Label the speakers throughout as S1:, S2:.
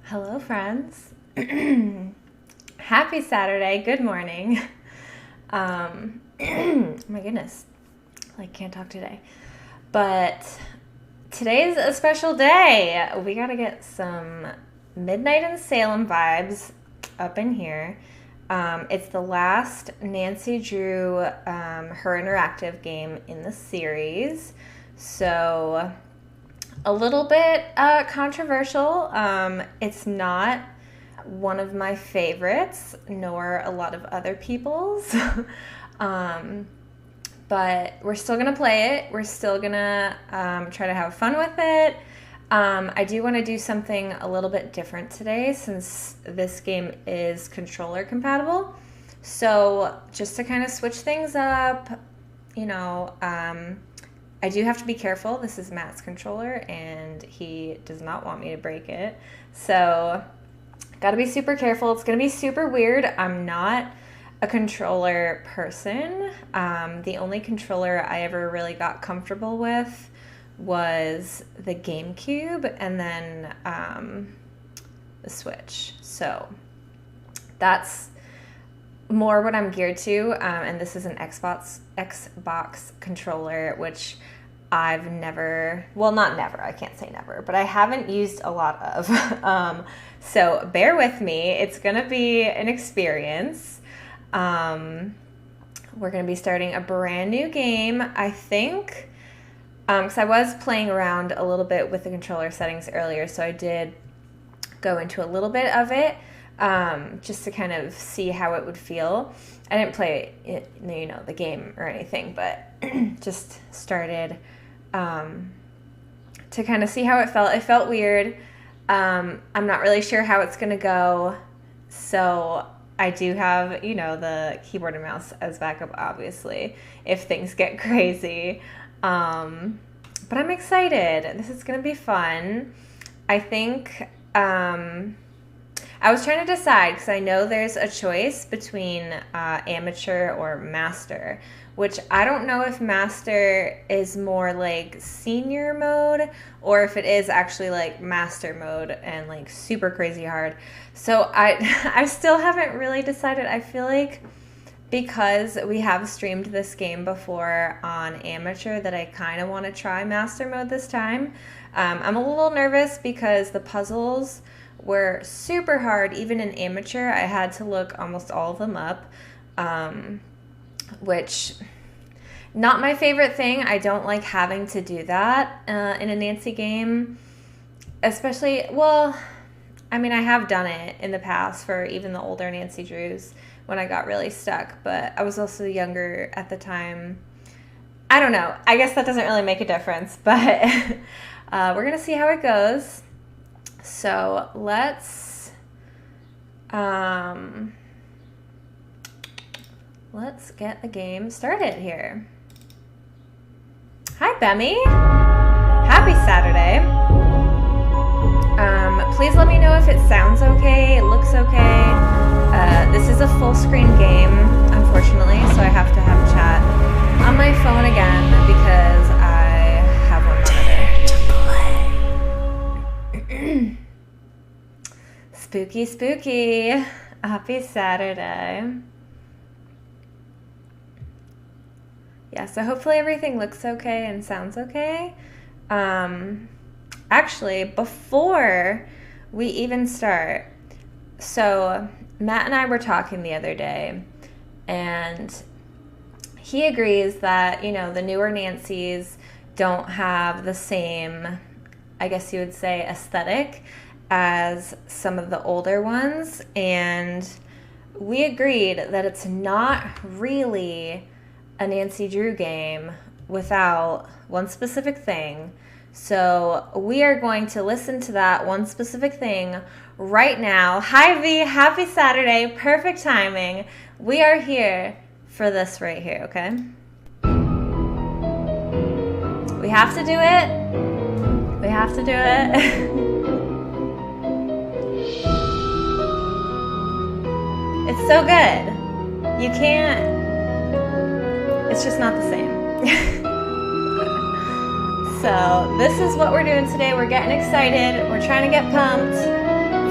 S1: Hello, friends. Happy Saturday. Good morning. My goodness. Can't talk today. But today's a special day. We got to get some Midnight in Salem vibes up in here. It's the last Nancy Drew her interactive game in the series. So a little bit controversial. It's not one of my favorites, nor a lot of other people's. But we're still going to play it. We're still going to try to have fun with it. I do want to do something a little bit different today since this game is controller compatible. So just to kind of switch things up, I do have to be careful. This is Matt's controller, and he does not want me to break it. So, got to be super careful. It's going to be super weird. I'm not a controller person. The only controller I ever really got comfortable with was the GameCube and then the Switch. So, that's more what I'm geared to, and this is an Xbox controller, which I've never, well, not never, I can't say never, but I haven't used a lot of. So bear with me. It's going to be an experience. We're going to be starting a brand new game, I think, because I was playing around a little bit with the controller settings earlier, so I did go into a little bit of it. Just to kind of see how it would feel. I didn't play it, the game or anything, but just started to kind of see how it felt. It felt weird. I'm not really sure how it's going to go. So I do have, the keyboard and mouse as backup, obviously, if things get crazy. But I'm excited. This is going to be fun. I think... I was trying to decide because I know there's a choice between amateur or master, which I don't know if master is more like senior mode or if it is actually like master mode and like super crazy hard. So I still haven't really decided. I feel like because we have streamed this game before on amateur that I kind of want to try master mode this time. I'm a little nervous because the puzzles were super hard. Even in amateur, I had to look almost all of them up, which not my favorite thing. I don't like having to do that in a Nancy game, especially, I have done it in the past for even the older Nancy Drews when I got really stuck, but I was also younger at the time. I don't know. I guess that doesn't really make a difference, but we're going to see how it goes. So let's get the game started here. Hi, Bemmy. Happy Saturday. Please let me know if it sounds okay, it looks okay. This is a full screen game, unfortunately, so I have to have chat on my phone again because I have one monitor. Spooky, spooky. Happy Saturday. Yeah, so hopefully everything looks okay and sounds okay. Actually, before we even start, so Matt and I were talking the other day, and he agrees that, the newer Nancys don't have the same, I guess you would say, aesthetic as some of the older ones, and we agreed that it's not really a Nancy Drew game without one specific thing. So we are going to listen to that one specific thing right now. Hi V, happy Saturday, perfect timing. We are here for this right here, okay? We have to do it. We have to do it. It's so good. You can't, it's just not the same. So this is what we're doing today. We're getting excited. We're trying to get pumped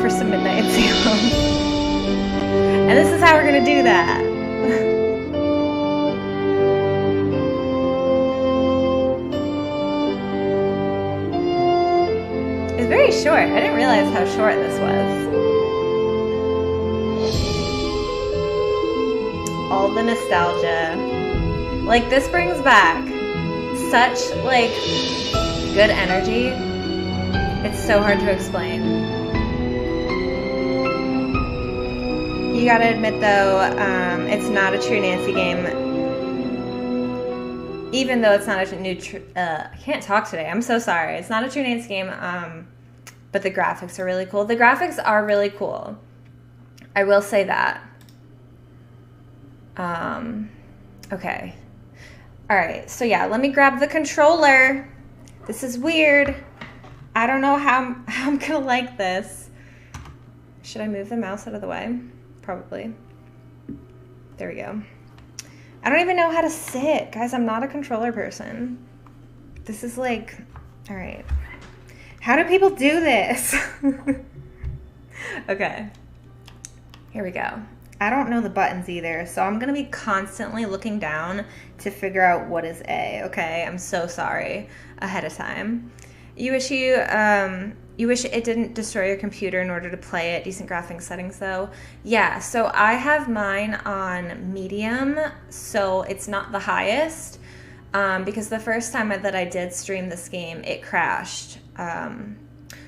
S1: for some midnight in Salem. And this is how we're gonna do that. It's very short. I didn't realize how short this was. All the nostalgia. Like, this brings back such, like, good energy. It's so hard to explain. You gotta admit, though, it's not a true Nancy game. Even though it's not a new... I can't talk today. I'm so sorry. It's not a true Nancy game, but the graphics are really cool. The graphics are really cool. I will say that. Okay. Alright, so yeah, let me grab the controller. This is weird. I don't know how I'm gonna like this. Should I move the mouse out of the way? Probably. There we go. I don't even know how to sit. Guys, I'm not a controller person. This is like... Alright. How do people do this? Okay. Here we go. I don't know the buttons either, so I'm going to be constantly looking down to figure out what is A, okay? I'm so sorry ahead of time. You wish it didn't destroy your computer in order to play it. Decent graphics settings, though. Yeah, so I have mine on medium, so it's not the highest, because the first time that I did stream this game, it crashed.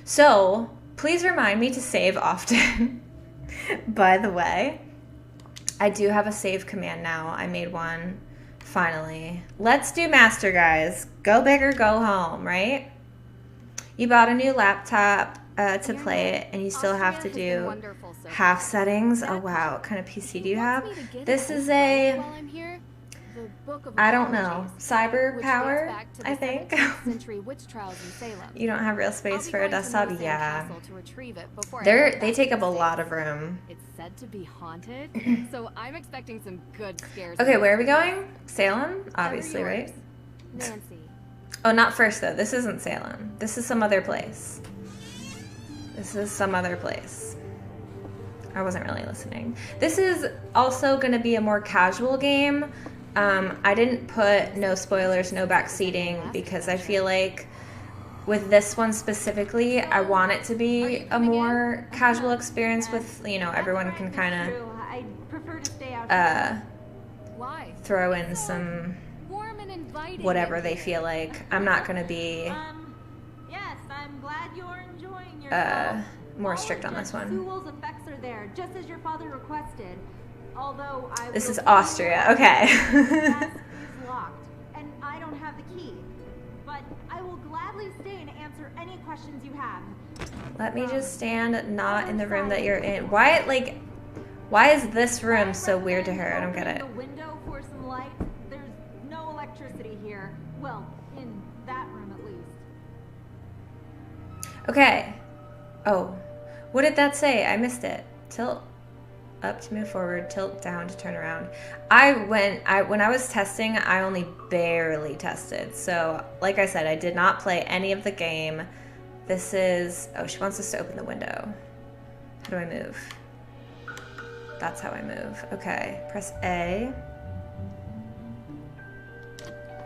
S1: So please remind me to save often. By the way, I do have a save command now. I made one, finally. Let's do master, guys. Go big or go home, right? You bought a new laptop to play it, and you still have to do half settings. Oh, wow. What kind of PC do you have? This is a... I don't know. Cyber power, I think. You don't have real space for a desktop? Yeah. They take up a lot of room.
S2: It's said to be haunted, so I'm expecting some good scares.
S1: Okay, where are we going? Salem? Obviously, right?
S2: Nancy.
S1: Oh, not first, though. This isn't Salem. This is some other place. This is some other place. I wasn't really listening. This is also going to be a more casual game. I didn't put no spoilers, no backseating, because I feel like with this one specifically, I want it to be a more casual experience with, you know, everyone can kind of throw in some whatever they feel like. I'm not going to be
S3: yes, I'm glad you're enjoying yourself.
S1: More strict on this one.
S3: Sewell's effects are there, just as your father requested. Although I
S1: this is Austria. Okay.
S3: The desk is locked, and I don't have the key. But I will gladly stay and answer any questions you have.
S1: Let me just stand not in the room that you're in. Why is this room so weird to her? I don't get it.
S3: The window for some light. There's no electricity here. Well, in that room at least.
S1: Okay. Oh, what did that say? I missed it. Tilt up to move forward, tilt down to turn around. When I was testing, I only barely tested. So, like I said, I did not play any of the game. This is, oh, she wants us to open the window. How do I move? That's how I move. Okay, press A.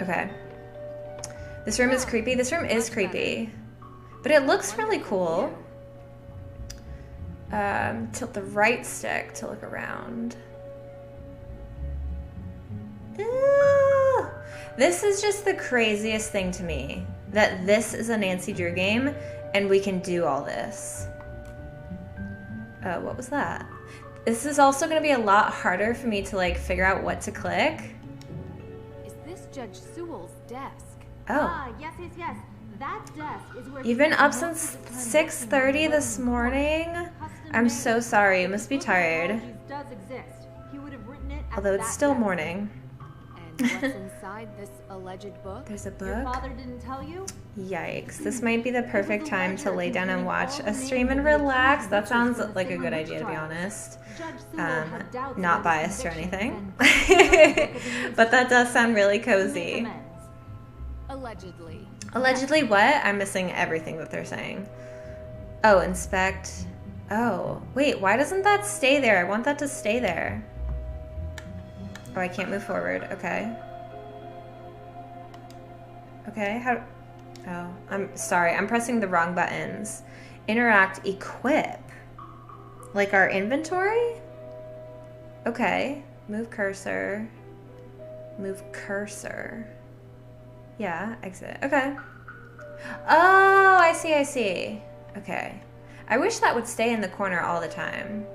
S1: Okay. This room is creepy. This room is creepy. But it looks really cool. Tilt the right stick to look around. Ooh. This is just the craziest thing to me, that this is a Nancy Drew game and we can do all this. What was that? This is also going to be a lot harder for me to like figure out what to click.
S2: Is this Judge Sewell's desk?
S1: Oh.
S3: Ah, yes. That desk is where
S1: You've been up since 6:30 this morning? I'm so sorry. You must be tired.
S3: Does exist. He would have written it at
S1: Although it's
S3: that
S1: still
S3: desk.
S1: morning.
S2: And what's inside this alleged book?
S1: There's a
S3: Your
S1: book?
S3: father didn't tell you?
S1: Yikes. This might be the perfect time to lay down and watch a stream and relax. That sounds like a good idea, to be honest. Not biased or anything. But that does sound really cozy.
S2: Allegedly.
S1: Allegedly what? I'm missing everything that they're saying. Oh, inspect. Oh, wait, why doesn't that stay there? I want that to stay there. Oh, I can't move forward. Okay. Okay, how... Oh, I'm sorry. I'm pressing the wrong buttons. Interact, equip. Like our inventory? Okay. Move cursor. Move cursor. Yeah, exit. Okay. Oh, I see, I see. Okay. I wish that would stay in the corner all the time.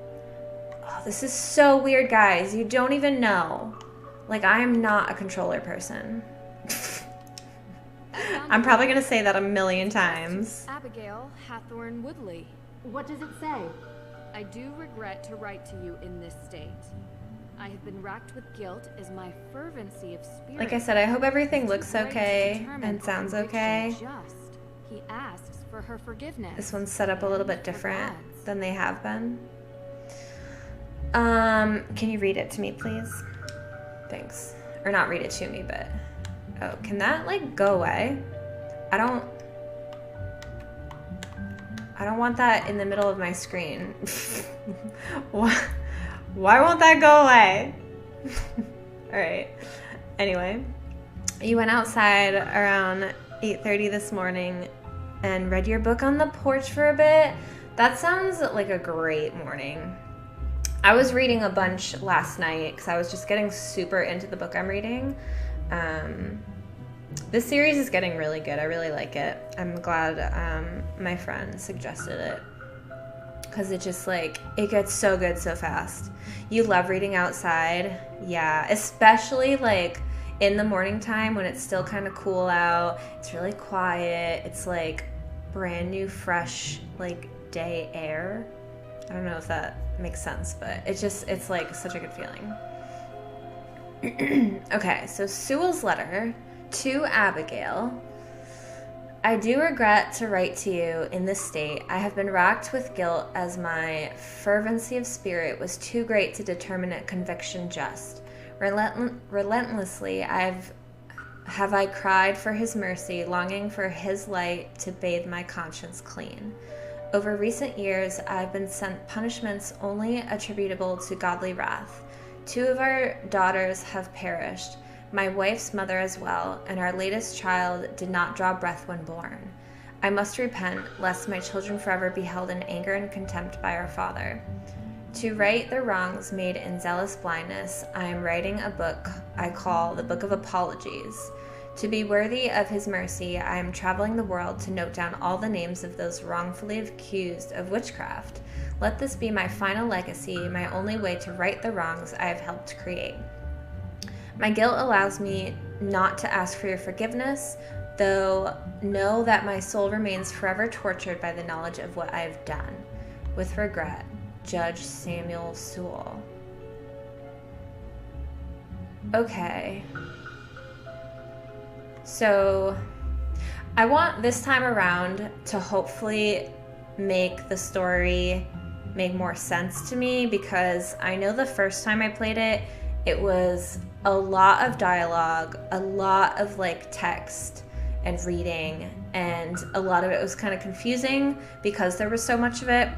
S1: Oh, this is so weird, guys. You don't even know. Like, I am not a controller person. I'm probably going to say that a million times.
S2: Abigail Hathorne Woodley.
S3: What does it say?
S2: I do regret to write to you in this state. I have been racked with guilt as my fervency of spirit.
S1: Like I said, I hope everything looks okay and sounds okay.
S2: He asks for her forgiveness.
S1: This one's set up a little bit different than they have been. Can you read it to me, please? Thanks. Or not read it to me, but... Oh, can that, like, go away? I don't want that in the middle of my screen. Why won't that go away? All right. Anyway, you went outside around 8:30 this morning and read your book on the porch for a bit. That sounds like a great morning. I was reading a bunch last night because I was just getting super into the book I'm reading. This series is getting really good. I really like it. I'm glad my friend suggested it because it just, like, it gets so good so fast. You love reading outside. Yeah, especially, like, in the morning time when it's still kind of cool out. It's really quiet. It's, like, brand new, fresh, like, day air. I don't know if that makes sense, but it's like such a good feeling. Okay, so Sewell's letter to Abigail. I do regret to write to you in this state. I have been racked with guilt as my fervency of spirit was too great to determine a conviction just. Relentlessly have I cried for his mercy, longing for his light to bathe my conscience clean. Over recent years, I've been sent punishments only attributable to godly wrath. 2 of our daughters have perished, my wife's mother as well, and our latest child did not draw breath when born. I must repent, lest my children forever be held in anger and contempt by our Father. To right the wrongs made in zealous blindness, I am writing a book I call the Book of Apologies. To be worthy of his mercy, I am traveling the world to note down all the names of those wrongfully accused of witchcraft. Let this be my final legacy, my only way to right the wrongs I have helped create. My guilt allows me not to ask for your forgiveness, though know that my soul remains forever tortured by the knowledge of what I have done. With regret, Judge Samuel Sewell. Okay. So, I want this time around to hopefully make the story make more sense to me, because I know the first time I played it, it was a lot of dialogue, a lot of, like, text and reading, and a lot of it was kind of confusing because there was so much of it.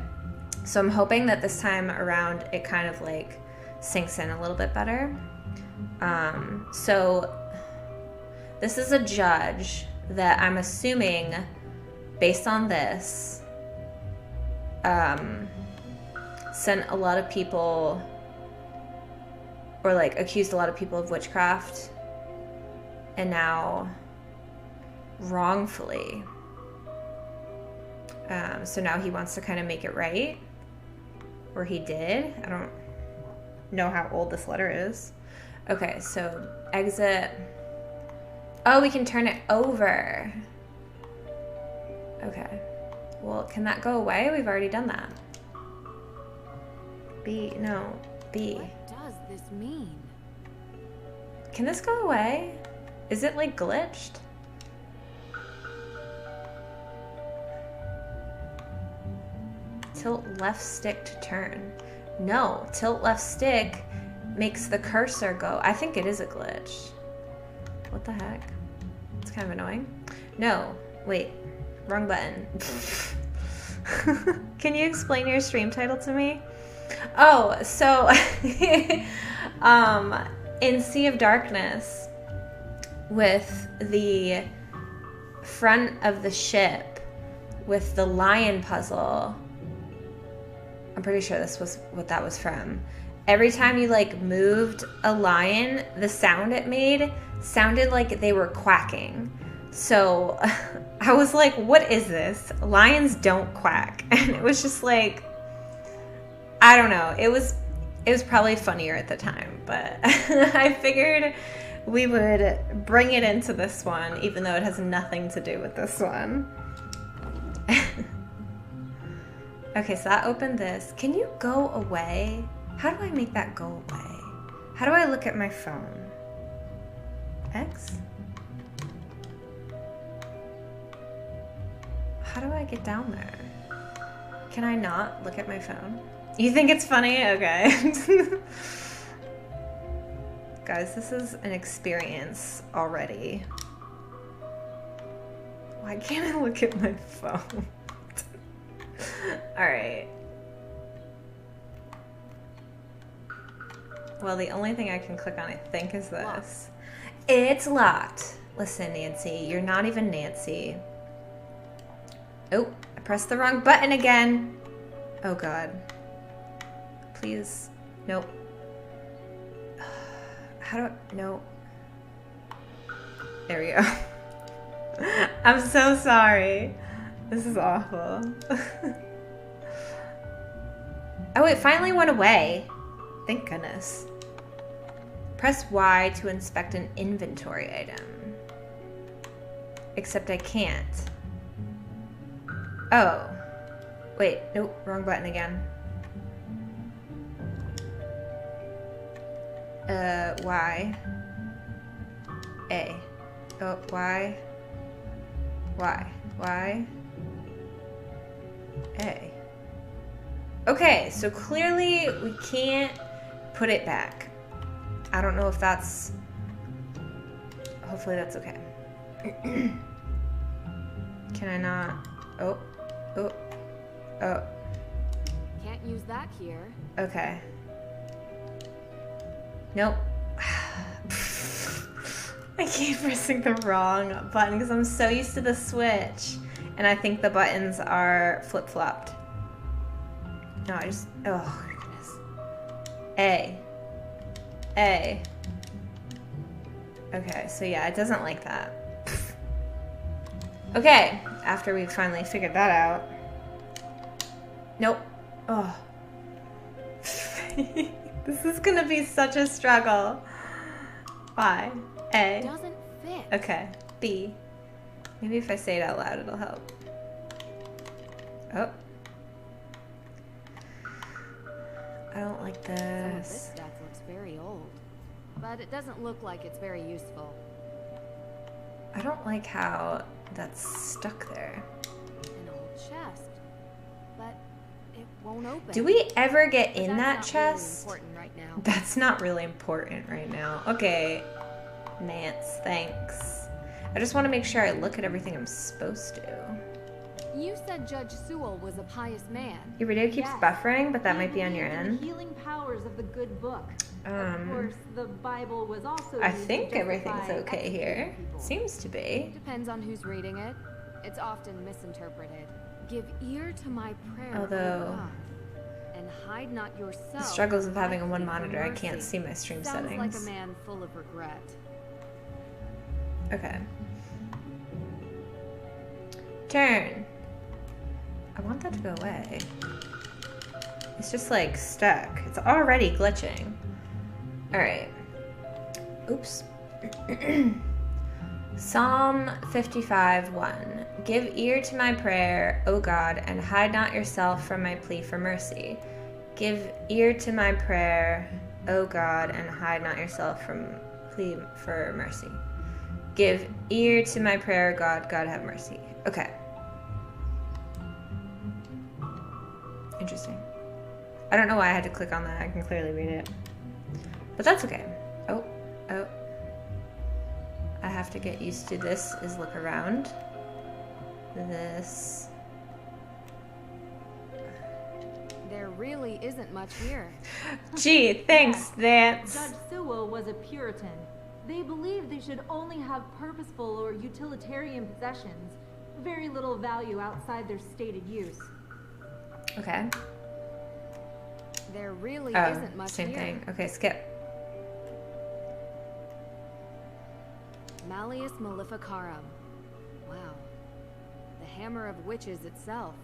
S1: So I'm hoping that this time around it kind of, like, sinks in a little bit better. So this is a judge that I'm assuming, based on this, sent a lot of people, or, like, accused a lot of people of witchcraft, and now wrongfully. So now he wants to kind of make it right, or he did. I don't know how old this letter is. Okay, so exit. Oh, we can turn it over. Okay. Well, can that go away? We've already done that. B.
S2: What does this mean?
S1: Can this go away? Is it, like, glitched? Tilt left stick to turn. No, tilt left stick makes the cursor go. I think it is a glitch. What the heck? It's kind of annoying. No, wait, wrong button. Can you explain your stream title to me? Oh, so in Sea of Darkness, with the front of the ship with the lion puzzle, I'm pretty sure this was what that was from. Every time you like moved a lion, the sound it made sounded like they were quacking. So I was like, what is this? Lions don't quack. And it was just like, I don't know. It was probably funnier at the time, but I figured we would bring it into this one, even though it has nothing to do with this one. Okay, so that opened this. Can you go away? How do I make that go away? How do I look at my phone? X? How do I get down there? Can I not look at my phone? You think it's funny? Okay. Guys, this is an experience already. Why can't I look at my phone? Alright. Well, the only thing I can click on, I think, is this. It's locked. Listen, Nancy, you're not even Nancy. Oh, I pressed the wrong button again. Oh, God. Please. Nope. How do I... No. There we go. I'm so sorry. This is awful. Oh, it finally went away. Thank goodness. Press Y to inspect an inventory item. Except I can't. Oh. Wait, nope, wrong button again. Y. A. Oh, Y. Y. Y. A. Okay, so clearly we can't put it back. I don't know if that's... Hopefully that's okay. Can I not... Oh. Oh. Oh.
S2: Can't use that here.
S1: Okay. Nope. I keep pressing the wrong button because I'm so used to the Switch. And I think the buttons are flip-flopped. No, I just... Oh, goodness. A. A. Okay, so yeah, it doesn't like that. Okay, after we finally figured that out. Nope. Oh. This is gonna be such a struggle. Y. A.
S2: It doesn't fit.
S1: Okay. B. Maybe if I say it out loud, it'll help. Oh. I don't like
S2: Some of
S1: this.
S2: this stuff looks very old, but it doesn't look like it's very useful.
S1: I don't like how that's stuck there.
S2: An old chest, but it won't open.
S1: Do we ever get in that
S2: That's not really
S1: chest?
S2: important right now.
S1: That's not really important right now. Okay, Nance, thanks. I just want to make sure I look at everything I'm supposed to.
S2: You said Judge Sewell was a pious man.
S1: Your video keeps
S3: Yes.
S1: buffering, but that
S3: He
S1: might be on your
S3: believed in
S1: end.
S3: the healing powers of the good book. Of course, the Bible was also
S1: I
S3: used to
S1: think
S3: justify
S1: everything's okay
S3: executing
S1: here.
S3: people.
S1: Seems to be.
S2: Depends on who's reading it. It's often misinterpreted. Give ear to my prayer, O
S1: Although-
S2: God, and hide not yourself.
S1: The struggles of
S2: from
S1: having a
S2: my
S1: one
S2: plea for
S1: monitor, I can't
S2: mercy.
S1: see my stream
S2: Sounds
S1: settings.
S2: like a man full of regret.
S1: Okay. Turn. I want that to go away. It's just like stuck. It's already glitching. Alright. Oops. Psalm 55:1. Give ear to my prayer, O God, and hide not yourself from my plea for mercy. Give ear to my prayer, O God, and hide not yourself from plea for mercy. Give ear to my prayer, God. God have mercy. Okay. Interesting. I don't know why I had to click on that. I can clearly read it. But that's okay. Oh. Oh. I have to get used to this is look around. This.
S2: There really isn't much here.
S1: Gee, thanks, Nance.
S3: Judge Sewell was a Puritan. They believed they should only have purposeful or utilitarian possessions, very little value outside their stated use.
S1: Okay.
S2: There really isn't much
S1: same
S2: here.
S1: thing. Okay, skip.
S2: Malleus Maleficarum. Wow. The Hammer of Witches itself.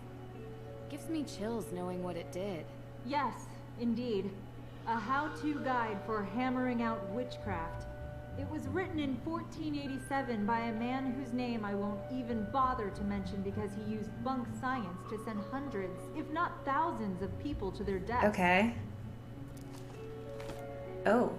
S2: Gives me chills knowing what it did.
S3: Yes, indeed. A how-to guide for hammering out witchcraft. It was written in 1487 by a man whose name I won't even bother to mention because he used bunk science to send hundreds, if not thousands, of people to their deaths.
S1: Okay. Oh.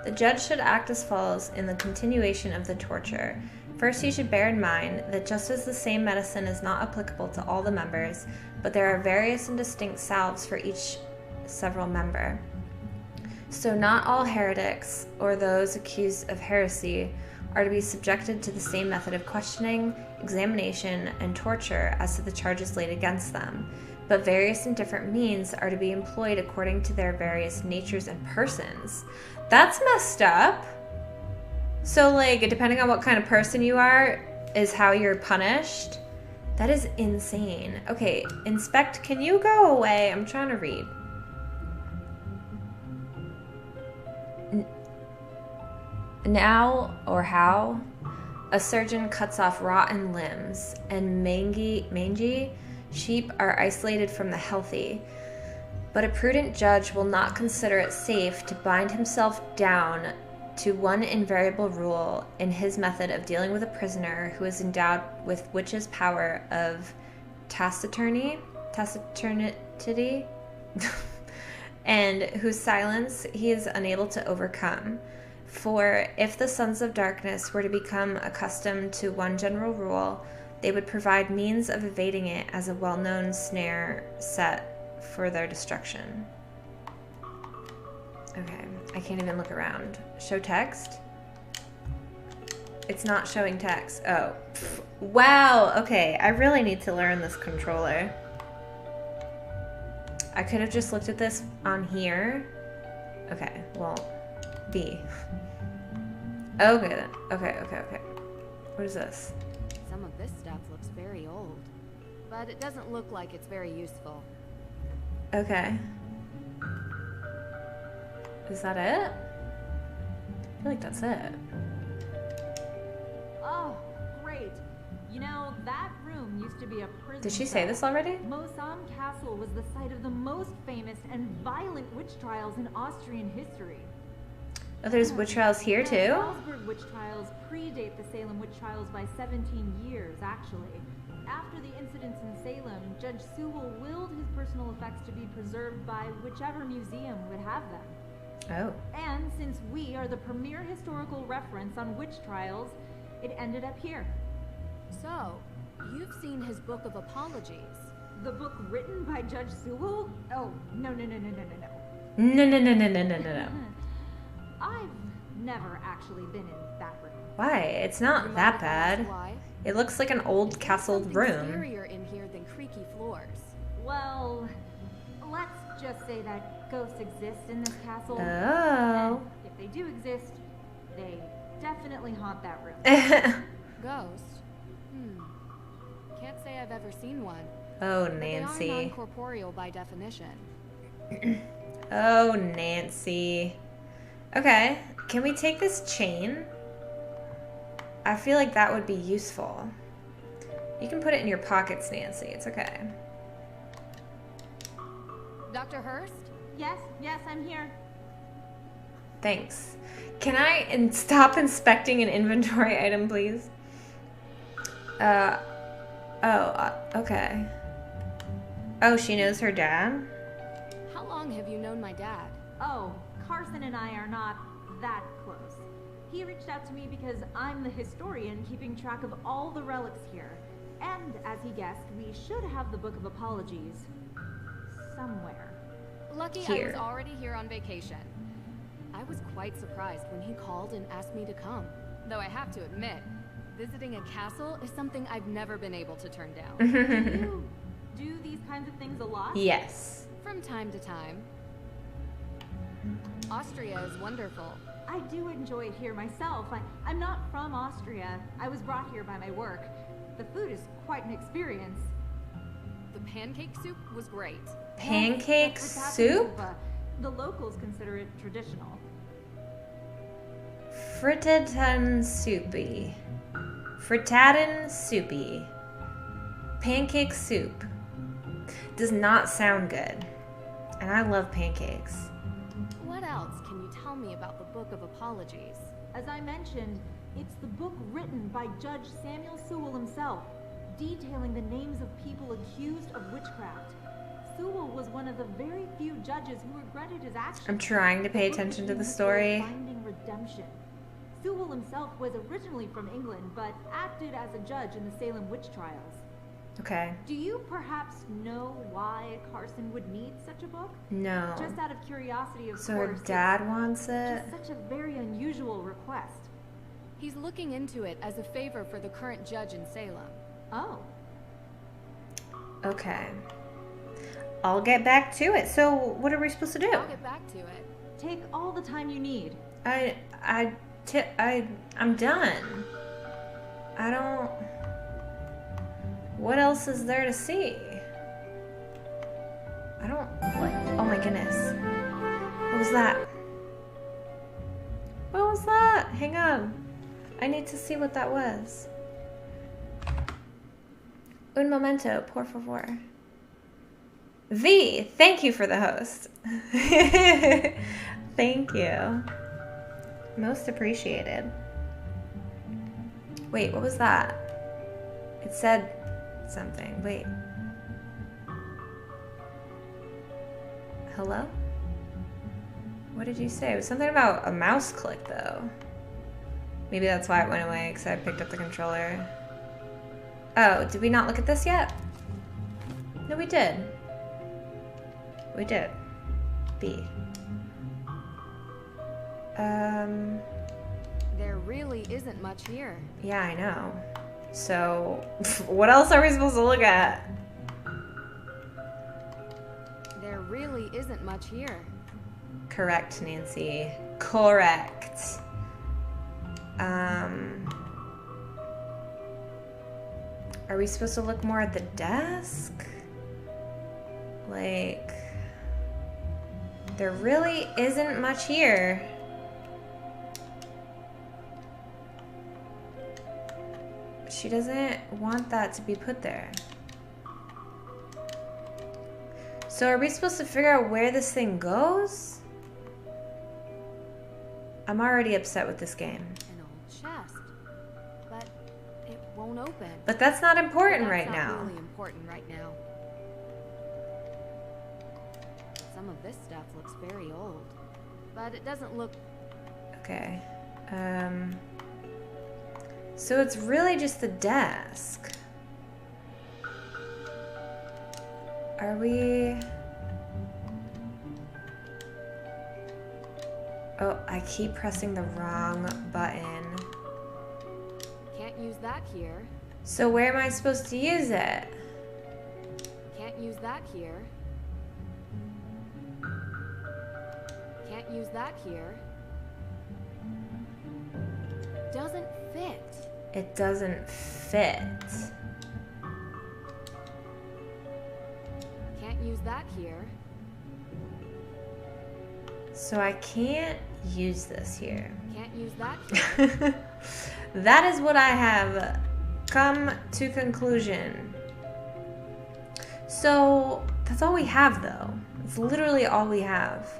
S1: The judge should act as follows in the continuation of the torture. First, you should bear in mind that just as the same medicine is not applicable to all the members, but there are various and distinct salves for each several member. So not all heretics, or those accused of heresy, are to be subjected to the same method of questioning, examination, and torture as to the charges laid against them, but various and different means are to be employed according to their various natures and persons. That's messed up. So, like, depending on what kind of person you are, is how you're punished. That is insane. Okay, inspect, can you go away? I'm trying to read. Now, or how, a surgeon cuts off rotten limbs, and mangy sheep are isolated from the healthy. But a prudent judge will not consider it safe to bind himself down to one invariable rule in his method of dealing with a prisoner who is endowed with witch's power of taciturnity, and whose silence he is unable to overcome. For if the sons of darkness were to become accustomed to one general rule, they would provide means of evading it as a well-known snare set for their destruction. Okay, I can't even look around. Show text? It's not showing text. Oh. Wow, okay, I really need to learn this controller. I could have just looked at this on here. Okay, well, B. Okay then. Okay. What is this?
S2: Some of this stuff looks very old, but it doesn't look like it's very useful.
S1: Okay. Is that it? I feel like that's it.
S3: Oh, great. You know, that room used to be a prison.
S1: Did she say this already?
S3: Mossam Castle was the site of the most famous and violent witch trials in Austrian history.
S1: Oh, there's witch trials here
S3: The
S1: too?
S3: Salzburg witch trials predate the Salem witch trials by 17 years, actually. After the incidents in Salem, Judge Sewell willed his personal effects to be preserved by whichever museum would have them.
S1: Oh.
S3: And since we are the premier historical reference on witch trials, it ended up here.
S2: So, you've seen his Book of Apologies.
S3: The book written by Judge Sewell? Oh, no.
S1: No.
S3: I've never actually been in that room.
S1: Why? It's not that bad.
S2: Why?
S1: It looks like an old castled
S2: Something
S1: room.
S2: scarier in here than creaky floors.
S3: Well, let's just say that ghosts exist in this castle.
S1: Oh.
S3: And if they do exist, they definitely haunt that room.
S2: Ghost? Can't say I've ever seen one.
S1: Oh,
S2: But they are
S1: Nancy.
S2: non-corporeal by definition.
S1: Oh, Nancy. Okay, can we take this chain? I feel like that would be useful. You can put it in your pockets, Nancy. It's okay.
S2: Dr. Hurst?
S3: Yes, I'm here.
S1: Thanks. Can I stop inspecting an inventory item, please? Okay. Oh, she knows her dad?
S2: How long have you known my dad?
S3: Oh, Carson and I are not that close. He reached out to me because I'm the historian keeping track of all the relics here. And, as he guessed, we should have the Book of Apologies somewhere.
S2: Lucky
S1: Here.
S2: I was already here on vacation. I was quite surprised when he called and asked me to come. Though I have to admit, Visiting a castle is something I've never been able to turn down.
S3: Do you do these kinds of things a lot?
S1: Yes.
S2: From time to time. Austria is wonderful.
S3: I do enjoy it here myself. I'm not from Austria. I was brought here by my work. The food is quite an experience.
S2: The pancake soup was great.
S1: Pancake
S3: Yes,
S1: soup?
S3: The locals consider it traditional.
S1: Frittaten soupy. Frittaten soupy. Pancake soup. Does not sound good. And I love pancakes.
S2: What else can you tell me about the Book of Apologies?
S3: As I mentioned, it's the book written by Judge Samuel Sewell himself, detailing the names of people accused of witchcraft. Sewell was one of the very few judges who regretted his actions.
S1: I'm trying to pay attention to the story.
S3: Finding redemption. Sewell himself was originally from England, but acted as a judge in the Salem witch trials.
S1: Okay.
S3: Do you perhaps know why Carson would need such a book?
S1: No.
S3: Just out of curiosity, of
S1: So
S3: course.
S1: her dad wants it?
S3: Just such a very unusual request.
S2: He's looking into it as a favor for the current judge in Salem.
S3: Oh.
S1: Okay. I'll get back to it. So what are we supposed to do?
S2: I'll get back to it.
S3: Take all the time you need.
S1: I'm done. I don't... What else is there to see? I don't... What? Oh my goodness. What was that? What was that? Hang on. I need to see what that was. Un momento, por favor. V, thank you for the host. Thank you. Most appreciated. Wait, what was that? It said something. Wait. Hello? What did you say? It was something about a mouse click, though. Maybe that's why it went away, because I picked up the controller. Oh, did we not look at this yet? No, we did. We did. B.
S2: There really isn't much here.
S1: Yeah, I know. So, what else are we supposed to look at?
S2: There really isn't much here.
S1: Correct, Nancy. Correct. Are we supposed to look more at the desk? Like, there really isn't much here. She doesn't want that to be put there. So are we supposed to figure out where this thing goes? I'm already upset with this game.
S2: An old chest. But it won't open.
S1: But that's not important
S2: But that's
S1: right
S2: not
S1: now.
S2: really important right now. Some of this stuff looks very old. But it doesn't look...
S1: Okay. So it's really just the desk. Are we... Oh, I keep pressing the wrong button.
S2: Can't use that here.
S1: So where am I supposed to use it?
S2: Can't use that here. Can't use that here. Doesn't fit.
S1: It doesn't fit.
S2: Can't use that here.
S1: So I can't use this here.
S2: Can't use that here.
S1: That is what I have come to conclusion. So that's all we have, though. It's literally all we have.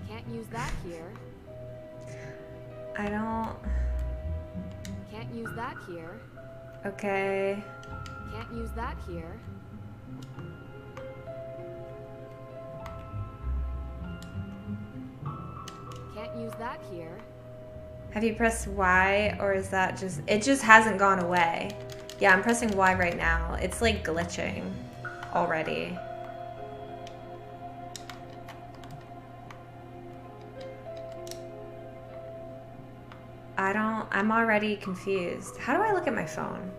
S2: Can't use that here.
S1: I don't...
S2: Can't use that here.
S1: Okay.
S2: Can't use that here. Can't use that here.
S1: Have you pressed Y, or is that just... It just hasn't gone away. Yeah, I'm pressing Y right now. It's like glitching already. I'm already confused. How do I look at my phone?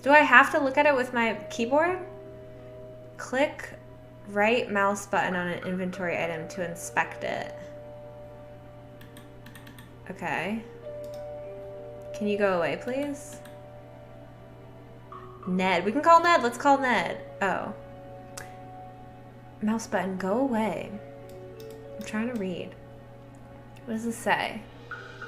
S1: Do I have to look at it with my keyboard? Click right mouse button on an inventory item to inspect it. Okay. Can you go away, please? Ned. We can call Ned. Let's call Ned. Oh. Mouse button, go away. I'm trying to read. What does this say?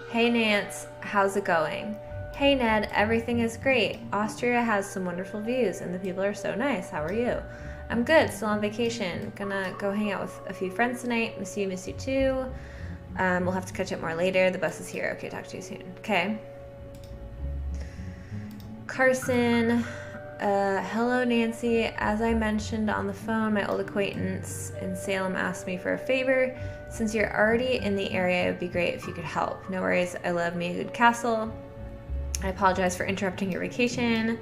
S1: Hey, Nance. How's it going? Hey, Ned. Everything is great. Austria has some wonderful views, and the people are so nice. How are you? I'm good. Still on vacation. Gonna go hang out with a few friends tonight. Miss you too. We'll have to catch up more later. The bus is here. Okay, talk to you soon. Okay. Carson. Hello, Nancy. As I mentioned on the phone, my old acquaintance in Salem asked me for a favor. Since you're already in the area, it would be great if you could help. No worries. I love me a good castle. I apologize for interrupting your vacation.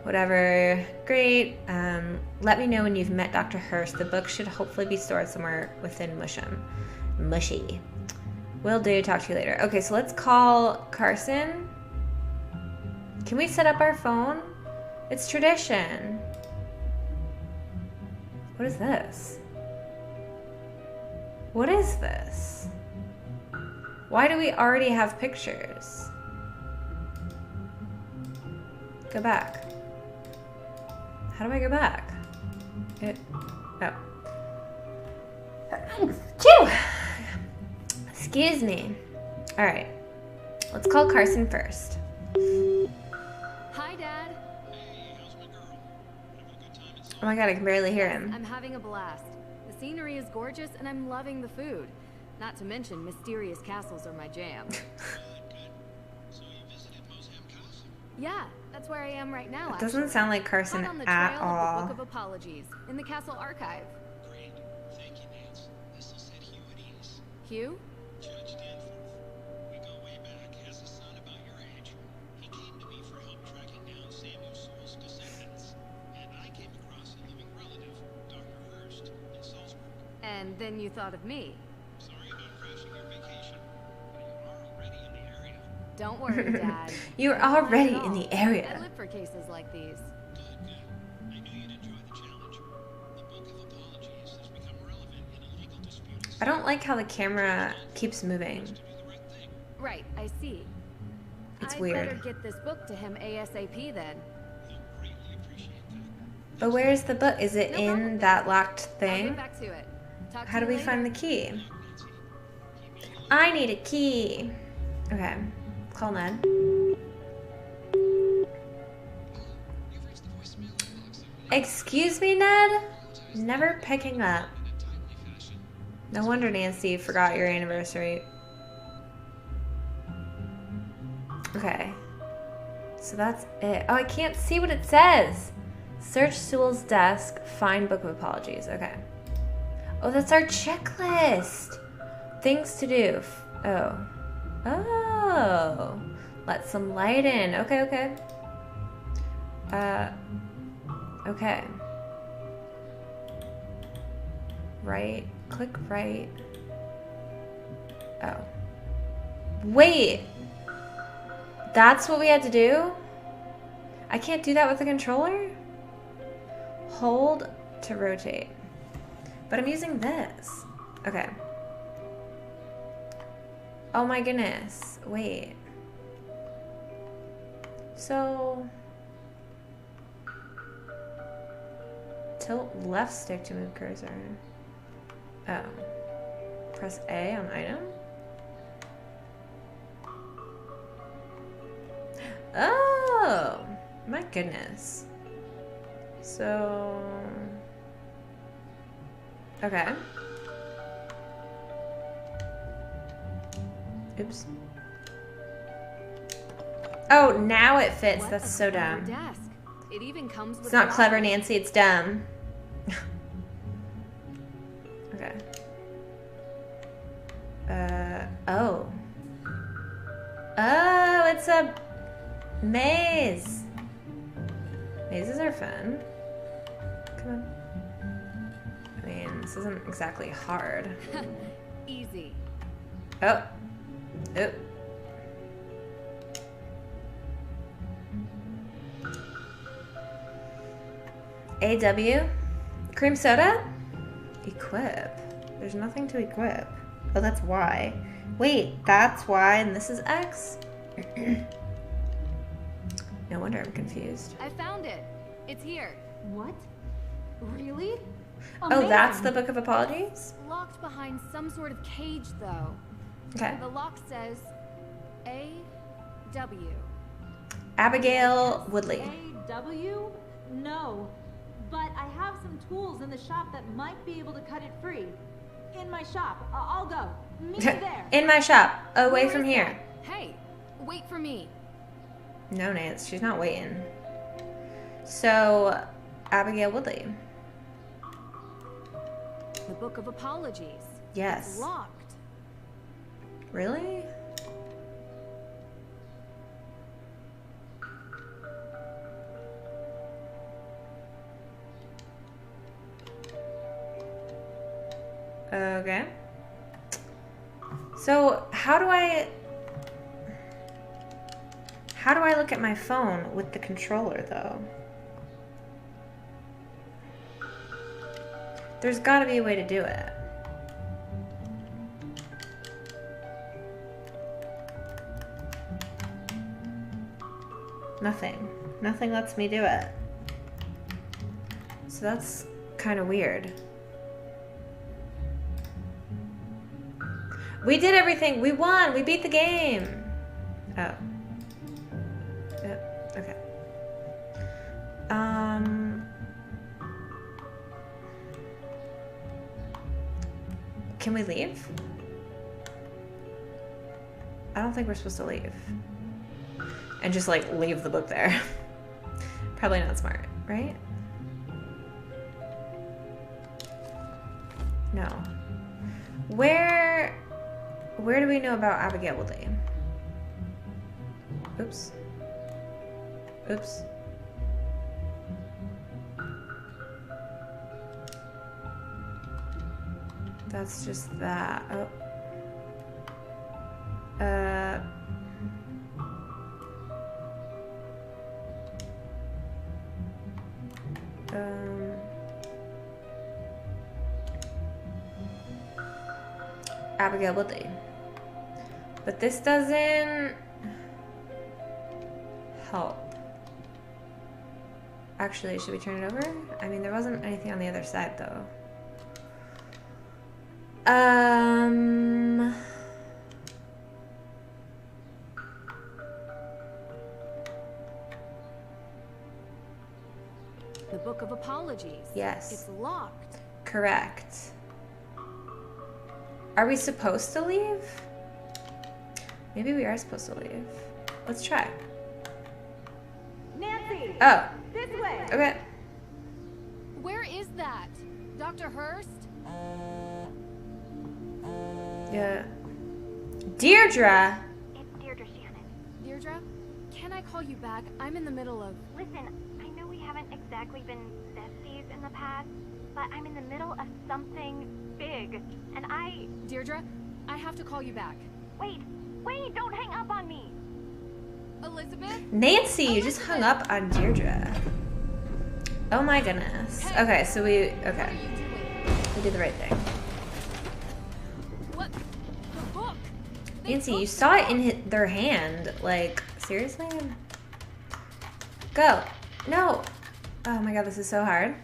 S1: Whatever. Great. Let me know when you've met Dr. Hurst. The book should hopefully be stored somewhere within Musham. Mushy. Will do. Talk to you later. Okay, so let's call Carson. Can we set up our phone? It's tradition. What is this? What is this? Why do we already have pictures? Go back. How do I go back? Phew! Excuse me. All right. Let's call Carson first.
S2: Hi, Dad.
S1: Oh my god, I can barely hear him.
S2: I'm having a blast. The scenery is gorgeous and I'm loving the food. Not to mention, mysterious castles are my jam. Yeah, that's where I am right now.
S1: It doesn't sound like Carson
S2: on the
S1: at
S2: trail
S1: all.
S2: Of the Book of Apologies in the castle archive.
S4: Great. Thank you, Nance. This will set Hugh at ease.
S2: Hugh?
S4: Judge Danforth. We go way back. He has a son about your age. He came to me for help tracking down Samuel Sewell's descendants. And I came across a living relative, Dr. Hurst, in Salzburg.
S2: And then you thought of me.
S4: Sorry about crashing your vacation, but you are already in the area.
S2: Don't worry, Dad.
S1: You're
S2: Not
S1: already
S2: at
S1: in
S2: all.
S1: the area.
S2: I live for cases like these.
S4: Good. I knew you'd enjoy the challenge. The Book of Apologies has become relevant in a legal dispute.
S1: I don't like how the camera keeps moving.
S4: To do the right thing.
S2: Right, I see.
S1: It's
S2: I'd
S1: weird.
S2: better get this book to him ASAP then.
S4: He'll greatly appreciate that.
S1: But where's the book? Is it
S2: No
S1: in
S2: problem.
S1: that locked
S2: I'll
S1: thing?
S2: get back to it. Talk
S1: How
S2: to
S1: do
S2: you
S1: we find the
S2: later.
S1: key?
S4: Nancy, he may
S1: I need a key. Okay. Call Ned.
S4: You've reached the voicemail box of
S1: Excuse me, Ned? Never picking up.
S4: in a timely fashion.
S1: No wonder Nancy forgot your anniversary. Okay. So that's it. Oh, I can't see what it says. Search Sewell's desk. Find Book of Apologies. Okay. Oh, that's our checklist. Things to do. Oh. Oh. Let some light in. Okay, okay. Okay. Right. Click right. Oh. Wait. That's what we had to do? I can't do that with the controller? Hold to rotate. But I'm using this. Okay. Oh my goodness. Wait. So... tilt left stick to move cursor. Oh. Press A on item? Oh! My goodness. So... okay. Oops. Oh, now it fits.
S2: What
S1: That's
S2: a
S1: so
S2: clever
S1: dumb.
S2: Desk. It even comes with
S1: It's not
S2: a
S1: clever,
S2: lock.
S1: Nancy. It's dumb. Okay. Oh. Oh, it's a maze. Mazes are fun. Come on. I mean, this isn't exactly hard.
S2: Easy.
S1: Oh. Oop. AW? Cream soda? Equip. There's nothing to equip. Oh, that's Y. Wait, that's Y and this is X? No wonder I'm confused.
S2: I found it. It's here.
S3: What? Really?
S1: Oh, that's
S3: Amazing.
S1: the Book of Apologies?
S2: Locked behind some sort of cage, though.
S1: Okay.
S2: The lock says A.W.
S1: Abigail Woodley.
S3: A.W.? No. But I have some tools in the shop that might be able to cut it free. In my shop. I'll go. Meet me there.
S1: In my shop. Away
S2: Where
S1: from
S2: is
S1: here.
S2: that? Hey, wait for me.
S1: No, Nance, she's not waiting. So, Abigail Woodley.
S2: The Book of Apologies.
S1: Yes.
S2: It's locked.
S1: Really? Okay. So, how do I look at my phone with the controller, though? There's got to be a way to do it. Nothing. Nothing lets me do it. So that's kind of weird. We did everything. We won. We beat the game. Oh. Yep. Okay. Can we leave? I don't think we're supposed to leave. And just like leave the book there. Probably not smart, right? No. Where do we know about Abigail Woodley? Oops. Oops. That's just that. Oh. Abigail Woodley. But this doesn't help. Actually, should we turn it over? I mean, there wasn't anything on the other side, though.
S2: The Book of Apologies.
S1: Yes.
S2: It's locked.
S1: Correct. Are we supposed to leave? Maybe we are supposed to leave. Let's try.
S3: Nancy!
S1: Oh.
S3: This way!
S1: Okay.
S2: Where is that? Dr. Hurst?
S1: Yeah. Deirdre!
S5: It's Deirdre, Shannon.
S2: Deirdre? Can I call you back? I'm in the middle of...
S5: Listen, I know we haven't exactly been besties in the past, but I'm in the middle of something big, and
S2: Deirdre, I have to call you back.
S5: Wait, don't hang up on me!
S2: Elizabeth?
S1: Nancy, you just hung up on Deirdre. Oh my goodness.
S2: Hey.
S1: Okay, so we...
S2: What
S1: Okay.
S2: are you doing?
S1: We did the right thing.
S2: What? The book? They
S1: Nancy,
S2: took
S1: you
S2: the
S1: saw it
S2: book.
S1: in their hand. Like, seriously? Go. No. Oh my god, this is so hard.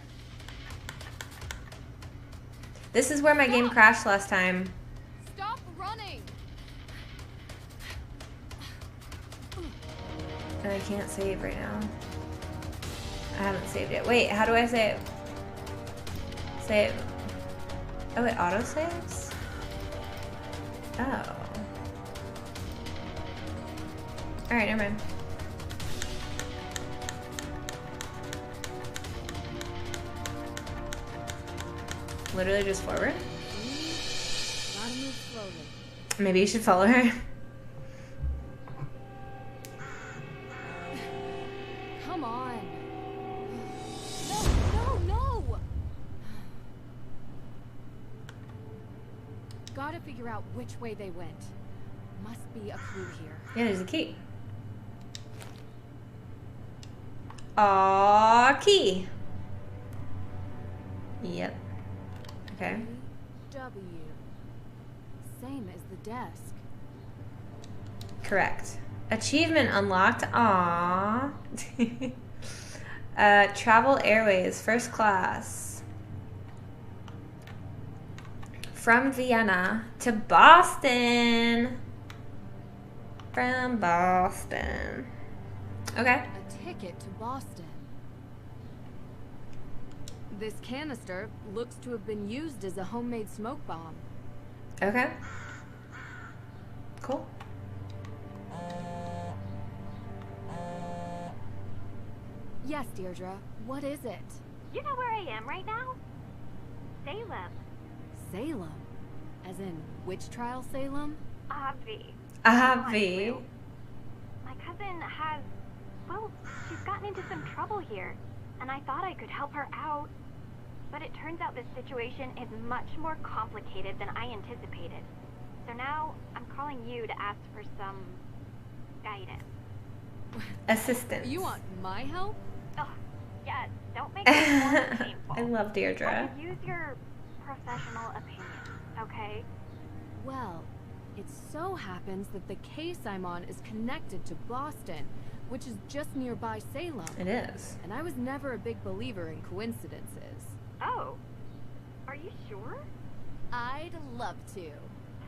S1: This is where my game crashed last time.
S2: Stop running!
S1: And I can't save right now. I haven't saved yet. Wait, how do I save? Save. Oh, it auto saves? Oh. Alright, never mind. Literally just forward?
S2: Gotta move slowly.
S1: Maybe you should follow her.
S2: Come on. No! Gotta figure out which way they went. must be a clue here.
S1: Yeah, there's a key. Aw, key. Yep. Okay.
S2: W. Same as the desk.
S1: Correct. Achievement unlocked. Aww. Travel Airways, first class. From Vienna to Boston. From Boston. Okay.
S2: A ticket to Boston. This canister looks to have been used as a homemade smoke bomb.
S1: Okay. Cool.
S2: Yes, Deirdre. What is it?
S5: You know where I am right now? Salem.
S2: Salem? As in witch trial Salem?
S5: Avi.
S1: Avi.
S5: My cousin has... Well, she's gotten into some trouble here. And I thought I could help her out. But it turns out this situation is much more complicated than I anticipated. So now, I'm calling you to ask for some... guidance.
S1: Assistance.
S2: You want my help?
S5: Oh, yes. Don't make it more painful.
S1: I love Deirdre.
S5: I could use your professional opinion, okay?
S2: Well, it so happens that the case I'm on is connected to Boston, which is just nearby Salem.
S1: It is.
S2: And I was never a big believer in coincidences.
S5: Oh. Are you sure?
S2: I'd love to.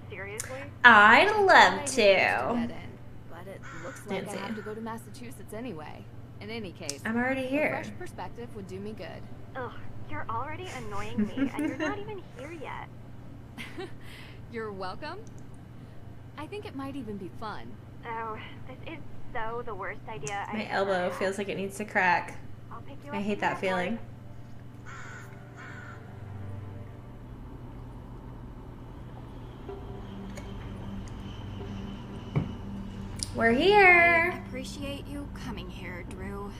S5: Seriously?
S1: I'd
S2: I
S1: love
S2: hate to
S1: to.
S2: get in, but it looks like
S1: Nancy.
S2: I have to go to Massachusetts anyway. In any case,
S1: I'm already
S2: a
S1: here.
S2: fresh perspective would do me good.
S5: Ugh, you're already annoying me, and you're not even here yet.
S2: You're welcome. I think it might even be fun.
S5: Oh, this is so the worst idea
S1: My
S5: I've
S1: elbow
S5: ever had.
S1: feels like it needs to crack.
S5: I'll pick you
S1: I
S5: up
S1: hate
S5: from
S1: that
S5: the airport.
S1: feeling. We're here.
S6: Appreciate you coming here, Drew.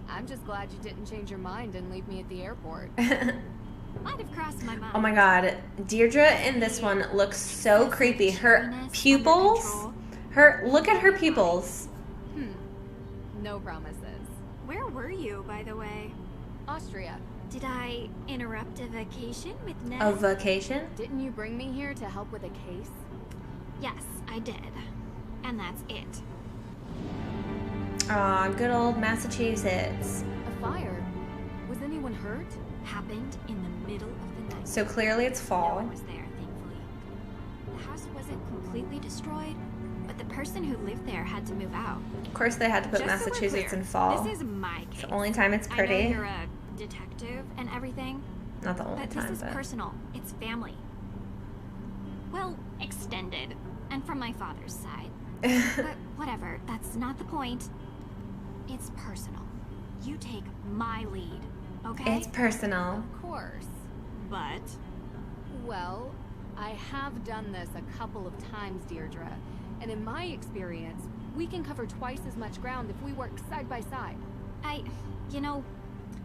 S2: I'm just glad you didn't change your mind and leave me at the airport.
S6: Might have crossed my mind.
S1: Oh my god, Deirdre in this one looks so creepy. Her pupils, look at her pupils.
S2: No promises.
S6: Where were you, by the way?
S2: Austria,
S6: Did I interrupt a vacation with Ned?
S1: A vacation?
S2: didn't you bring me here to help with a case?
S6: Yes, I did. And that's it.
S1: Aw, good old Massachusetts.
S2: A fire? Was anyone hurt?
S6: Happened in the middle of the night.
S1: So clearly it's
S6: No
S1: fall.
S6: one was there, thankfully. The house wasn't completely destroyed, but the person who lived there had to move out.
S1: Of course they had to put
S6: Just so we're
S1: Massachusetts
S6: clear,
S1: in fall.
S6: This is my case.
S1: It's the only time it's
S6: I know
S1: pretty.
S6: you're a detective and everything,
S1: Not the only
S6: but
S1: time,
S6: this is
S1: but
S6: personal. It's family. Well, extended, and from my father's side. But whatever, that's not the point. It's personal. You take my lead, okay?
S1: it's personal.
S2: Of course.
S6: But
S2: Well, I have done this a couple of times, Deirdre. And in my experience, we can cover twice as much ground if we work side by side.
S6: you know,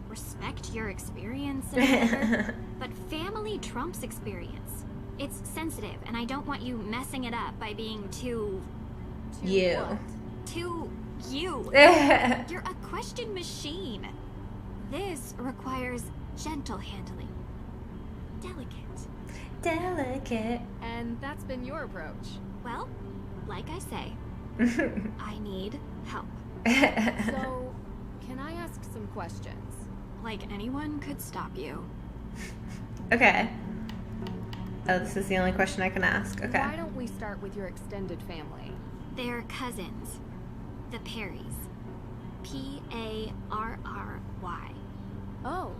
S6: respect your experience and whatever, but family trumps experience. It's sensitive, and I don't want you messing it up by being too
S2: To
S1: You.
S2: what?
S6: you. You're a question machine. This requires gentle handling. Delicate.
S1: Delicate.
S2: And that's been your approach.
S6: Well, like I say, I need help.
S2: So, can I ask some questions?
S6: Like anyone could stop you.
S1: Okay. Oh, this is the only question I can ask. Okay.
S2: Why don't we start with your extended family?
S6: They're cousins. The Perrys. Parry.
S2: Oh,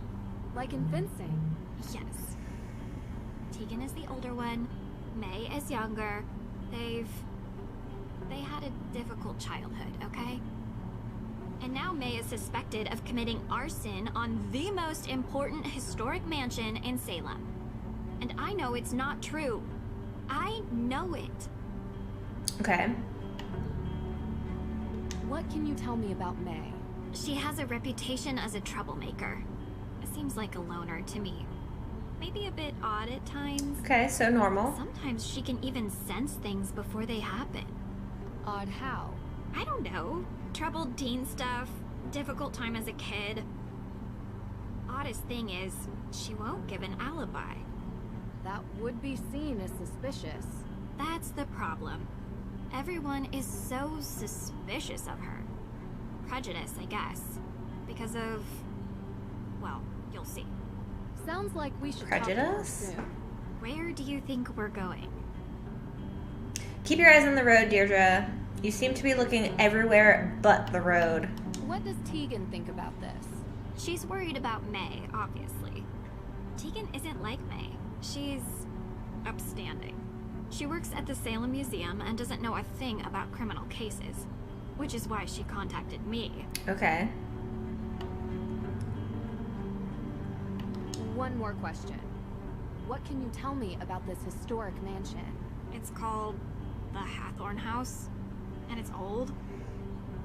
S2: like in fencing.
S6: Yes. Tegan is the older one. May is younger. They had a difficult childhood, okay? And now May is suspected of committing arson on the most important historic mansion in Salem. And I know it's not true. I know it.
S1: Okay.
S2: What can you tell me about May?
S6: She has a reputation as a troublemaker. Seems like a loner to me. maybe a bit odd at times.
S1: Okay, so normal.
S6: Sometimes she can even sense things before they happen.
S2: Odd how?
S6: I don't know. Troubled teen stuff, difficult time as a kid. Oddest thing is, she won't give an alibi.
S2: That would be seen as suspicious.
S6: That's the problem. Everyone is so suspicious of her. Prejudice, I guess. Because of... well, you'll see.
S2: Sounds like we should talk to her
S1: Prejudice?
S2: soon.
S6: Where do you think we're going?
S1: Keep your eyes on the road, Deirdre. You seem to be looking everywhere but the road.
S2: What does Tegan think about this?
S6: She's worried about May, obviously. Tegan isn't like May. She's upstanding. She works at the Salem Museum and doesn't know a thing about criminal cases, which is why she contacted me.
S1: Okay.
S2: One more question. What can you tell me about this historic mansion?
S6: It's called the Hathorne House, and it's old.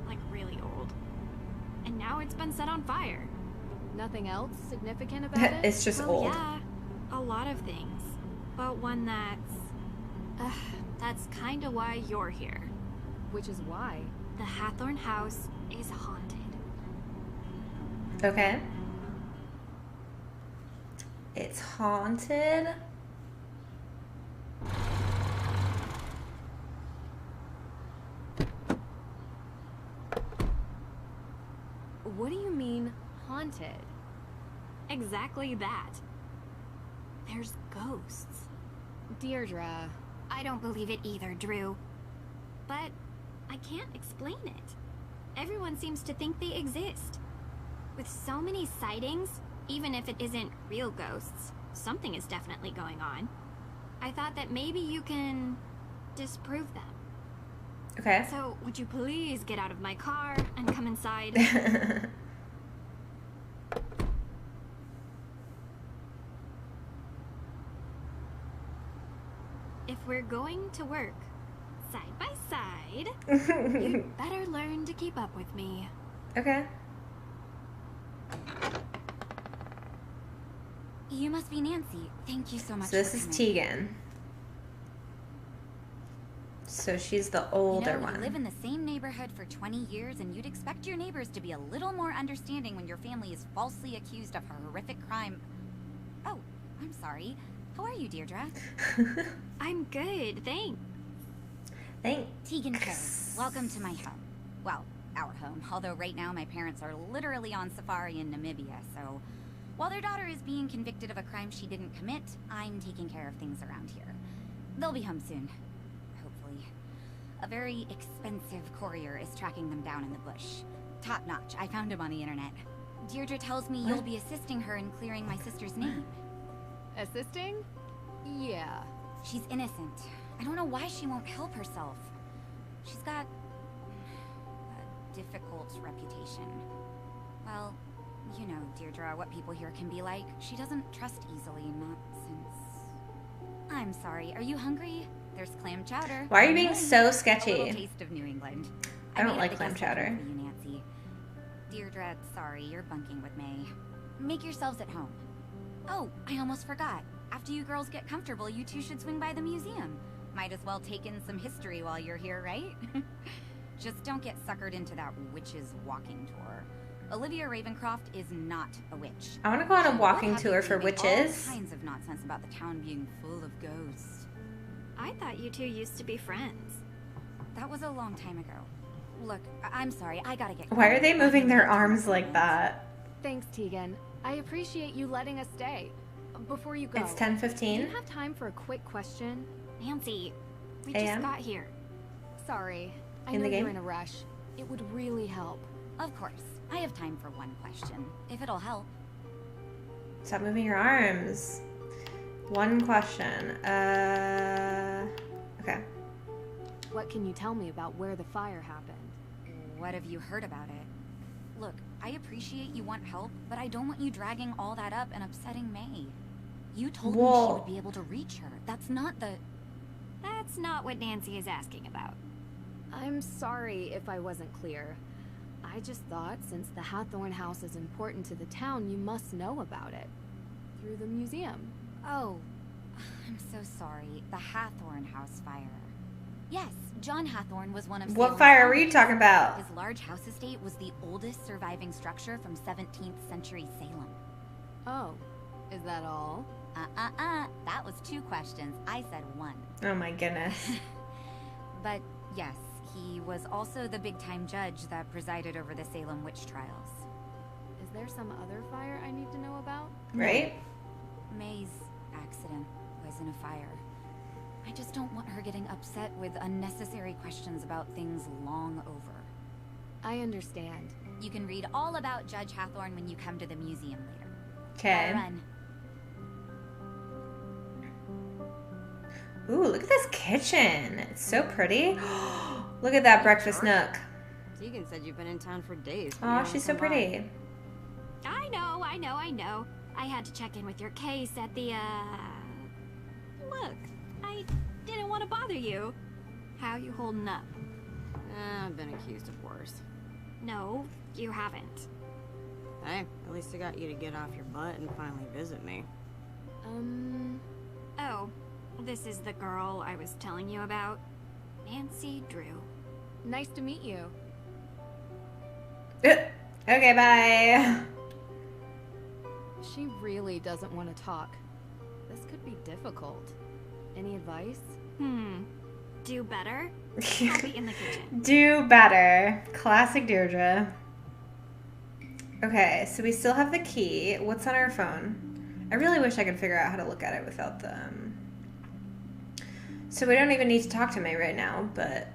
S6: Like, really old. And now it's been set on fire.
S2: Nothing else significant about it?
S1: It's just
S6: Well,
S1: old.
S6: yeah, a lot of things. But one that's kinda why you're here.
S2: Which is why.
S6: The Hathorne House is haunted.
S1: Okay. It's haunted.
S2: What do you mean, haunted?
S6: Exactly that. There's ghosts.
S2: Deirdre.
S6: I don't believe it either, Drew. But I can't explain it. Everyone seems to think they exist. With so many sightings, even if it isn't real ghosts, something is definitely going on. I thought that maybe you can disprove them.
S1: Okay.
S6: So, would you please get out of my car and come inside? If we're going to work side by side, you'd better learn to keep up with me.
S1: Okay.
S7: You must be Nancy. Thank you so much.
S1: So this
S7: for
S1: is
S7: coming.
S1: Tegan. So she's the older
S7: You
S1: one.
S7: live in the same neighborhood for 20 years, and you'd expect your neighbors to be a little more understanding when your family is falsely accused of a horrific crime. Oh, I'm sorry. How are you, Deirdre?
S6: I'm good, thanks.
S1: Thanks.
S7: Tegan Cove. Welcome to my home. Well, our home. Although right now my parents are literally on safari in Namibia, so while their daughter is being convicted of a crime she didn't commit, I'm taking care of things around here. They'll be home soon. Hopefully. A very expensive courier is tracking them down in the bush. Top notch. I found him on the internet. Deirdre tells me you'll be assisting her in clearing my sister's name.
S2: Assisting? Yeah.
S7: She's innocent. I don't know why she won't help herself. She's got a difficult reputation. Well, you know, Deirdre, what people here can be like. She doesn't trust easily, not since... I'm sorry, are you hungry? There's clam chowder.
S1: Why are you being so
S7: A little
S1: sketchy?
S7: taste of New England.
S1: I don't
S7: made
S1: like
S7: up the
S1: clam
S7: guest list
S1: chowder.
S7: for you, Nancy. Deirdre, sorry, you're bunking with May. Make yourselves at home. Oh, I almost forgot. After you girls get comfortable, you two should swing by the museum. Might as well take in some history while you're here, right? Just don't get suckered into that witch's walking tour. Olivia Ravencroft is not a witch.
S1: I want to go on a
S7: She
S1: walking
S7: will have you
S1: tour for
S7: believing
S1: witches.
S7: all kinds of nonsense about the town being full of ghosts.
S6: I thought you two used to be friends.
S7: That was a long time ago. Look, I'm sorry, I gotta get
S1: Why are they
S7: going.
S1: moving their arms like that?
S2: Thanks, Tegan. I appreciate you letting us stay. Before you go,
S1: It's
S2: do you
S1: 10:15.
S2: have time for a quick question?
S6: Nancy, we
S1: AM?
S6: just got here.
S2: Sorry, I
S1: In
S2: know
S1: the game?
S2: you're in a rush. It would really help.
S7: Of course. I have time for one question, if it'll help.
S1: Stop moving your arms. One question. Okay.
S2: What can you tell me about where the fire happened?
S7: What have you heard about it? Look, I appreciate you want help, but I don't want you dragging all that up and upsetting May. You told me she
S1: Whoa.
S7: would be able to reach her. That's not the...
S6: That's not what Nancy is asking about.
S2: I'm sorry if I wasn't clear. I just thought since the Hathorne House is important to the town, you must know about it. Through the museum.
S7: Oh, I'm so sorry. The Hathorne House fire. Yes, John Hathorne was one of
S1: What
S7: Salem's
S1: fire were you
S7: founders.
S1: talking about?
S7: His large house estate was the oldest surviving structure from 17th century Salem.
S2: Oh, is that all?
S7: That was 2 questions. I said 1.
S1: Oh my goodness.
S7: But yes, he was also the big-time judge that presided over the Salem witch trials.
S2: Is there some other fire I need to know about?
S1: Right?
S7: May's accident was in a fire. I just don't want her getting upset with unnecessary questions about things long over.
S2: I understand.
S7: You can read all about Judge Hathorne when you come to the museum later.
S1: Okay.
S7: Run.
S1: Ooh, look at this kitchen. It's so pretty. Look at that breakfast nook.
S8: Tegan said you've been in town for days.
S1: Oh, she's so pretty.
S6: I know. I had to check in with your case at the, Look, I didn't want to bother you. How you holding up?
S8: I've been accused of worse.
S6: No, you haven't.
S8: Hey, at least I got you to get off your butt and finally visit me.
S6: Oh, this is the girl I was telling you about. Nancy Drew.
S2: Nice to meet you.
S1: Okay, bye.
S2: She really doesn't want to talk. This could be difficult. Any advice?
S6: Do better? I'll be in the kitchen.
S1: Do better. Classic Deirdre. Okay, so we still have the key. What's on our phone? I really wish I could figure out how to look at it without the... So we don't even need to talk to May right now, but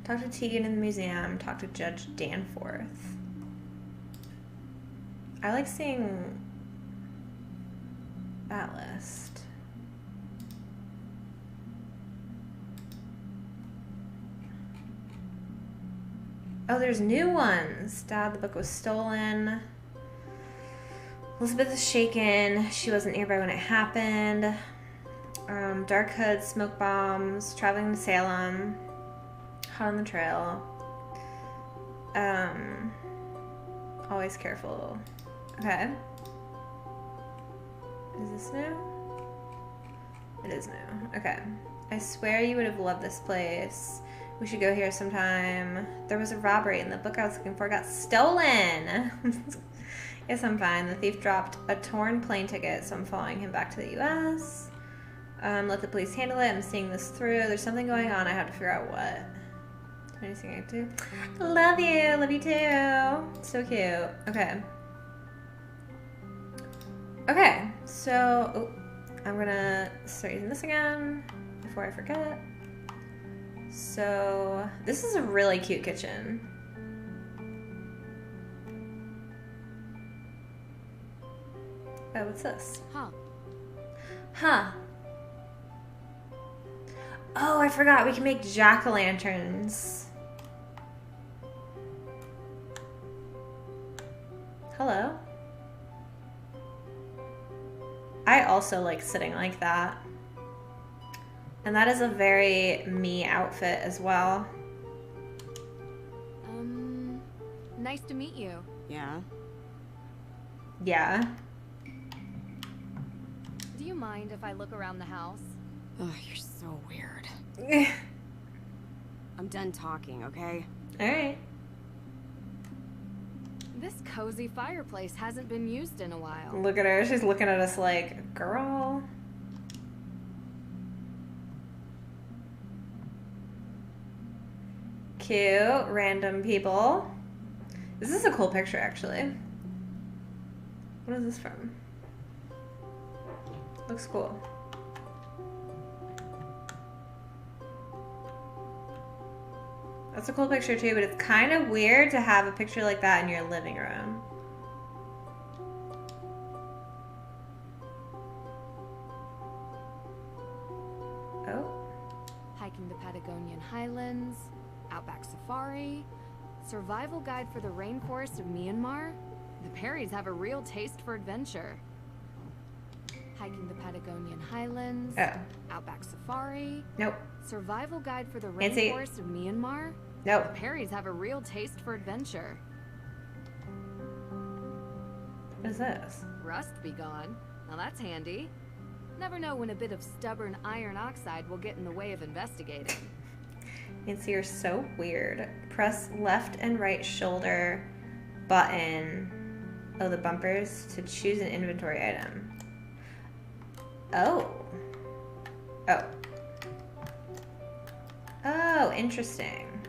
S1: talk to Tegan in the museum, talk to Judge Danforth. I like seeing that list. Oh, there's new ones. Dad, the book was stolen. Elizabeth is shaken. She wasn't nearby when it happened. Dark hood, smoke bombs, traveling to Salem, hot on the trail. Always careful. Okay. Is this new? It is new. Okay. I swear you would have loved this place. We should go here sometime. There was a robbery and the book I was looking for got stolen. Yes, I'm fine. The thief dropped a torn plane ticket, so I'm following him back to the U.S. Let the police handle it. I'm seeing this through. There's something going on. I have to figure out what. Anything I have to do? Love you. Love you too. So cute. Okay. Okay. So, I'm gonna start using this again before I forget. So, this is a really cute kitchen. Oh, what's this? Huh. Oh, I forgot. We can make jack-o'-lanterns. Hello. I also like sitting like that. And that is a very me outfit as well.
S2: Nice to meet you.
S8: Yeah?
S1: Yeah.
S2: Do you mind if I look around the house?
S8: Ugh, you're so weird. I'm done talking, okay?
S1: Alright.
S2: This cozy fireplace hasn't been used in a while.
S1: Look at her. She's looking at us like, girl. Cute. Random people. This is a cool picture, actually. What is this from? Looks cool. That's a cool picture too, but it's kind of weird to have a picture like that in your living room. Oh.
S2: Hiking the Patagonian Highlands, Outback Safari, Survival Guide for the Rainforest of Myanmar. The Perrys have a real taste for adventure. Hiking the Patagonian Highlands, Outback Safari.
S1: Nope.
S2: Survival Guide for the
S1: Nancy.
S2: Rainforest of Myanmar.
S1: Nope.
S2: The Perrys have a real taste for adventure.
S1: What is this?
S2: Rust be gone. Now that's handy. Never know when a bit of stubborn iron oxide will get in the way of investigating.
S1: Nancy, you're so weird. Press left and right shoulder button. Oh, the bumpers to choose an inventory item. Oh. Oh. Oh, interesting.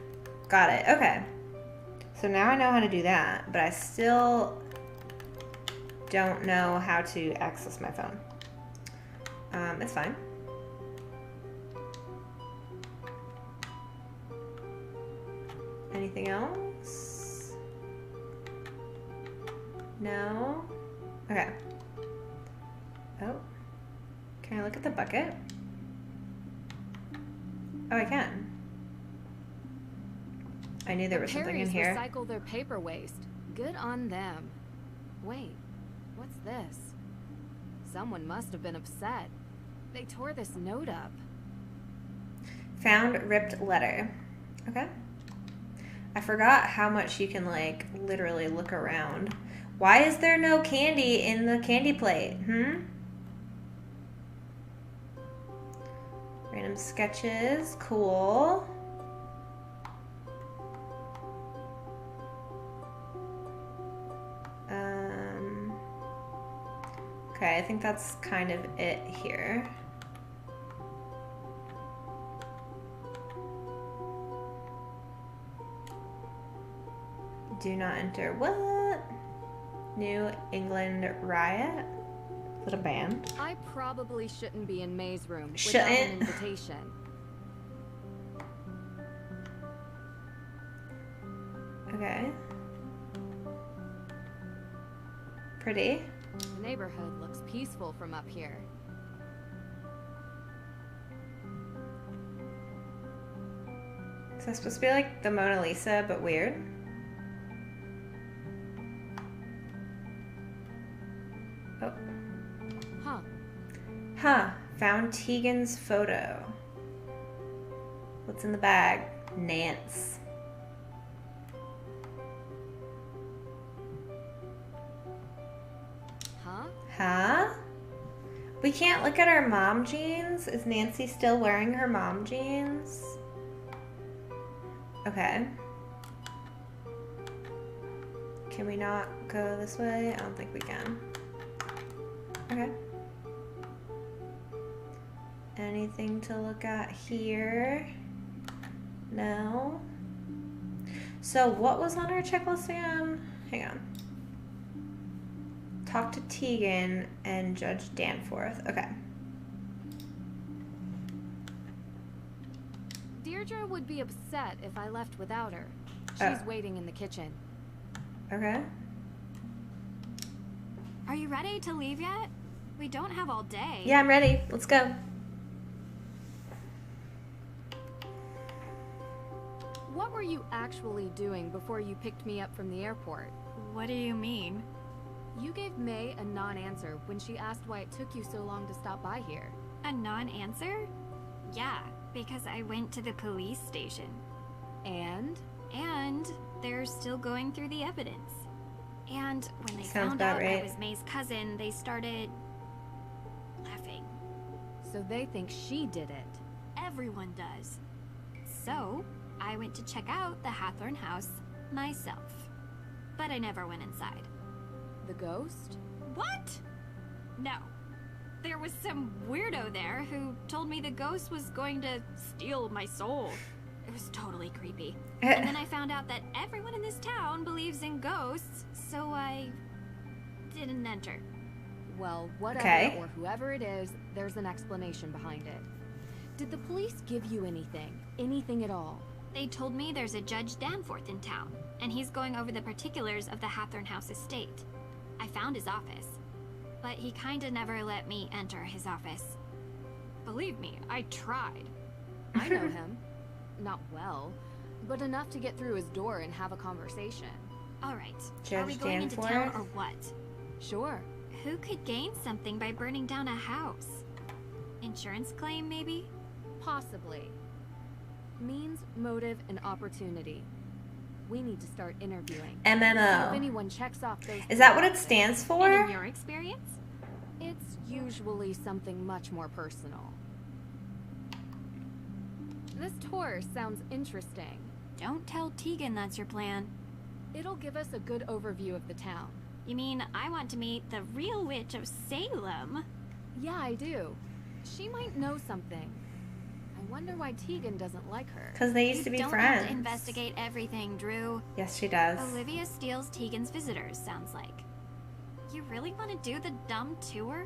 S1: Got it. Okay. So now I know how to do that, but I still don't know how to access my phone. It's fine. Anything else? No? Okay. Oh. Can I look at the bucket? Oh, I can. I knew there was something in here.
S2: Recycle their paper waste. Good on them. Wait, what's this? Someone must have been upset. They tore this note up.
S1: Found ripped letter. Okay. I forgot how much you can, like, literally look around. Why is there no candy in the candy plate? Random sketches. Cool. Okay, I think that's kind of it here. Do not enter. What? New England Riot? Is it a band?
S2: I probably shouldn't be in May's room without
S1: Shouldn't?
S2: an invitation.
S1: Okay. Pretty.
S2: The neighborhood looks peaceful from up here.
S1: Is that supposed to be like the Mona Lisa, but weird? Oh.
S2: Huh.
S1: Huh. Found Tegan's photo. What's in the bag? Nance. Huh? We can't look at our mom jeans? Is Nancy still wearing her mom jeans? Okay. Can we not go this way? I don't think we can. Okay. Anything to look at here? No. So what was on our checklist again? Hang on. Talk to Tegan and Judge Danforth. Okay.
S2: Deirdre would be upset if I left without her. She's waiting in the kitchen.
S1: Okay.
S6: Are you ready to leave yet? We don't have all day.
S1: Yeah, I'm ready. Let's go.
S2: What were you actually doing before you picked me up from the airport?
S6: What do you mean?
S2: You gave May a non-answer when she asked why it took you so long to stop by here.
S6: A non-answer? Yeah, because I went to the police station.
S2: And?
S6: And they're still going through the evidence. And when they
S1: Sounds
S6: found
S1: about
S6: out
S1: right.
S6: I was May's cousin, they started laughing.
S2: So they think she did it.
S6: Everyone does. So, I went to check out the Hathorne House myself. But I never went inside.
S2: The ghost?
S6: What? No. There was some weirdo there who told me the ghost was going to steal my soul. It was totally creepy. And then I found out that everyone in this town believes in ghosts, so I didn't enter.
S2: Well, whatever
S1: Okay.
S2: or whoever it is, there's an explanation behind it. Did the police give you anything? Anything at all?
S6: They told me there's a Judge Danforth in town, and he's going over the particulars of the Hathorne House estate. I found his office, but he kinda never let me enter his office. Believe me, I tried.
S2: I know him. Not well, but enough to get through his door and have a conversation.
S6: Alright, are
S1: Judge
S6: we going into town
S1: Danforth?
S6: or what?
S2: Sure.
S6: Who could gain something by burning down a house? Insurance claim, maybe?
S2: Possibly. Means, motive, and opportunity. We need to start interviewing. See if
S1: MMO.
S2: anyone checks off those.
S1: Is that what it
S2: boxes.
S1: stands
S6: And
S1: for?
S6: in your experience?
S2: It's usually something much more personal. This tour sounds interesting.
S6: Don't tell Tegan that's your plan.
S2: It'll give us a good overview of the town.
S6: You mean I want to meet the real witch of Salem?
S2: Yeah, I do. She might know something. I wonder why Tegan doesn't like her.
S1: Because they used to be
S6: Don't
S1: friends.
S6: have to investigate everything, Drew.
S1: Yes, she does.
S6: Olivia steals Tegan's visitors, sounds like. You really want to do the dumb tour?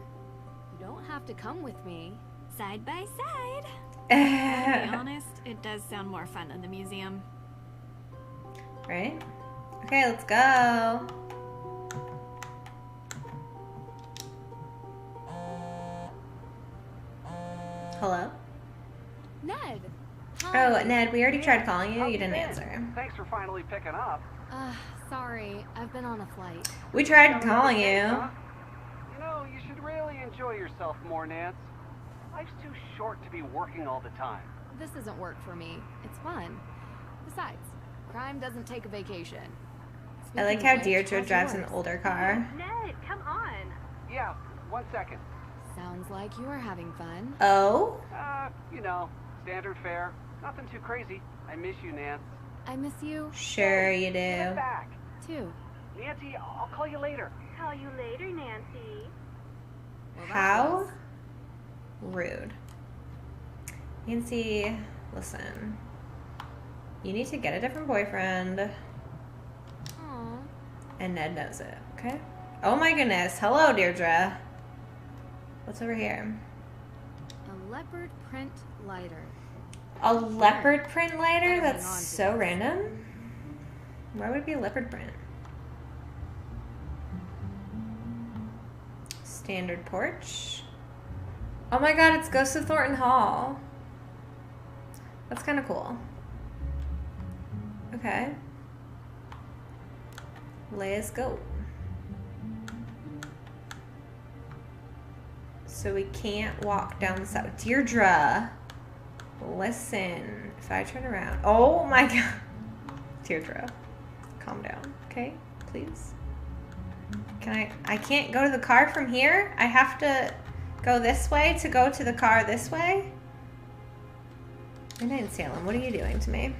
S2: You don't have to come with me.
S6: Side by side. To be honest, it does sound more fun than the museum.
S1: Right? Okay, let's go. Hello?
S2: Ned!
S1: Oh,
S2: Hi.
S1: Ned, we already tried calling you.
S9: How's
S1: You
S9: it
S1: didn't
S9: been?
S1: answer.
S9: Thanks for finally picking up.
S2: Sorry. I've been on a flight.
S1: We tried calling
S9: Huh?
S1: you.
S9: You know, you should really enjoy yourself more, Nance. Life's too short to be working all the time.
S2: This isn't work for me. It's fun. Besides, crime doesn't take a vacation.
S1: I like
S2: Speaking
S1: how
S2: of which,
S1: Deirdre
S2: how's
S1: drives an
S2: yours?
S1: older car.
S5: Ned, come on.
S9: Yeah, 1 second.
S2: Sounds like you are having fun.
S1: Oh?
S9: You know, standard fare. Nothing too crazy. I miss you, Nance.
S2: I miss you,
S1: Sure you
S9: Get
S1: do.
S9: back.
S2: too.
S9: Nancy, I'll call you later.
S5: Call you later, Nancy.
S2: Well, that
S1: How
S2: was-
S1: rude. Nancy, listen. You need to get a different boyfriend.
S2: Aw.
S1: And Ned knows it, okay? Oh my goodness. Hello, Deirdre. What's over here?
S2: A leopard print lighter.
S1: A leopard print lighter?
S2: Gotta
S1: That's
S2: hang on to
S1: so
S2: this.
S1: random. Why would it be a leopard print? Standard porch. Oh my god, it's Ghost of Thornton Hall. That's kind of cool. Okay. Let's go. So we can't walk down the side. Deirdre, listen. If I turn around. Oh my god. Deirdre, calm down, okay? Please. I can't go to the car from here? I have to go this way to go to the car this way? Midnight in Salem, what are you doing to me?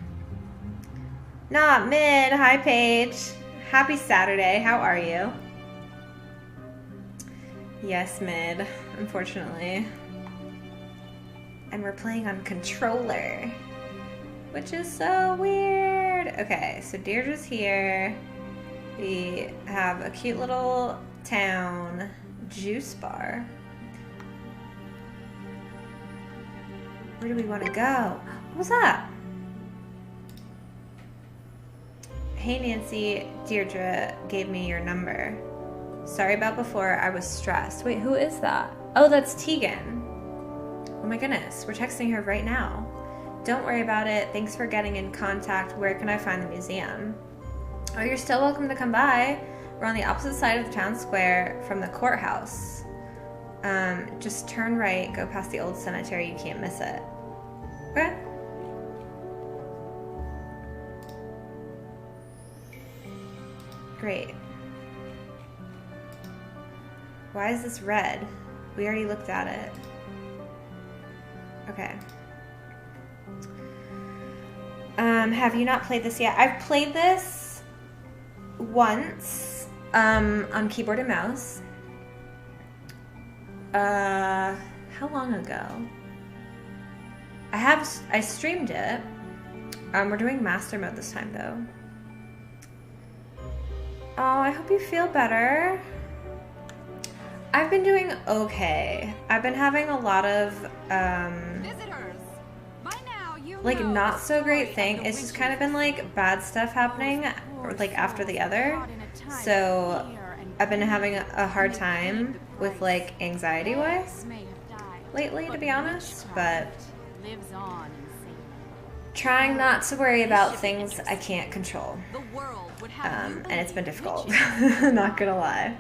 S1: Not Mid. Hi, Paige. Happy Saturday. How are you? Yes, Mid, unfortunately. And we're playing on controller, which is so weird. Okay, so Deirdre's here. We have a cute little town juice bar. Where do we want to go? What was that? Hey Nancy, Deirdre gave me your number. Sorry about before, I was stressed. Wait, who is that? Oh, that's Tegan. Oh my goodness, we're texting her right now. Don't worry about it. Thanks for getting in contact. Where can I find the museum? Oh, you're still welcome to come by. We're on the opposite side of the town square from the courthouse. Just turn right, go past the old cemetery. You can't miss it. Okay? Great. Why is this red? We already looked at it. Okay. Have you not played this yet? I've played this once on keyboard and mouse. How long ago? I streamed it. We're doing master mode this time though. Oh, I hope you feel better. I've been doing okay. I've been having a lot of
S7: Visitors! By now, you
S1: like
S7: know
S1: not
S7: the
S1: so great
S7: story
S1: thing.
S7: of the
S1: It's just
S7: witches.
S1: kind of been like bad stuff happening like after the other. So I've been having a hard time with like anxiety wise
S7: May have died,
S1: lately, to
S7: but
S1: be honest, but
S7: lives on in Salem.
S1: trying not to worry about things I can't control.
S7: The world would have you
S1: And it's been
S7: believe
S1: difficult.
S7: witches.
S1: Not gonna lie.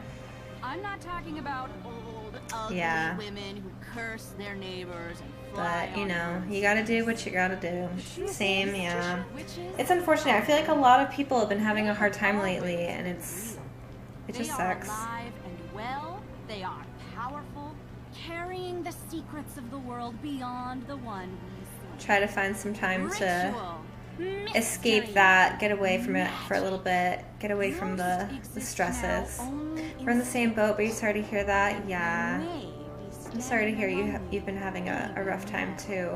S7: I'm not talking about old, ugly
S1: Yeah.
S7: women who curse their neighbors and fly
S1: But you
S7: on
S1: know,
S7: roofs.
S1: you gotta do what you gotta do. Same, yeah.
S7: Witches
S1: It's unfortunate. I feel like a lot of people have been having a hard time lately, and it
S7: They
S1: just
S7: are
S1: sucks.
S7: alive and well. They are powerful. carrying the secrets of the world beyond the one we see.
S1: Try to find some time to
S7: Ritual,
S1: escape
S7: mystery,
S1: that, get away from it for a little
S7: magic.
S1: bit, get away from the
S7: exist
S1: stresses.
S7: now only
S1: We're in the same boat, but you're sorry to hear that.
S7: Salem.
S1: Yeah.
S7: May be
S1: I'm sorry to hear
S7: standing
S1: you've been having a rough time too.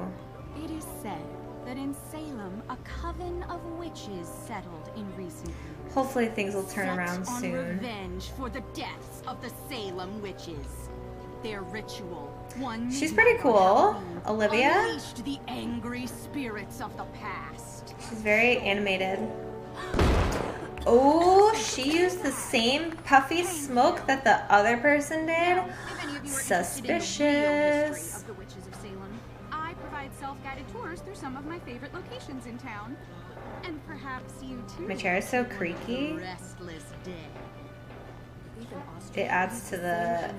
S7: It is said that in Salem, a coven of witches settled in recent years.
S1: Hopefully things will turn
S7: Set
S1: around
S7: on
S1: soon.
S7: revenge for the deaths of the Salem witches. Their ritual, one
S1: She's
S7: midnight
S1: pretty
S7: on
S1: cool.
S7: Halloween,
S1: Olivia?
S7: unleashed the angry spirits of the past.
S1: She's very animated. Oh, she used the same puffy smoke that the other person did?
S7: Now, if any of you are interested in the real
S1: Suspicious.
S7: history of the witches of Salem, I provide self-guided tours through some of my favorite locations in town. And perhaps you too.
S1: My chair is so
S7: on a
S1: creaky.
S7: restless day.
S1: It adds to the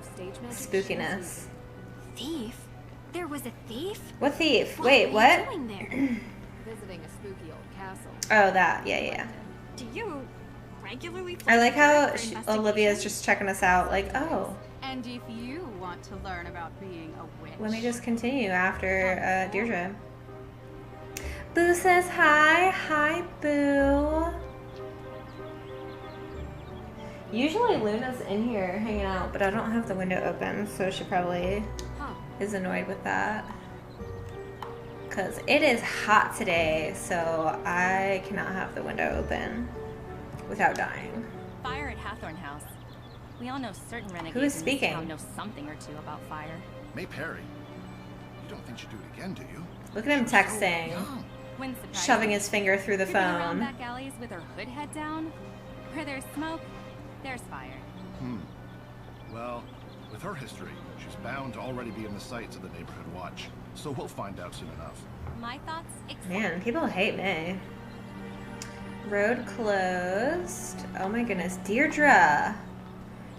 S1: spookiness.
S6: Thief? There was a thief?
S1: What thief?
S6: What
S1: Wait,
S6: were
S1: what?
S6: you doing there?
S2: Visiting a spooky old castle.
S1: Oh, that. Yeah.
S6: Do you regularly
S1: I like how
S6: for
S1: Olivia's
S6: investigations?
S1: just checking us out. Like, oh,
S7: And if you want to learn about being a witch,
S1: let me just continue after Deirdre. Boo says hi. Hi, Boo. Usually Luna's in here hanging out, but I don't have the window open, so she probably is annoyed with that. Because it is hot today, so I cannot have the window open without dying.
S10: Fire at Hathorne House. We all know certain renegades
S1: Who is
S10: in this
S1: speaking?
S10: town know something or two about fire.
S11: May Perry, you don't think she'd do it again, do you?
S1: Look at him texting,
S10: When surprisingly,
S1: shoving his finger through the
S10: creeping around
S1: phone.
S10: back alleys with her hood head down. Where there's smoke, there's fire.
S11: Well, with her history, she's bound to already be in the sights of the neighborhood watch. So we'll find out soon enough.
S10: My thoughts,
S1: Man, people hate me. Road closed. Oh my goodness, Deirdre.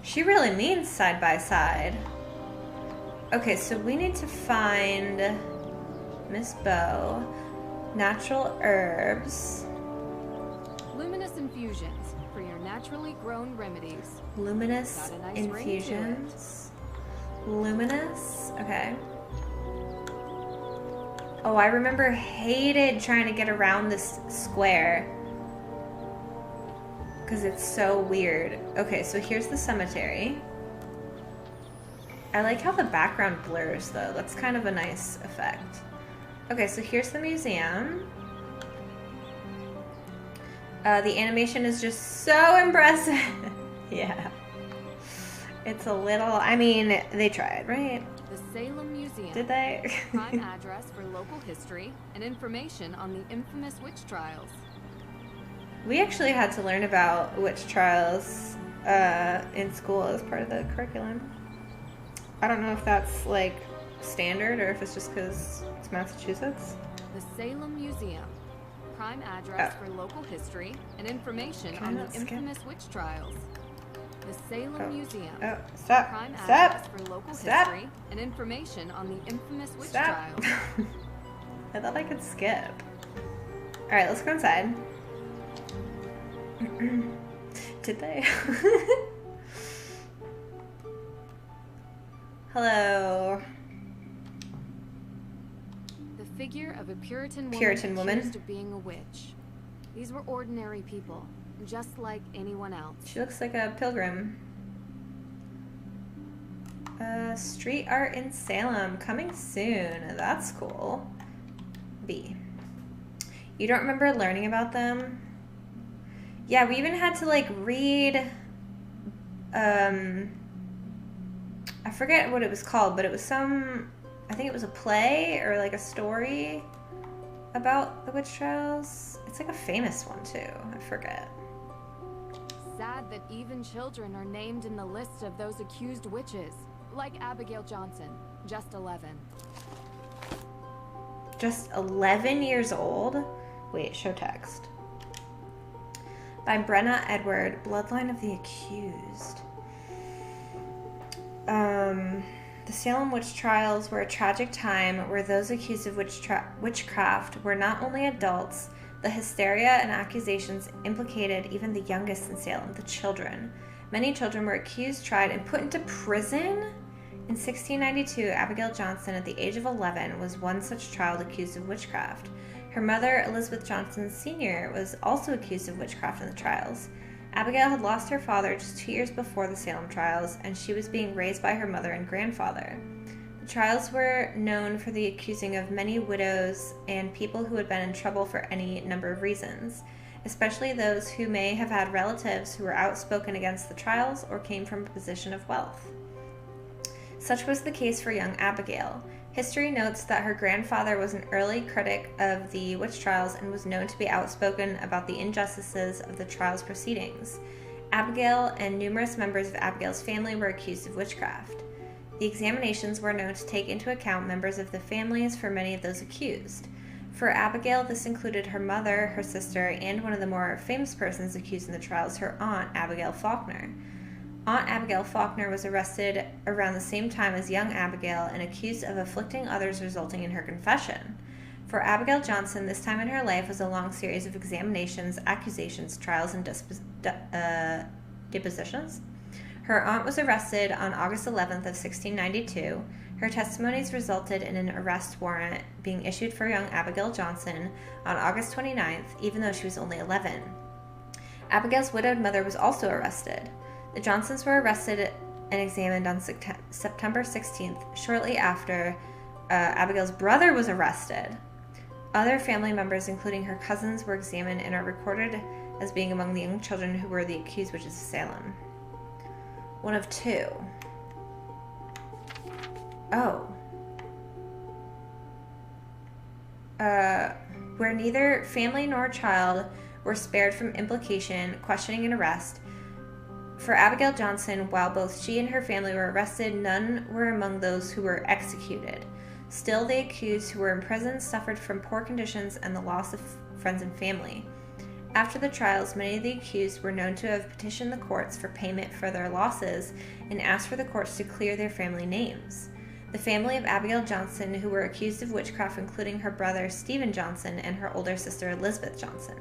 S1: She really means side by side. Okay, so we need to find Miss Bow. Natural herbs.
S2: Luminous infusions for your naturally grown remedies.
S1: Luminous
S2: Got a nice ring to it.
S1: infusions. Luminous. Okay. Oh, I remember hated trying to get around this square. Because it's so weird. Okay, so here's the cemetery. I like how the background blurs, though. That's kind of a nice effect. Okay, so here's the museum. The animation is just so impressive. Yeah. It's a little, I mean, they tried, right?
S2: The Salem Museum.
S1: Did they?
S2: Prime address for local history and information on the infamous witch trials.
S1: We actually had to learn about witch trials in school as part of the curriculum. I don't know if that's like standard or if it's just because it's Massachusetts.
S2: The Salem Museum. Prime address for local history and information
S1: Can I
S2: on the
S1: not skip?
S2: infamous witch trials. The Salem Museum.
S1: Oh, stop.
S2: Prime
S1: Stop.
S2: address for local
S1: Stop.
S2: history and information on the infamous witch
S1: Stop.
S2: trials.
S1: I thought I could skip. Alright, let's go inside. Did they? Hello.
S2: The figure of a Puritan
S1: Puritan woman.
S2: accused of being a witch. These were ordinary people, just like anyone else.
S1: She looks like a pilgrim. Street art in Salem, coming soon. That's cool. B. You don't remember learning about them? Yeah, we even had to like read, I forget what it was called, but it was I think it was a play or like a story about the witch trials. It's like a famous one too, I forget.
S2: Sad that even children are named in the list of those accused witches, like Abigail Johnson, just 11.
S1: Just 11 years old? Wait, show text. By Brenna Edward, Bloodline of the Accused. The Salem witch trials were a tragic time where those accused of witchcraft were not only adults. The hysteria and accusations implicated even the youngest in Salem, the children. Many children were accused, tried, and put into prison. In 1692, Abigail Johnson, at the age of 11, was one such child accused of witchcraft. Her mother, Elizabeth Johnson Sr., was also accused of witchcraft in the trials. Abigail had lost her father just 2 years before the Salem trials, and she was being raised by her mother and grandfather. The trials were known for the accusing of many widows and people who had been in trouble for any number of reasons, especially those who may have had relatives who were outspoken against the trials or came from a position of wealth. Such was the case for young Abigail. History notes that her grandfather was an early critic of the witch trials and was known to be outspoken about the injustices of the trials proceedings. Abigail and numerous members of Abigail's family were accused of witchcraft. The examinations were known to take into account members of the families for many of those accused. For Abigail, this included her mother, her sister, and one of the more famous persons accused in the trials, her aunt, Abigail Faulkner. Aunt Abigail Faulkner was arrested around the same time as young Abigail and accused of afflicting others, resulting in her confession. For Abigail Johnson, this time in her life was a long series of examinations, accusations, trials, and depositions. Her aunt was arrested on August 11th of 1692. Her testimonies resulted in an arrest warrant being issued for young Abigail Johnson on August 29th, even though she was only 11. Abigail's widowed mother was also arrested. The Johnsons were arrested and examined on September 16th, shortly after Abigail's brother was arrested. Other family members, including her cousins, were examined and are recorded as being among the young children who were the accused witches of Salem. One of two. Oh. Where neither family nor child were spared from implication, questioning, and arrest. For Abigail Johnson, while both she and her family were arrested, none were among those who were executed. Still, the accused who were in prison suffered from poor conditions and the loss of friends and family. After the trials, many of the accused were known to have petitioned the courts for payment for their losses and asked for the courts to clear their family names. The family of Abigail Johnson, who were accused of witchcraft, including her brother Stephen Johnson and her older sister Elizabeth Johnson.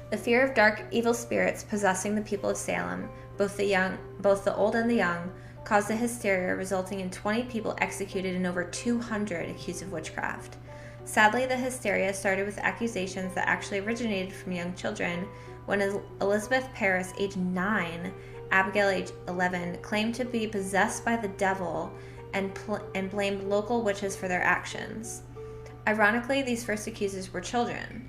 S1: The fear of dark, evil spirits possessing the people of Salem, both the old and the young, caused a hysteria, resulting in 20 people executed and over 200 accused of witchcraft. Sadly, the hysteria started with accusations that actually originated from young children when Elizabeth Parris, age 9, Abigail, age 11, claimed to be possessed by the devil and blamed local witches for their actions. Ironically, these first accusers were children.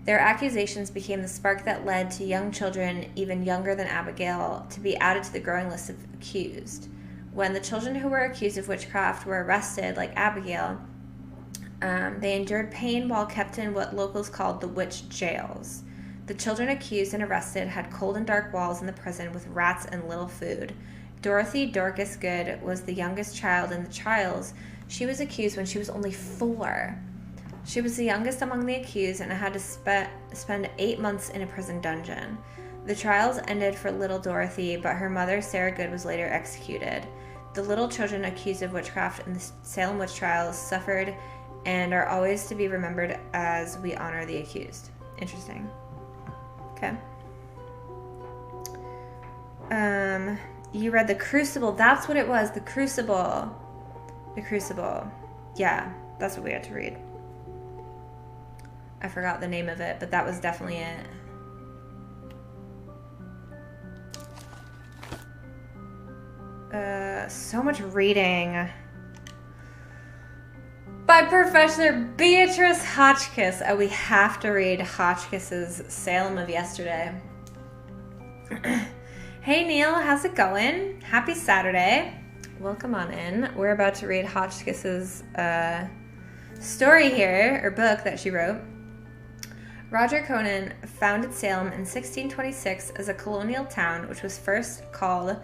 S1: Their accusations became the spark that led to young children, even younger than Abigail, to be added to the growing list of accused. When the children who were accused of witchcraft were arrested, like Abigail, they endured pain while kept in what locals called the witch jails. The children accused and arrested had cold and dark walls in the prison with rats and little food. Dorothy Dorcas Good was the youngest child in the trials. She was accused when she was only 4. She was the youngest among the accused and had to spend 8 months in a prison dungeon. The trials ended for little Dorothy, but her mother, Sarah Good, was later executed. The little children accused of witchcraft in the Salem witch trials suffered and are always to be remembered as we honor the accused. Interesting. Okay. You read The Crucible. That's what it was. The Crucible. The Crucible. Yeah, that's what we had to read. I forgot the name of it, but that was definitely it. So much reading. By Professor Beatrice Hotchkiss. Oh, we have to read Hotchkiss's Salem of Yesterday. Hey Neil, how's it going? Happy Saturday. Welcome on in. We're about to read Hotchkiss's story here, or book that she wrote. Roger Conan founded Salem in 1626 as a colonial town, which was first called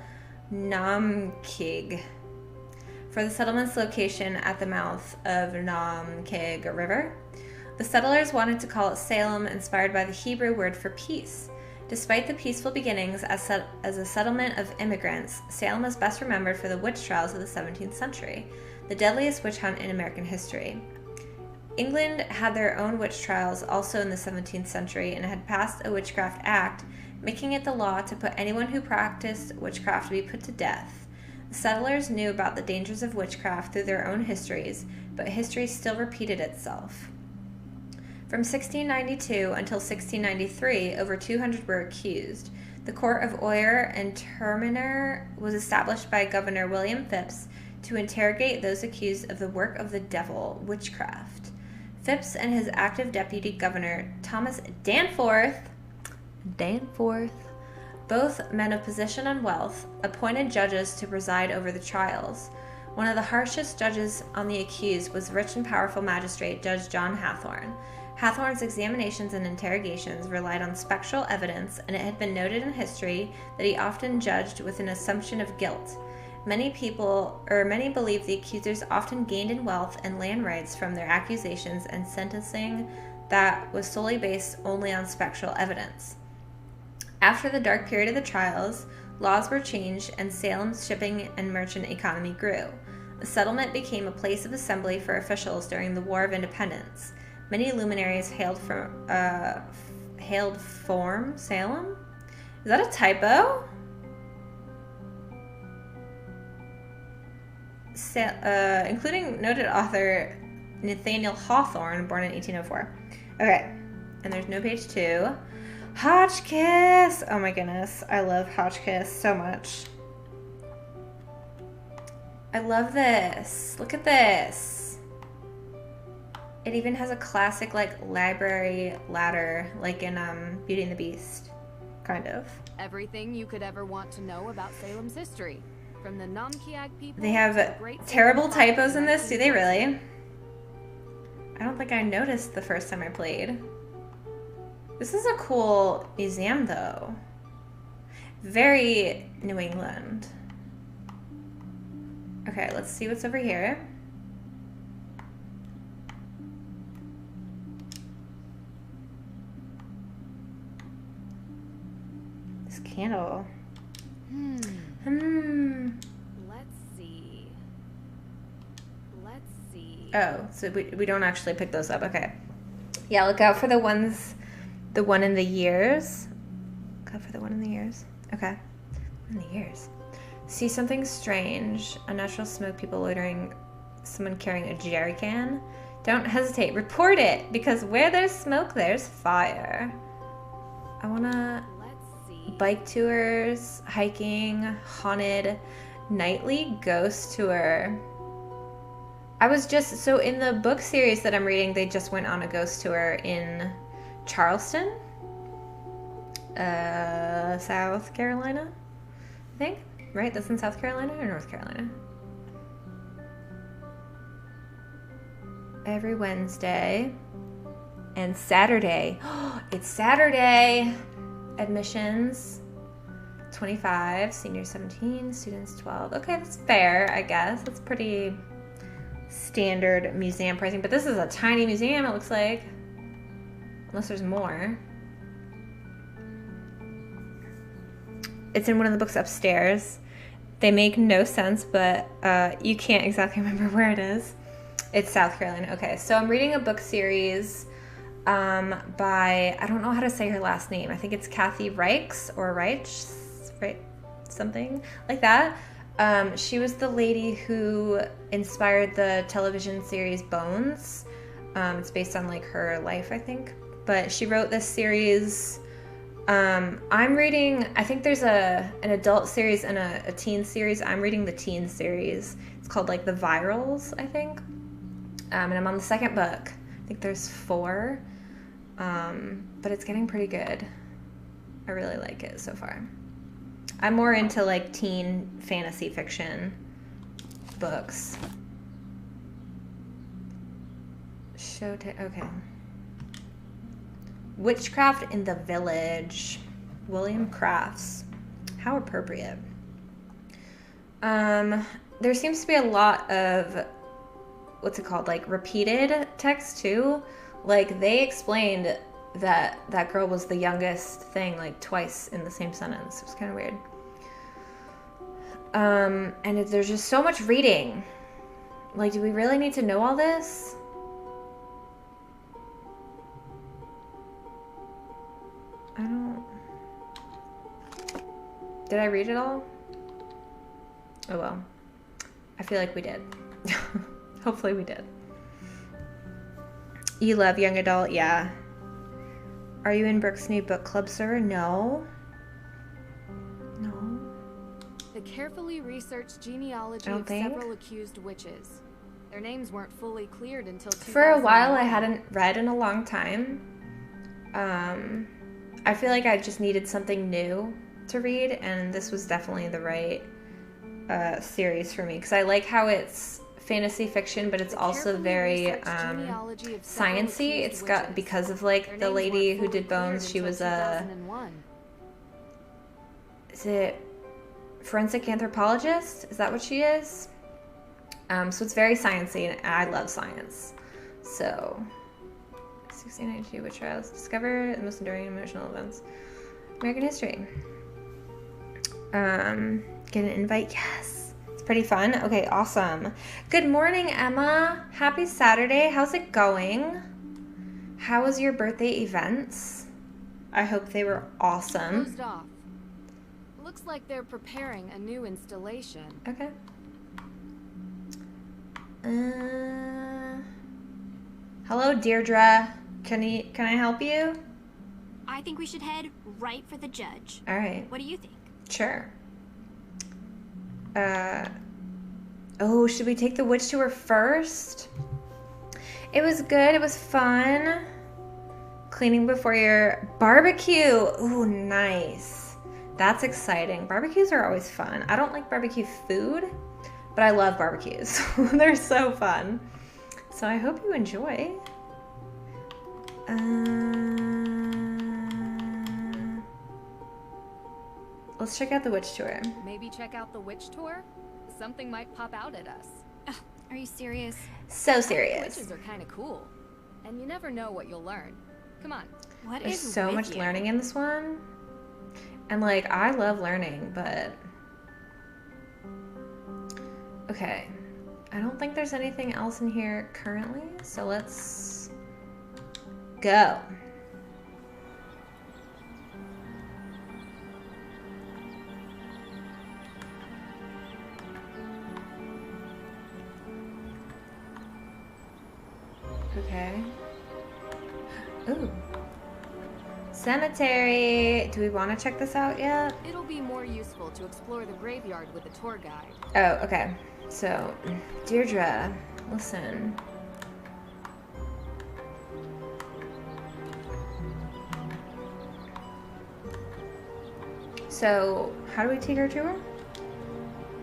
S1: Namkig, for the settlement's location at the mouth of Namkig River. The settlers wanted to call it Salem, inspired by the Hebrew word for peace. Despite the peaceful beginnings as a settlement of immigrants, Salem is best remembered for the witch trials of the 17th century, the deadliest witch hunt in American history. England had their own witch trials also in the 17th century and had passed a Witchcraft Act, making it the law to put anyone who practiced witchcraft to be put to death. Settlers knew about the dangers of witchcraft through their own histories, but history still repeated itself. From 1692 until 1693, over 200 were accused. The Court of Oyer and Terminer was established by Governor William Phipps to interrogate those accused of the work of the devil, witchcraft. Phipps and his active deputy governor, Thomas Danforth, both men of position and wealth, appointed judges to preside over the trials. One of the harshest judges on the accused was rich and powerful magistrate Judge John Hathorne. Hathorne's examinations and interrogations relied on spectral evidence, and it had been noted in history that he often judged with an assumption of guilt. Many believe the accusers often gained in wealth and land rights from their accusations and sentencing that was solely based only on spectral evidence. After the dark period of the trials, laws were changed and Salem's shipping and merchant economy grew. The settlement became a place of assembly for officials during the War of Independence. Many luminaries hailed from Salem? Is that a typo? Including noted author Nathaniel Hawthorne, born in 1804. Okay, and there's no page 2. Hotchkiss! Oh my goodness, I love Hotchkiss so much. I love this. Look at this. It even has a classic like library ladder, like in Beauty and the Beast, kind of.
S2: Everything you could ever want to know about Salem's history, from the Namkiag people.
S1: They have terrible typos in this, do they really? I don't think I noticed the first time I played. This is a cool museum, though. Very New England. Okay, let's see what's over here. This candle.
S2: Let's see.
S1: Oh, so we don't actually pick those up. Okay. Yeah, look out for the one in the years. Look out for the one in the years. Okay. In the years. See something strange. Unnatural smoke, people loitering, someone carrying a jerry can. Don't hesitate. Report it, because where there's smoke, there's fire. I wanna bike tours, hiking, haunted, nightly ghost tour. I was just, so in the book series that I'm reading, they just went on a ghost tour in Charleston, South Carolina, I think, right? That's in South Carolina or North Carolina? Every Wednesday and Saturday. It's Saturday. Admissions 25, seniors 17, students 12. Okay, that's fair, I guess. That's pretty standard museum pricing, but this is a tiny museum, it looks like. Unless there's more. It's in one of the books upstairs. They make no sense, but you can't exactly remember where it is. It's South Carolina. Okay, so I'm reading a book series by, I don't know how to say her last name. I think it's Kathy Reichs or Reichs, right? Something like that. She was the lady who inspired the television series Bones. It's based on like her life, I think. But she wrote this series. I'm reading, I think there's an adult series and a teen series. I'm reading the teen series. It's called like The Virals, I think. And I'm on the second book. I think there's 4. But it's getting pretty good. I really like it so far. I'm more into like teen fantasy fiction books. Okay. Witchcraft in the Village. William Crafts. How appropriate. There seems to be a lot of, what's it called, like repeated text too. Like they explained that that girl was the youngest thing like twice in the same sentence. It was kind of weird. And there's just so much reading. Like, do we really need to know all this? I don't... Did I read it all? Oh well. I feel like we did. Hopefully we did. You love young adult? Yeah. Are you in Brooke's new book club server? No. No.
S2: The carefully researched genealogy
S1: I don't
S2: of
S1: think.
S2: several accused witches. Their names weren't fully cleared until 2000.
S1: For a while I hadn't read in a long time. I feel like I just needed something new to read, and this was definitely the right series for me, because I like how it's fantasy fiction, but it's also very sciencey. It's got, because of like the lady who did Bones, she was a, is it forensic anthropologist? Is that what she is? So it's very sciencey, and I love science. So 1692 witch trials discover the most enduring emotional events American history. Get an invite? Yes. It's pretty fun. Okay, awesome. Good morning, Emma. Happy Saturday. How's it going? How was your birthday events? I hope they were awesome.
S2: Closed off. Looks like they're preparing a new installation.
S1: Okay. Hello, Deirdre. Can I help you?
S6: I think we should head right for the judge.
S1: All right.
S6: What do you think?
S1: Sure. Oh, should we take the witch tour first? It was good. It was fun. Cleaning before your barbecue. Ooh, nice. That's exciting. Barbecues are always fun. I don't like barbecue food, but I love barbecues. They're so fun. So I hope you enjoy. Let's check out the witch tour.
S2: Maybe check out the witch tour? Something might pop out at us.
S6: Are you serious?
S1: So serious.
S2: Witches are kind of cool. And you never know what you'll learn. Come on.
S1: There's so much learning in this one. And like, I love learning, but... Okay. I don't think there's anything else in here currently, so let's go. Okay. Ooh. Cemetery. Do we want to check this out yet?
S2: It'll be more useful to explore the graveyard with a tour guide.
S1: Oh, okay. So, Deirdre, listen. So, how do we take her tour?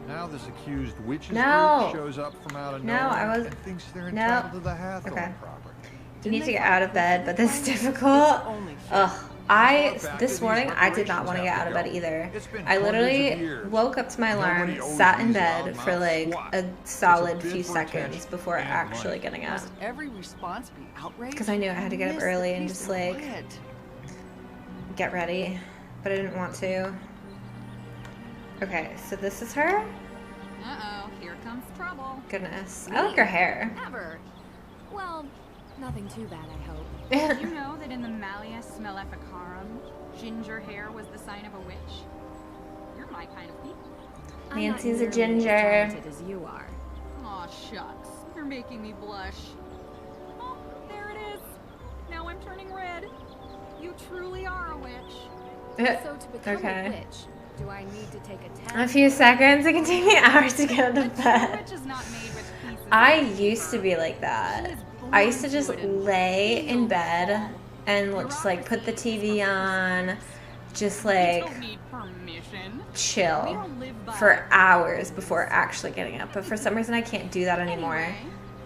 S12: Now this accused witch's
S1: No.
S12: group shows up from out of
S1: No,
S12: nowhere
S1: I was-
S12: and thinks they're
S1: No.
S12: entitled to the Hathorne
S1: Okay.
S12: property.
S1: You need to get out of bed, but this is difficult. Ugh. This morning, I did not want to get out of bed either. I literally woke up to my alarm, sat in bed for like a solid few seconds before actually getting up.
S13: Every response be outraged?
S1: Because I knew I had to get up early and just like get ready, but I didn't want to. Okay, so this is her?
S10: Uh-oh, here comes trouble.
S1: Goodness. I like her hair.
S2: Never. Well, nothing too bad, I hope.
S10: Did you know that in the Malleus Maleficarum, ginger hair was the sign of a witch? You're my kind of people.
S1: Nancy's a ginger.
S2: As talented as you are.
S10: Aw, shucks. You're making me blush. Oh, there it is. Now I'm turning red. You truly are a witch.
S2: So to become
S1: Okay.
S2: a witch, do I need to take a test?
S1: A few seconds. It can take me hours to get out of bed.
S10: Witch is not made with pieces.
S1: I used to be like that. I used to just lay in bed and just like put the TV on, just like
S10: Don't need permission. We
S1: chill
S10: don't live by
S1: for hours before actually getting up. But for some reason, I can't do that anymore.
S10: Anyway.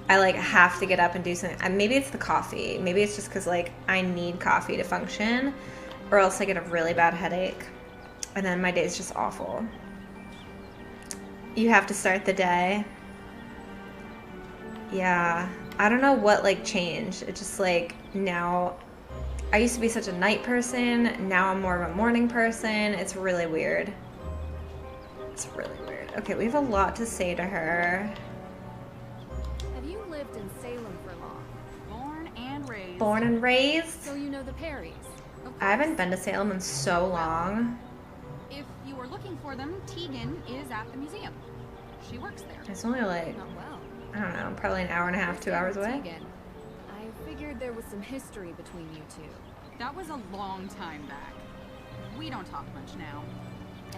S1: I like have to get up and do something. Maybe it's the coffee. Maybe it's just because like I need coffee to function, or else I get a really bad headache, and then my day is just awful. You have to start the day. Yeah, I don't know what like changed. It just like now, I used to be such a night person. Now I'm more of a morning person. It's really weird. It's really weird. Okay, we have a lot to say to her.
S2: Have you lived in Salem for long?
S10: Born and raised.
S1: Born and raised.
S2: So you know the Perrys.
S1: I haven't been to Salem in so long.
S10: If you were looking for them, Tegan is at the museum. She works there.
S1: It's only like,
S2: Not well.
S1: I don't know, probably an hour and a half, 2 hours away.
S2: Tegan. I figured there was some history between you two.
S10: That was a long time back. We don't talk much now.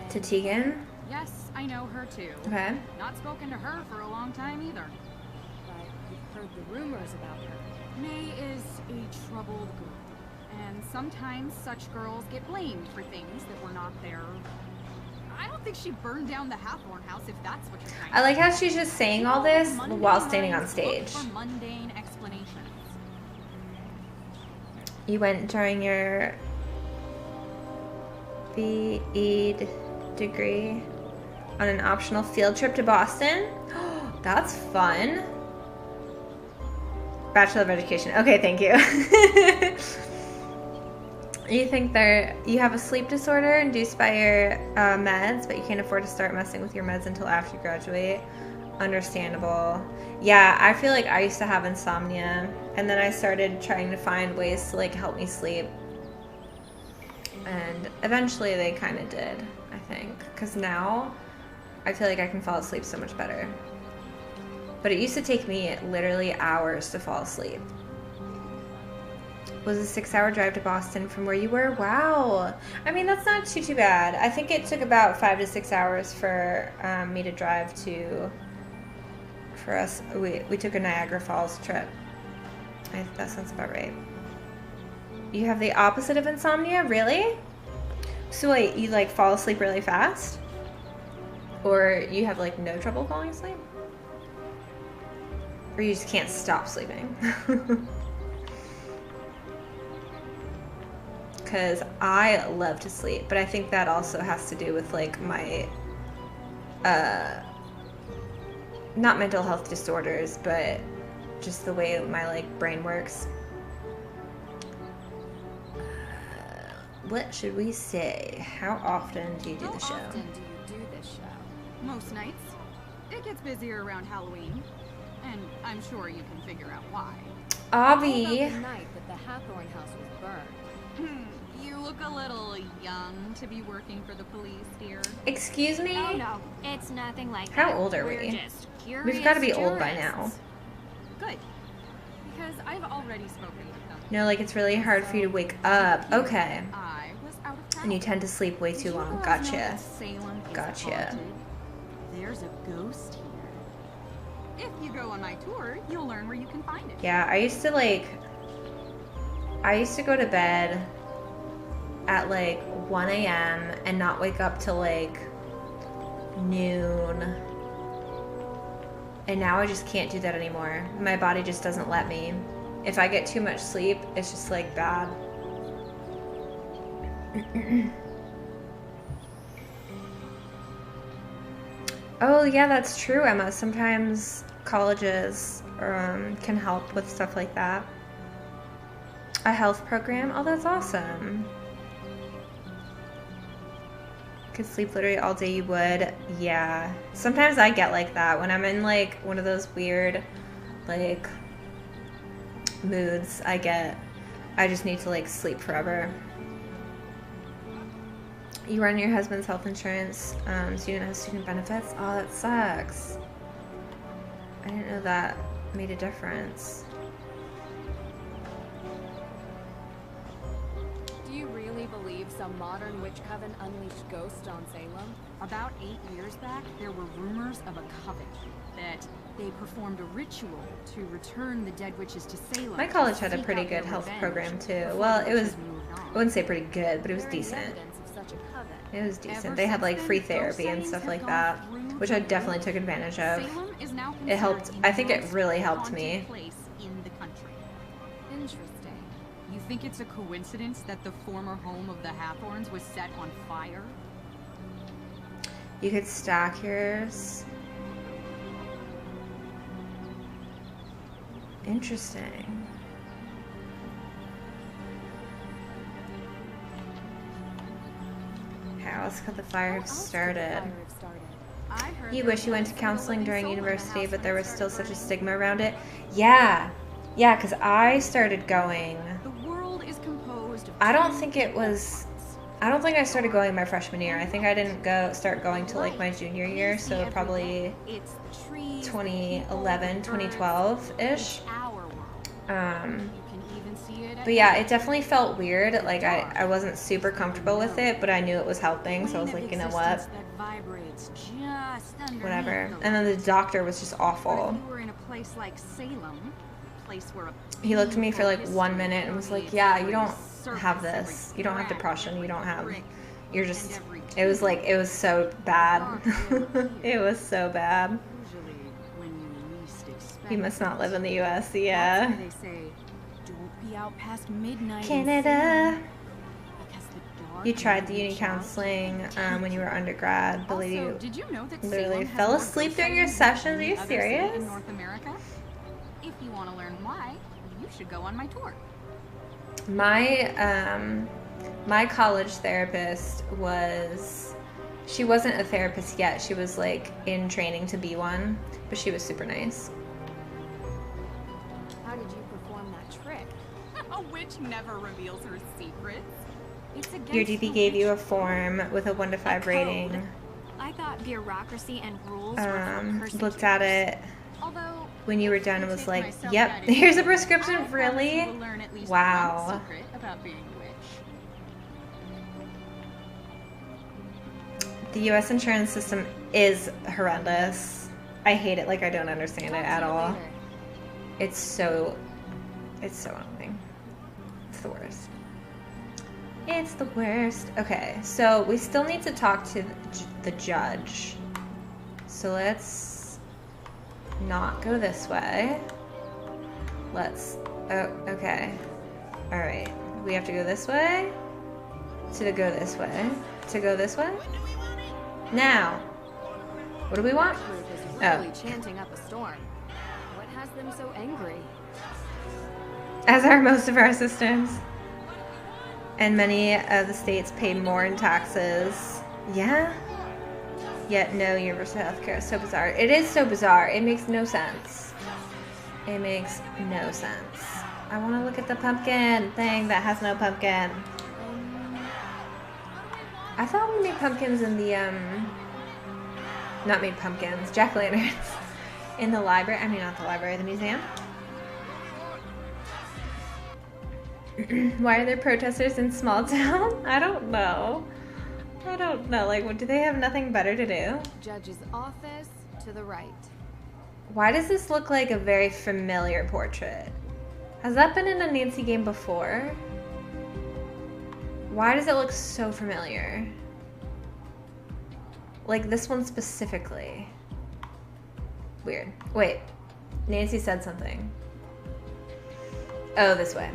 S1: To Tegan?
S10: Yes, I know her too.
S1: Okay.
S10: Not spoken to her for a long time either.
S2: But you've heard the rumors about her.
S10: May is a troubled girl. And sometimes such girls get blamed for things that were not their... I don't think she burned down the Hathorne House, if that's what you're trying to
S1: I like how she's just saying all this while standing on stage.
S10: Look for mundane explanations.
S1: You went during your BE degree on an optional field trip to Boston. That's fun. Bachelor of Education. Okay, thank you. You think you have a sleep disorder induced by your meds, but you can't afford to start messing with your meds until after you graduate. Understandable. Yeah, I feel like I used to have insomnia, and then I started trying to find ways to like help me sleep, and eventually they kind of did, I think, because now I feel like I can fall asleep so much better. But it used to take me literally hours to fall asleep. Was a 6-hour drive to Boston from where you were? Wow. I mean, that's not too bad. I think it took about 5 to 6 hours for me to drive to, for us. We took a Niagara Falls trip. That sounds about right. You have the opposite of insomnia? Really? So wait, you like fall asleep really fast? Or you have like no trouble falling asleep? Or you just can't stop sleeping? Because I love to sleep, but I think that also has to do with like my not mental health disorders, but just the way my like brain works. What should we say? How often do you do the show?
S2: How often do you do this show?
S10: Most nights. It gets busier around Halloween, and I'm sure you can figure out why.
S1: Avi.
S2: How about the night that the Hathorne House was burned?
S10: You look a little young to be working for the police, dear.
S1: Excuse me?
S6: Oh no, it's nothing like
S1: How
S6: that.
S1: old are
S6: We're
S1: we?
S6: just
S1: We've got to be
S6: curious
S1: old by
S6: tourists.
S1: now.
S10: Good. Because I've already spoken with them.
S1: No, like it's really hard for you to wake up. Okay.
S10: I was out of town.
S1: And you tend to sleep way too long. Gotcha.
S10: Salem is
S1: Gotcha.
S10: haunted. There's a ghost here. If you go on my tour, you'll learn where you can find it.
S1: Yeah, I used to go to bed at like 1 a.m. and not wake up till like noon. And now I just can't do that anymore. My body just doesn't let me. If I get too much sleep, it's just like bad. Oh yeah, that's true, Emma. Sometimes colleges can help with stuff like that. A health program? Oh, that's awesome. Could sleep literally all day, you would. Yeah. Sometimes I get like that when I'm in like one of those weird like moods. I just need to like sleep forever. You run your husband's health insurance, so you don't have student benefits? Oh, that sucks. I didn't know that made a difference.
S2: Do you really believe some modern witch coven unleashed ghosts on Salem?
S10: About 8 years back, there were rumors of a coven that they performed a ritual to return the dead witches to Salem.
S1: My college had a pretty good health program too. Well, it was, I wouldn't say pretty good, but it was decent. It was decent. They had like free therapy and stuff like that, which I definitely took advantage of. It helped. I think it really helped me.
S10: Interesting. You think it's a coincidence that the former home of the Hathorns was set on fire?
S1: You could stack yours. Interesting. How else could the fire have started? You wish you went to counseling during university, but there was still such a stigma around it. Yeah, because I started going.
S10: The world is composed of
S1: I don't think it was I don't think I started going my freshman year. I think I didn't start going till like my junior year, so probably 2011, 2012-ish. But yeah, it definitely felt weird. Like I wasn't super comfortable with it, but I knew it was helping, so I was like, you know what? Whatever. And then the doctor was just awful. He looked at me for like 1 minute and was like, yeah, you don't have this. You don't have depression. You don't have, you're just, it was like, it was so bad. It was so bad. He must not live in the US, yeah. Canada. You tried the uni counseling when you were undergrad. The lady literally fell asleep during your sessions. Are you serious?
S10: In North America? If you want to learn why, you should go on my tour.
S1: My college therapist she wasn't a therapist yet. She was like in training to be one, but she was super nice.
S2: How did you perform that trick?
S10: A witch never reveals her secrets.
S1: Your DP gave you a form with a 1 to 5 rating.
S6: I thought bureaucracy and rules were for
S1: looked at it
S10: Although,
S1: when you were done and was like, yep, here's a prescription. Really? Wow.
S10: About being a witch.
S1: The US insurance system is horrendous. I hate it. Like, I don't understand it at all. It's so annoying. It's the worst. It's the worst. Okay, so we still need to talk to the judge. So let's not go this way. Okay. All right. We have to go this way. To go this way. To go this way. Now. What do we want?
S2: Really chanting up a storm. What has them so angry?
S1: As are most of our systems. And many of the states pay more in taxes. Yeah? Yet no universal health care. So bizarre. It is so bizarre. It makes no sense. It makes no sense. I want to look at the pumpkin thing that has no pumpkin. I thought we made pumpkins in the, not made pumpkins, jack-o'-lanterns in the library. I mean, not the library, the museum. Why are there protesters in small town? I don't know. Like, do they have nothing better to do?
S2: Judge's office to the right.
S1: Why does this look like a very familiar portrait? Has that been in a Nancy game before? Why does it look so familiar? Like this one specifically. Weird. Wait. Nancy said something. Oh, this way.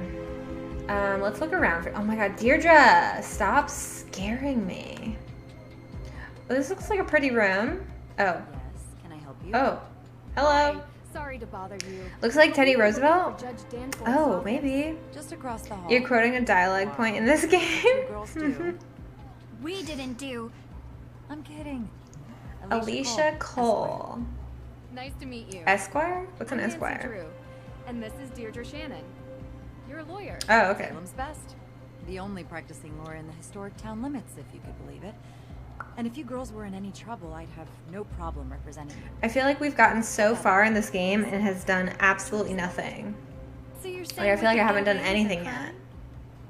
S1: Let's look around for. Oh my god, Deirdre! Stop scaring me. Oh, this looks like a pretty room. Oh.
S14: Yes, can I help you?
S1: Oh. Hello.
S2: Hi. Sorry to bother you.
S1: Looks like Teddy Roosevelt.
S2: Judge Danforth's
S1: Oh,
S2: office.
S1: maybe.
S14: Just across the hall.
S1: You're quoting a dialogue point in this game.
S14: Girls do.
S6: We didn't do.
S14: I'm kidding.
S1: Alicia Cole.
S2: Nice to meet you.
S1: Esquire? What's an
S2: I'm Nancy
S1: Esquire?
S2: Drew, and this is Deirdre Shannon. You're a lawyer.
S1: Oh, okay.
S14: Salem's best. The only practicing lawyer in the historic town limits, if you could believe it. And if you girls were in any trouble, I'd have no problem representing you.
S1: I feel like we've gotten so far in this game and has done absolutely nothing.
S6: So you're
S1: Like, I feel like I haven't done anything yet.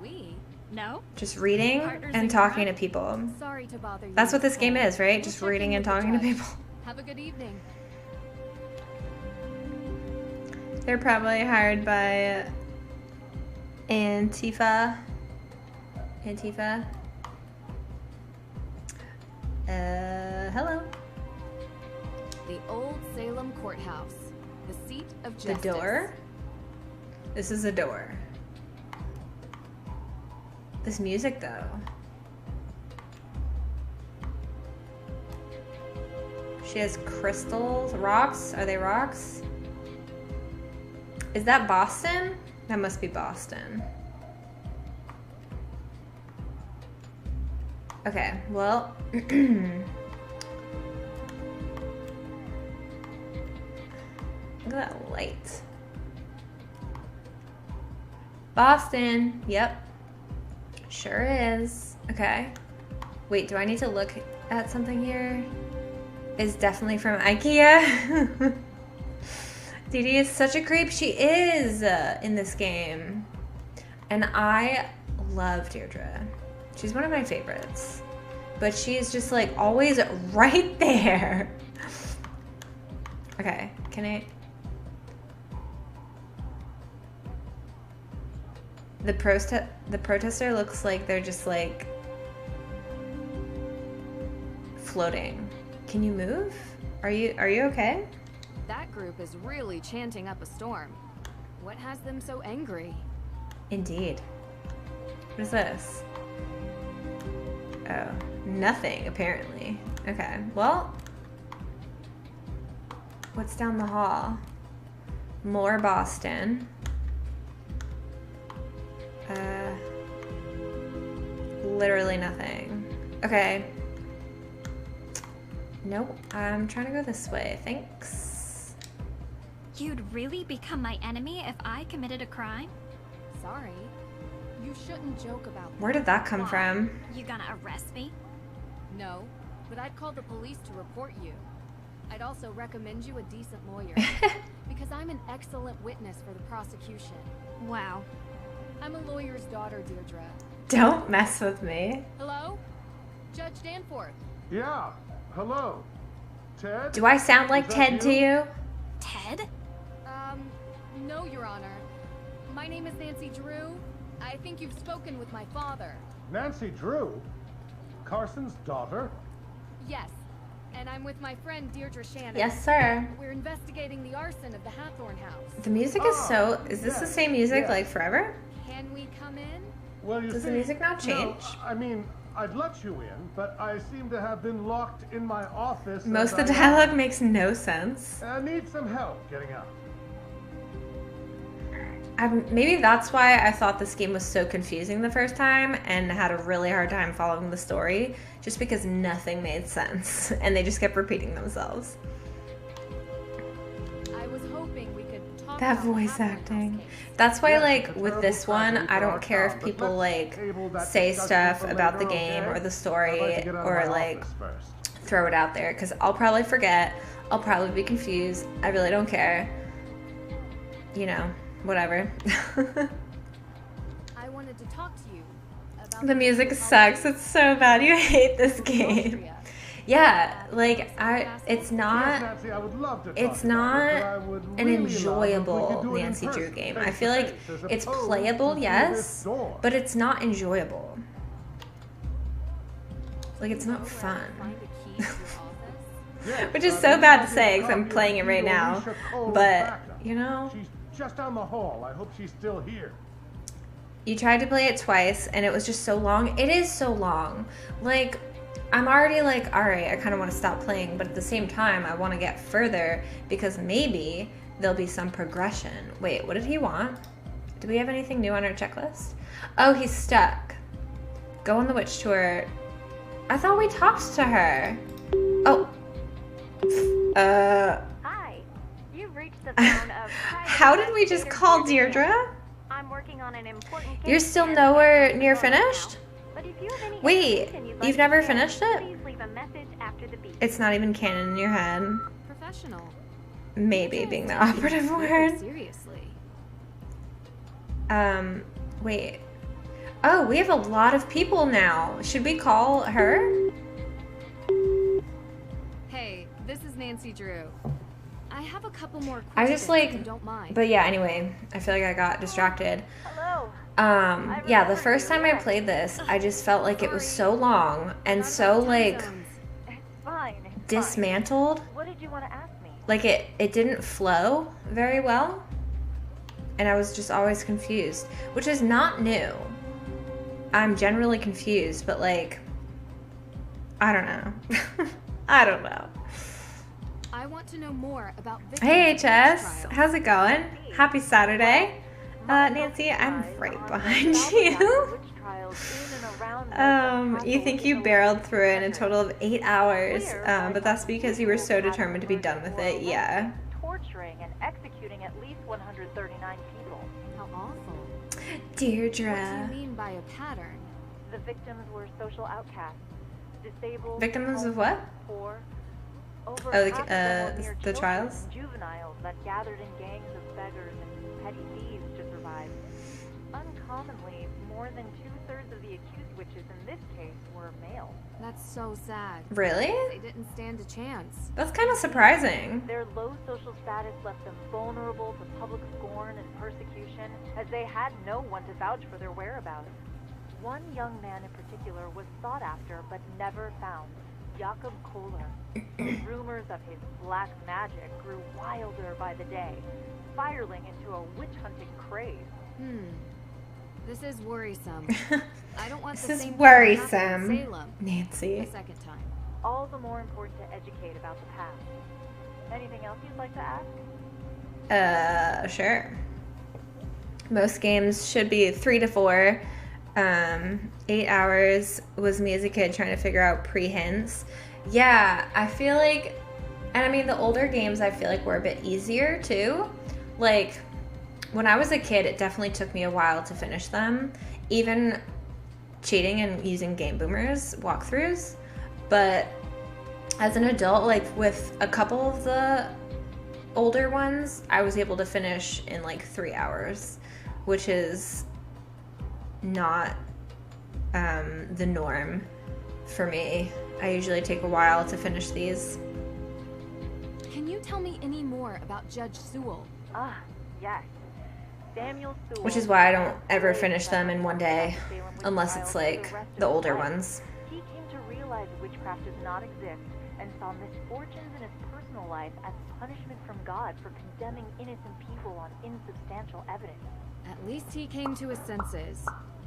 S6: We? No?
S1: Just reading and talking to people.
S2: Sorry to bother you.
S1: That's what this game is, right? Just reading and talking to people.
S2: Have a good evening.
S1: They're probably hired by Antifa. Hello.
S2: The old Salem courthouse, the seat of
S1: The
S2: justice.
S1: door? This is a door. This music, though. She has crystals. Rocks? Are they rocks? Is that Boston? That must be Boston. Okay, well. Look at that light. Boston, yep. Sure is. Okay. Wait, do I need to look at something here? Is definitely from IKEA. Dee Dee is such a creep. She is in this game. And I love Deirdre. She's one of my favorites. But she is just like always right there. Okay, can I... The protester looks like they're just like floating. Can you move? Are you okay?
S2: That group is really chanting up a storm. What has them so angry?
S1: Indeed. What is this? Oh, nothing apparently. Okay, well, what's down the hall? More Boston. Literally nothing. Okay. Nope, I'm trying to go this way. Thanks.
S6: You'd really become my enemy if I committed a crime?
S2: Sorry. You shouldn't joke about that.
S1: Where did that come from?
S6: You gonna arrest me?
S2: No, but I'd call the police to report you. I'd also recommend you a decent lawyer, because I'm an excellent witness for the prosecution.
S6: Wow.
S2: I'm a lawyer's daughter, Deirdre.
S1: Don't mess with me.
S2: Hello? Judge Danforth.
S15: Yeah, hello. Ted?
S1: Do I sound like Ted to you?
S6: Ted?
S2: No, Your Honor. My name is Nancy Drew. I think you've spoken with my father.
S15: Nancy Drew? Carson's daughter?
S2: Yes. And I'm with my friend Deirdre Shannon.
S1: Yes, sir.
S2: We're investigating the arson of the Hathorne House.
S1: The music is so... Is this the same music like forever?
S2: Can we come in?
S15: Well, you
S1: Does
S15: see,
S1: the music not change?
S15: No, I mean, I'd let you in, but I seem to have been locked in my office.
S1: Most of the dialogue makes no sense.
S15: I need some help getting out.
S1: Maybe that's why I thought this game was so confusing the first time and had a really hard time following the story, just because nothing made sense and they just kept repeating themselves.
S2: I was hoping we could talk
S1: That
S2: about
S1: voice acting. That's why, like, with this one, I don't care if people, like, say stuff about the game or the story or, like, throw it out there, because I'll probably forget. I'll probably be confused. I really don't care. You know. Whatever.
S2: I wanted to talk to you about
S1: the music sucks. It's so bad. You hate this game.
S2: Austria.
S1: Yeah, like it's not an enjoyable Nancy Drew game. I feel like it's playable, yes, but it's not enjoyable. Like it's not fun. Which is so bad to say because I'm playing it right now. But, you know,
S15: just down the hall. I hope she's still here.
S1: you tried to play it twice and it was just so long. It is so long. Like, I'm already like, all right, I kind of want to stop playing, but at the same time, I want to get further because maybe there'll be some progression. Wait, what did he want? Do we have anything new on our checklist? Oh, he's stuck. Go on the witch tour. I thought we talked to her. Oh.
S5: Hi. You've reached the phone of
S1: How did we just call Deirdre?
S5: I'm working on an important case.
S1: You're still nowhere near finished?
S5: But if you have any
S1: Wait,
S5: information you'd like
S1: you've
S5: to
S1: never
S5: share,
S1: finished it?
S5: Please leave a message after the beep.
S1: It's not even canon in your head.
S2: Professional.
S1: Maybe being the operative word.
S2: Seriously.
S1: Wait. Oh, we have a lot of people now. Should we call her?
S2: Hey, this is Nancy Drew. I have a couple more questions.
S1: I just like,
S2: if you don't mind.
S1: but yeah, anyway, I feel like I got distracted.
S5: Hello.
S1: Yeah, the first time I played this, I just felt like it was so long and so like
S5: It's fine. It's
S1: dismantled.
S5: fine. What did you want to ask me?
S1: Like it didn't flow very well. And I was just always confused, which is not new. I'm generally confused, but like, I don't know. I don't know.
S2: I want to know more about
S1: Hey
S2: victims of witch
S1: HS,
S2: trials.
S1: how's it going? Happy Saturday. Nancy, I'm right behind you. You think you barreled through it in a total of 8 hours, but that's because you were so determined to be done with it, yeah.
S5: Torturing and executing at least 139 people.
S2: How awful.
S1: Deirdre.
S2: What do you mean by a pattern?
S16: The victims were social outcasts, disabled,
S1: Victims of what?
S16: poor. Over
S1: Oh,
S16: half of them were mere
S1: the
S16: children
S1: trials?
S16: and juveniles that gathered in gangs of beggars and petty thieves to survive. Uncommonly, more than 2/3 of the accused witches in this case were male.
S2: That's so sad.
S1: Really?
S2: They didn't stand a chance.
S1: That's kind of surprising.
S16: Their low social status left them vulnerable to public scorn and persecution, as they had no one to vouch for their whereabouts. One young man in particular was sought after but never found, Jakob Kohler. The rumors of his black magic grew wilder by the day, spiraling into a witch-hunting craze.
S2: This is worrisome. I don't want
S1: This
S2: the
S1: is
S2: same thing to
S1: worrisome,
S2: happen in Salem
S1: Nancy.
S2: a second time.
S16: All the more important to educate about the past. Anything else you'd like to ask?
S1: Sure. Most games should be 3 to 4. 8 hours was me as a kid trying to figure out pre-hints. Yeah, I feel like, and I mean the older games I feel like were a bit easier too. Like, when I was a kid, it definitely took me a while to finish them. Even cheating and using Game Boomers walkthroughs. But as an adult, like with a couple of the older ones, I was able to finish in like 3 hours, which is not the norm for me. I usually take a while to finish these.
S2: Can you tell me any more about Judge Sewell?
S16: Ah, yes. Samuel Sewell,
S1: Which is why I don't ever finish them in one day, unless it's like the older ones.
S16: He came to realize witchcraft does not exist and saw misfortunes in his personal life as punishment from God for condemning innocent people on insubstantial evidence.
S2: At least he came to his senses.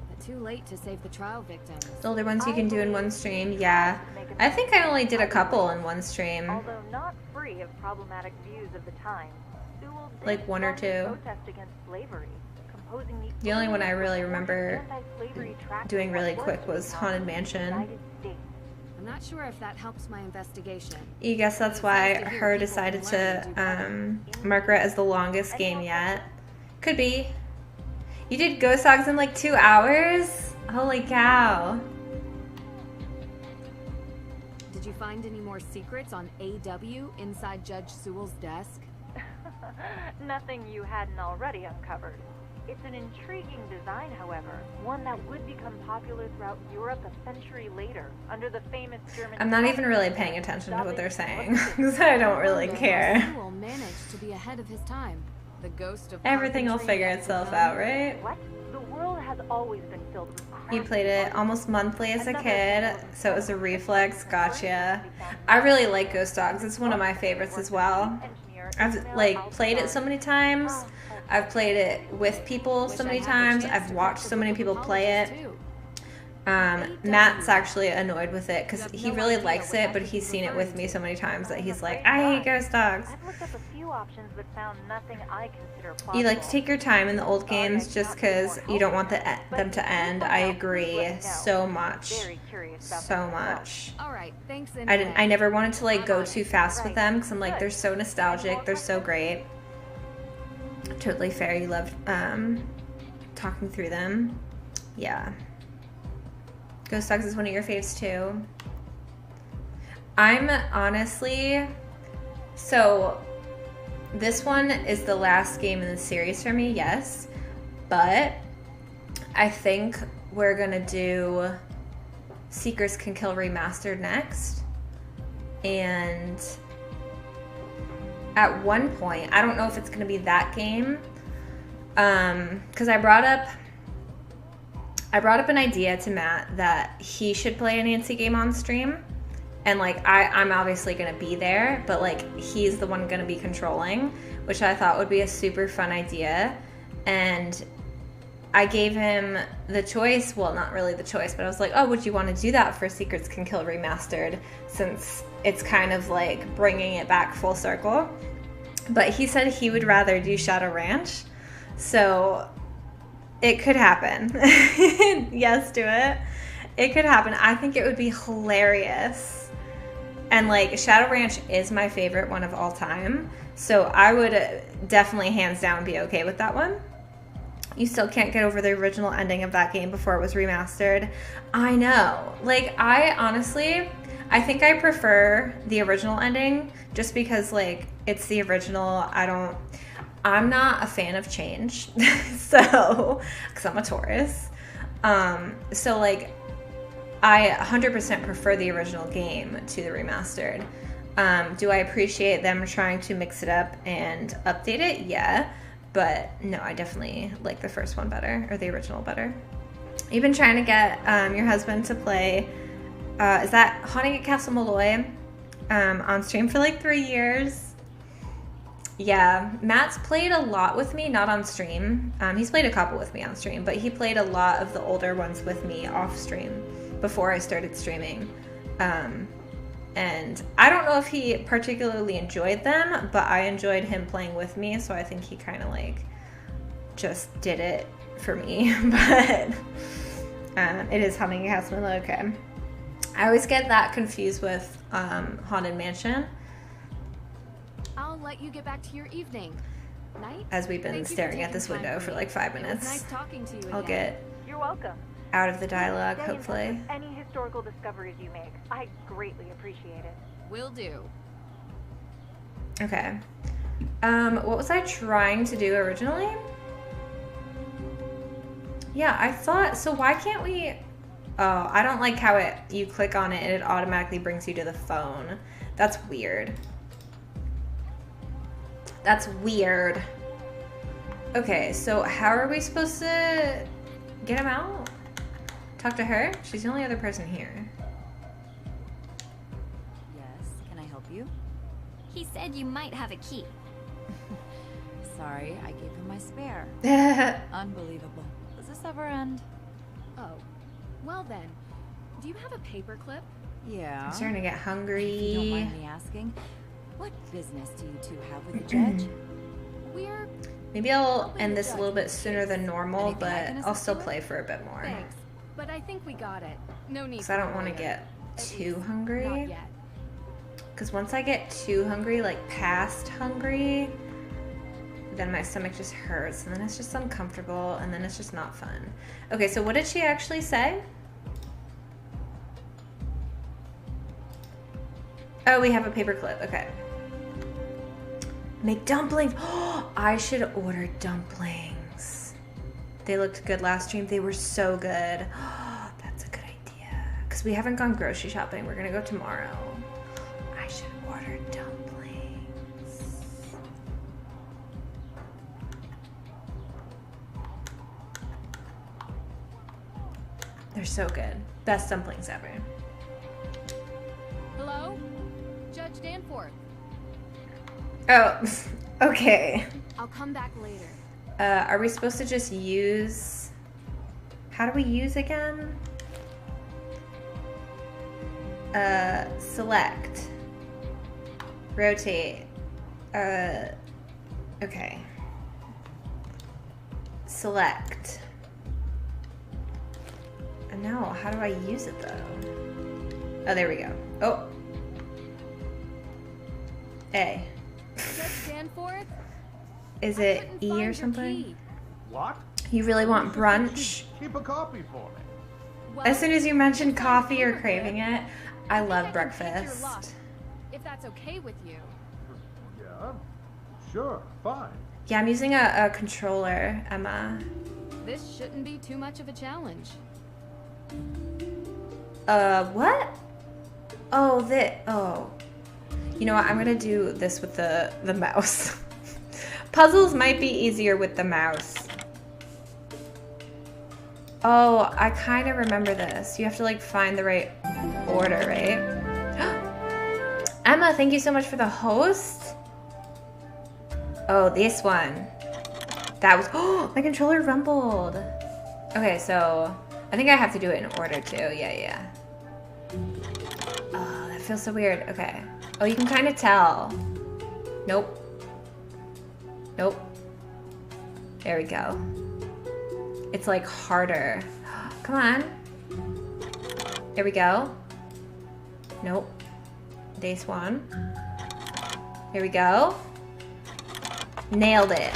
S2: But too late to save the trial victims.
S1: The older ones you can do in one stream, yeah. I think I only did a couple in one stream.
S16: Although not free of problematic views of the time, Sewell did
S1: Like 1 or 2.
S16: protest against slavery, composing
S1: The only one I really remember
S16: anti-slavery tract
S1: doing really
S16: that
S1: quick was Haunted Mansion.
S16: United States.
S2: I'm not sure if that helps my investigation.
S1: I guess that's why her decided to mark it as the longest game yet. Could be. You did Ghost Dogs in like 2 hours? Holy cow.
S2: Did you find any more secrets on AW inside Judge Sewell's desk?
S16: Nothing you hadn't already uncovered. It's an intriguing design, however, one that would become popular throughout Europe a century later, under the famous German...
S1: I'm not even really paying attention to what they're saying, because I don't really care.
S2: Sewell managed to be ahead of his time. The ghost of
S1: Everything will figure itself out, right?
S16: What? The world has always been filled with
S1: You played it almost monthly as a kid, so it was a reflex. Gotcha. I really like Ghost Dogs. It's one of my favorites as well. I've like played it so many times. I've played it with people so many times. I've watched so many people play it. Matt's actually annoyed with it because he really likes it, but he's seen it with me so many times that he's like, I hate Ghost Dogs.
S16: I've looked up a few options but found nothing I consider plausible.
S1: You like to take your time in the old games just because you don't want them to end. I agree so much. So much.
S2: All right, thanks.
S1: I never wanted to like go too fast with them because I'm like, they're so nostalgic. They're so great. Totally fair. You love talking through them. Yeah. Ghost Dogs is one of your faves too. I'm honestly, so this one is the last game in the series for me, yes, but I think we're gonna do Seekers Can Kill Remastered next. And at one point, I don't know if it's gonna be that game, because I brought up an idea to Matt that he should play a Nancy game on stream. And like, I'm obviously going to be there, but like, he's the one going to be controlling, which I thought would be a super fun idea. And I gave him the choice. Well, not really the choice, but I was like, oh, would you want to do that for Secrets Can Kill Remastered? Since it's kind of like bringing it back full circle. But he said he would rather do Shadow Ranch. So it could happen. Yes, do it. It could happen. I think it would be hilarious. And like, Shadow Ranch is my favorite one of all time. So I would definitely hands down be okay with that one. You still can't get over the original ending of that game before it was remastered. I know. Like, I honestly, I think I prefer the original ending just because, like, it's the original. I'm not a fan of change. So, because I'm a Taurus. So, like, I 100% prefer the original game to the remastered. Do I appreciate them trying to mix it up and update it? Yeah. But no, I definitely like the first one better, or the original better. You've been trying to get your husband to play, is that Haunting at Castle Malloy, on stream for like 3 years. Yeah, Matt's played a lot with me, not on stream. He's played a couple with me on stream, but he played a lot of the older ones with me off stream before I started streaming. And I don't know if he particularly enjoyed them, but I enjoyed him playing with me, so I think he kind of like just did it for me. But it is Haunting at Castle Malloy. Okay. I always get that confused with Haunted Mansion.
S2: I'll let you get back to your evening. Night?
S1: As we've been staring at this window for like 5 minutes.
S2: Nice talking to you
S1: I'll
S2: again.
S1: get
S16: You're welcome.
S1: out of the dialogue,
S16: Stay in touch
S1: hopefully.
S16: with any historical discoveries you make. I greatly appreciate it.
S2: Will do.
S1: Okay. What was I trying to do originally? Yeah, I thought, so why can't we, oh, I don't like how you click on it and it automatically brings you to the phone. That's weird. That's weird. Okay, so how are we supposed to get him out? Talk to her? She's the only other person here.
S14: Yes, can I help you?
S6: He said you might have a key.
S14: Sorry, I gave him my spare. Unbelievable. Does this ever end?
S2: Oh, well then. Do you have a paperclip?
S14: Yeah.
S1: I'm starting to get hungry.
S14: If you don't mind me asking, what business do you two have with the judge?
S2: We're...
S1: Maybe I'll end this a little bit sooner than normal, but I'll still play for a bit more.
S2: Thanks, but I think we got it. No need.
S1: Because I don't want to get too hungry.
S2: Not yet.
S1: Because once I get too hungry, like past hungry, then my stomach just hurts, and then it's just uncomfortable, and then it's just not fun. Okay, so what did she actually say? Oh, we have a paperclip. Okay. Make dumplings. Oh, I should order dumplings. They looked good last stream. They were so good. Oh, that's a good idea. Because we haven't gone grocery shopping. We're going to go tomorrow. I should order dumplings. They're so good. Best dumplings ever.
S2: Hello? Judge Danforth.
S1: Oh, okay.
S2: I'll come back later.
S1: Are we supposed to just use... How do we use again? Select. Rotate. Okay. Select. No, how do I use it though? Oh, there we go. Oh. A.
S2: Judge Danforth?
S1: Is it E or something?
S15: What?
S1: You really want brunch?
S15: Keep a copy for me.
S2: Well,
S1: As soon as you mentioned coffee or
S2: paperclip.
S1: craving it, I love breakfast.
S2: If that's okay with you.
S15: Yeah, sure, fine.
S1: Yeah, I'm using a controller, Emma.
S2: This shouldn't be too much of a challenge.
S1: What? Oh, oh. You know what, I'm gonna do this with the mouse. Puzzles might be easier with the mouse. Oh, I kind of remember this. You have to like find the right order, right? Emma, thank you so much for the host. Oh, this one. That was, oh, my controller rumbled. Okay, so I think I have to do it in order too. Yeah. Oh, that feels so weird. Okay. Oh, you can kind of tell. Nope. There we go. It's like harder. Come on. There we go. Nope. This one. There we go. Nailed it.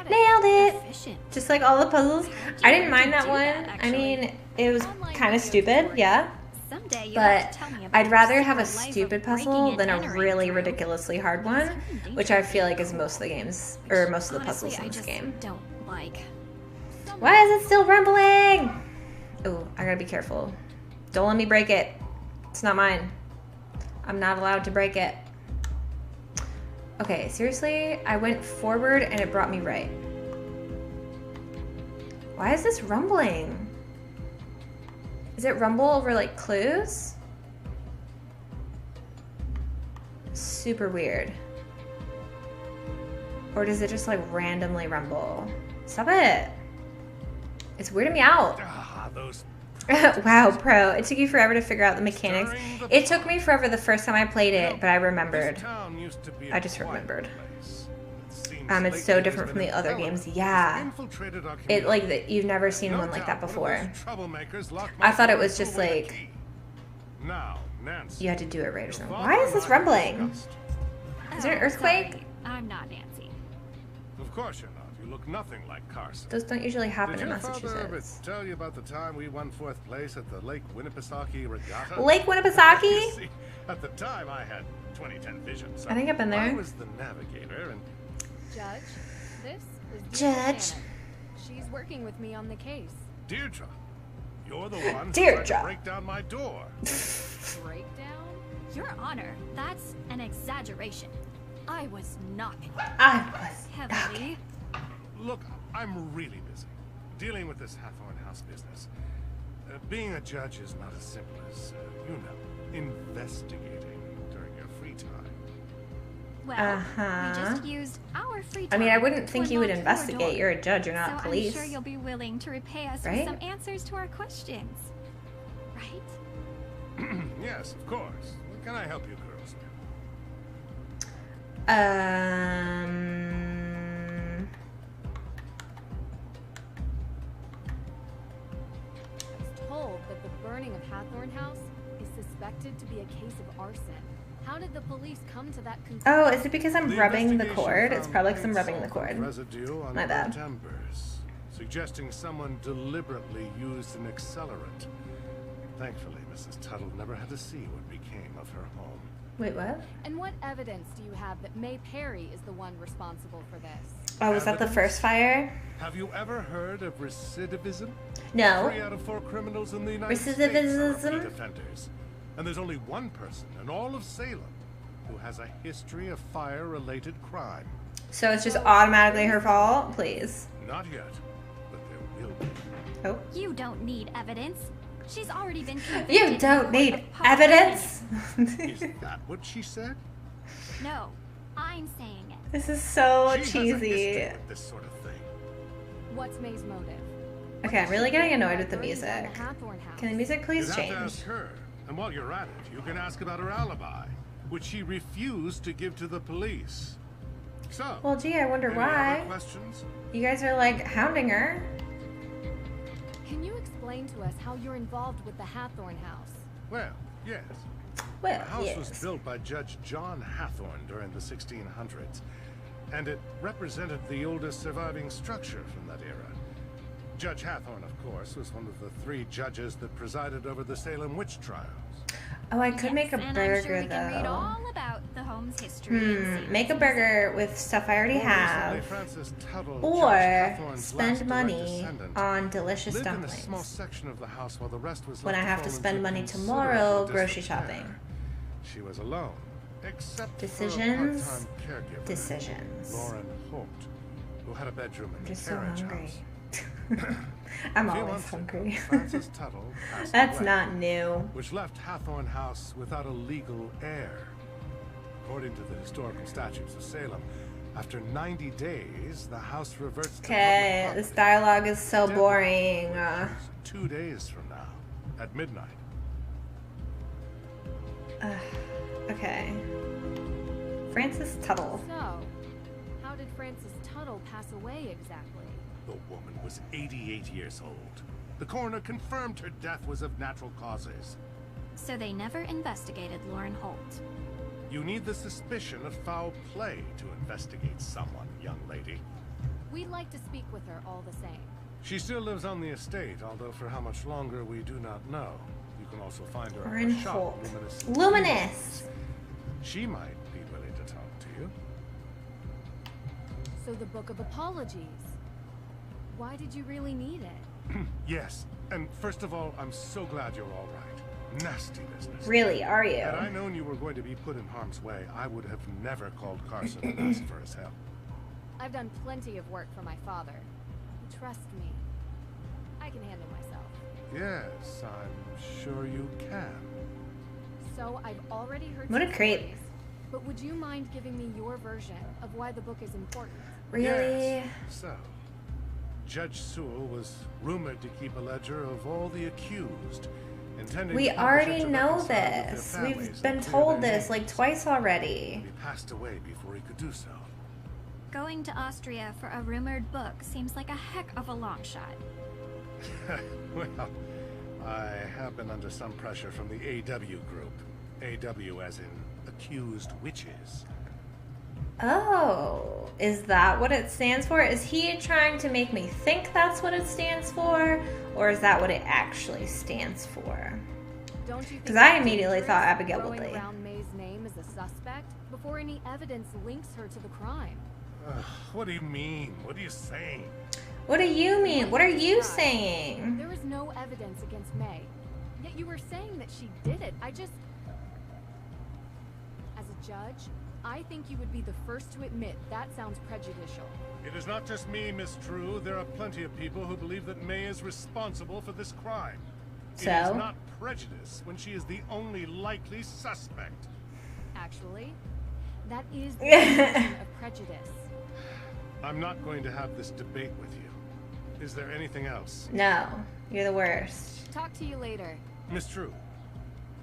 S6: got it.
S1: Nailed it!
S6: Efficient.
S1: Just like all the puzzles. I didn't mind that
S6: do
S1: one.
S6: that,
S1: I
S6: actually.
S1: mean, it was kind of stupid, yeah.
S6: Someday you'll have
S1: But
S6: to tell me about
S1: I'd
S6: your
S1: rather have a
S6: secret life of
S1: stupid
S6: breaking
S1: puzzle
S6: and
S1: than a
S6: entering,
S1: really
S6: Drew.
S1: ridiculously hard one, which I feel like is most of the games, or most of the
S6: Honestly,
S1: puzzles in
S6: I
S1: this
S6: just
S1: game.
S6: don't like.
S1: Why is it still rumbling? Oh, I gotta be careful. Don't let me break it. It's not mine. I'm not allowed to break it. Okay, seriously? I went forward and it brought me right. Why is this rumbling? Is it rumble over like clues? Super weird. Or does it just like randomly rumble? Stop it. It's weirding me out.
S11: Those
S1: Wow, pro. It took you forever to figure out the mechanics. It took me forever the first time I played it, but I remembered. I just remembered. It's so different from the other games. Yeah. It like you've never seen one like that before. I thought it was just like you had to do it right or something. Why is this rumbling? Is there an earthquake?
S6: Sorry, I'm not Nancy.
S11: Of course you're not. You look nothing like Carson.
S1: Those don't usually happen in
S11: Did your father ever
S1: Massachusetts.
S11: tell you about the time we won 4th place at the Lake Winnipesaukee Regatta?
S1: Lake
S11: You
S1: Winnipesaukee?
S11: see, at the time I had 2010 vision. So
S1: I think I've been there.
S11: I was the navigator and
S2: Judge, this is
S1: Judge.
S2: Shannon. She's working with me on the case.
S11: Deirdre, you're the one who tried
S1: Deirdre.
S11: to break down my door.
S2: Breakdown?
S6: Your Honor, that's an exaggeration. I was knocking.
S1: I was
S6: heavily.
S11: Look, I'm really busy dealing with this Hathorne House business. Being a judge is not as simple as, investigating during your free time.
S6: Well, we just used our free
S1: I
S6: time.
S1: mean, I wouldn't
S6: to
S1: think you would
S6: unlock your
S1: investigate.
S6: door.
S1: You're a judge. You're
S6: So
S1: not police.
S6: I'm sure you'll be willing to repay us
S1: Right?
S6: with some answers to our questions. Right?
S11: Yes, of course. What can I help you girls with?
S2: I was told that the burning of Hathorne House is suspected to be a case of arson. How did the police come to that conclusion?
S1: Oh, is it because I'm
S11: The
S1: rubbing the
S11: investigation
S1: cord? It's
S11: found
S1: probably because I'm
S11: pink
S1: rubbing the
S11: salt
S1: cord.
S11: Residue on
S1: My bad.
S11: timbers, suggesting someone deliberately used an accelerant. Thankfully, Mrs. Tuttle never had to see what became of her home.
S1: Wait, what?
S2: And what evidence do you have that May Perry is the one responsible for this?
S1: Oh, was that the first fire?
S11: Have you ever heard of recidivism?
S1: No.
S11: 3 out of 4 criminals in the United States are
S1: Recidivism?
S11: repeat offenders. And there's only one person in all of Salem who has a history of fire-related crime.
S1: So it's just automatically her fault? Please.
S11: Not yet, but there will be.
S1: Oh.
S6: You don't need evidence. She's already been convicted.
S1: You don't
S6: in
S1: need
S6: court of public
S1: evidence?
S11: Is that what she said?
S6: No, I'm saying it.
S1: This is so
S11: She has a
S1: cheesy.
S11: history with this sort of thing.
S2: What's May's motive?
S1: Okay, I'm really getting annoyed with the
S2: Burning down
S1: music.
S2: the Hathorne House.
S1: Can the music please
S11: You'd have to ask
S1: change?
S11: her. And while you're at it, you can ask about her alibi, which she refused to give to the police. So,
S1: Well, gee, I wonder
S11: any
S1: why.
S11: other questions?
S1: You guys are like hounding her.
S2: Can you explain to us how you're involved with the Hathorne House?
S11: Well, yes.
S1: Well,
S11: The house was
S1: yes.
S11: built by Judge John Hathorne during the 1600s, and it represented the oldest surviving structure from that era. Judge Hathorne, of course, was one of the 3 judges that presided over the Salem witch trials.
S1: Oh, I could make a
S6: And I'm
S1: burger
S6: sure we can read
S1: though.
S6: all about the home's history. in Salem.
S1: Make a burger with stuff I already
S11: More recently,
S1: have.
S11: Francis Tuttle,
S1: Or
S11: Judge Hathorne's
S1: spend
S11: last direct
S1: money
S11: descendant,
S1: on delicious
S11: lived in a
S1: dumplings.
S11: small section of the house while the rest was
S1: When I
S11: left
S1: have to
S11: fall
S1: spend
S11: into
S1: money
S11: considerable
S1: tomorrow grocery
S11: disrepair.
S1: shopping.
S11: She was alone, except
S1: Decisions.
S11: for a part-time caregiver,
S1: Decisions.
S11: Lauren Holt, who had a bedroom in
S1: I'm
S11: the
S1: just so
S11: carriage
S1: hungry.
S11: house.
S1: I'm
S11: A few
S1: always
S11: months ago,
S1: hungry.
S11: Francis Tuttle passed
S1: That's
S11: away,
S1: not new.
S11: which left Hathorne House without a legal heir. According to the historical statutes of Salem, after 90 days, the house reverts to
S1: Okay,
S11: public
S1: this
S11: property.
S1: dialogue is so
S11: Deadline,
S1: boring.
S11: which is 2 days from now, at midnight.
S1: Okay. Francis Tuttle.
S2: So, how did Francis Tuttle pass away exactly?
S11: The woman was 88 years old. The coroner confirmed her death was of natural causes.
S6: So they never investigated Lauren Holt.
S11: You need the suspicion of foul play to investigate someone, young lady.
S2: We'd like to speak with her all the same.
S11: She still lives on the estate, although for how much longer we do not know. You can also find her
S1: We're
S11: at
S1: in
S11: the shop,
S1: Holt.
S11: Luminous.
S1: Luminous!
S11: She might be willing to talk to you.
S2: So the Book of Apologies. Why did you really need it?
S11: Yes, and first of all, I'm so glad you're all right. Nasty business.
S1: Really, are you?
S11: Had I known you were going to be put in harm's way, I would have never called Carson and asked for his help.
S2: I've done plenty of work for my father. Trust me. I can handle myself.
S11: Yes, I'm sure you can.
S2: So I've already heard
S1: What a
S2: some
S1: creep.
S2: stories, but would you mind giving me your version of why the book is important?
S1: Really?
S11: Yes. So, Judge Sewell was rumored to keep a ledger of all the accused, intending
S1: We
S11: to publish it
S1: already
S11: to
S1: know
S11: reconcile with their
S1: this.
S11: families
S1: We've
S11: and
S1: been
S11: clear
S1: told
S11: their
S1: this like
S11: names.
S1: twice already.
S11: He passed away before he could do so.
S6: Going to Austria for a rumored book seems like a heck of a long shot.
S11: Well, I have been under some pressure from the AW group. AW as in accused witches.
S1: Oh, is that what it stands for? Is he trying to make me think that's what it stands for? Or is that what it actually stands for?
S2: Don't you think
S1: Because I
S2: it's
S1: immediately
S2: dangerous
S1: thought Abigail would
S2: throwing
S1: be.
S2: around May's name as a suspect before any evidence links her to the crime?
S11: What do you mean? What are you saying?
S1: What do you mean? What are you
S2: Right.
S1: saying?
S2: There is no evidence against May. Yet you were saying that she did it. As a judge, I think you would be the first to admit that sounds prejudicial.
S11: It is not just me, Miss True. There are plenty of people who believe that May is responsible for this crime. It is
S1: So?
S11: not prejudice when she is the only likely suspect.
S2: Actually, that is the definition of prejudice.
S11: I'm not going to have this debate with you. Is there anything else?
S1: No, you're the worst.
S2: Talk to you later.
S11: Miss True,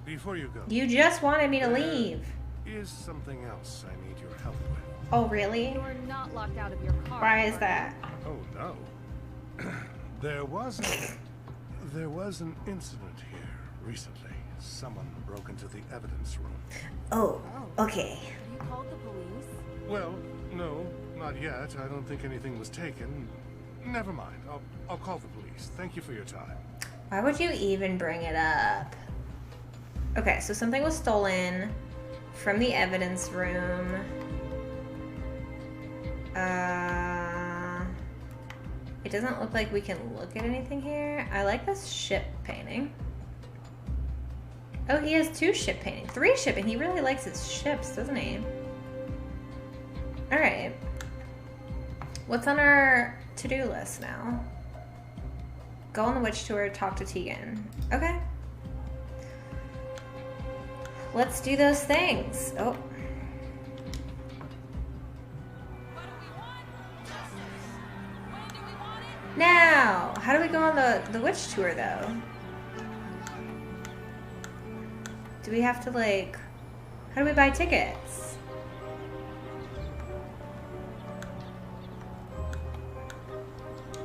S11: before you go.
S1: You just wanted me to leave.
S11: Is something else I need your help with.
S1: Oh, really?
S2: You're not locked out of your car.
S1: Why is
S2: are
S1: that?
S11: Oh, no. there was an incident here recently. Someone broke into the evidence room.
S1: Oh, okay.
S2: You called the police?
S11: Well, no, not yet. I don't think anything was taken. Never mind. I'll call the police. Thank you for your time.
S1: Why would you even bring it up? Okay, so something was stolen from the evidence room. It doesn't look like we can look at anything here. I like this ship painting. Oh, he has 2 ship paintings. 3 shipping. He really likes his ships, doesn't he? Alright. What's on our to-do list now? Go on the witch tour, talk to Tegan. Okay. Let's do those things. Oh. Now, how do we go on the witch tour though? Do we have to like, how do we buy tickets?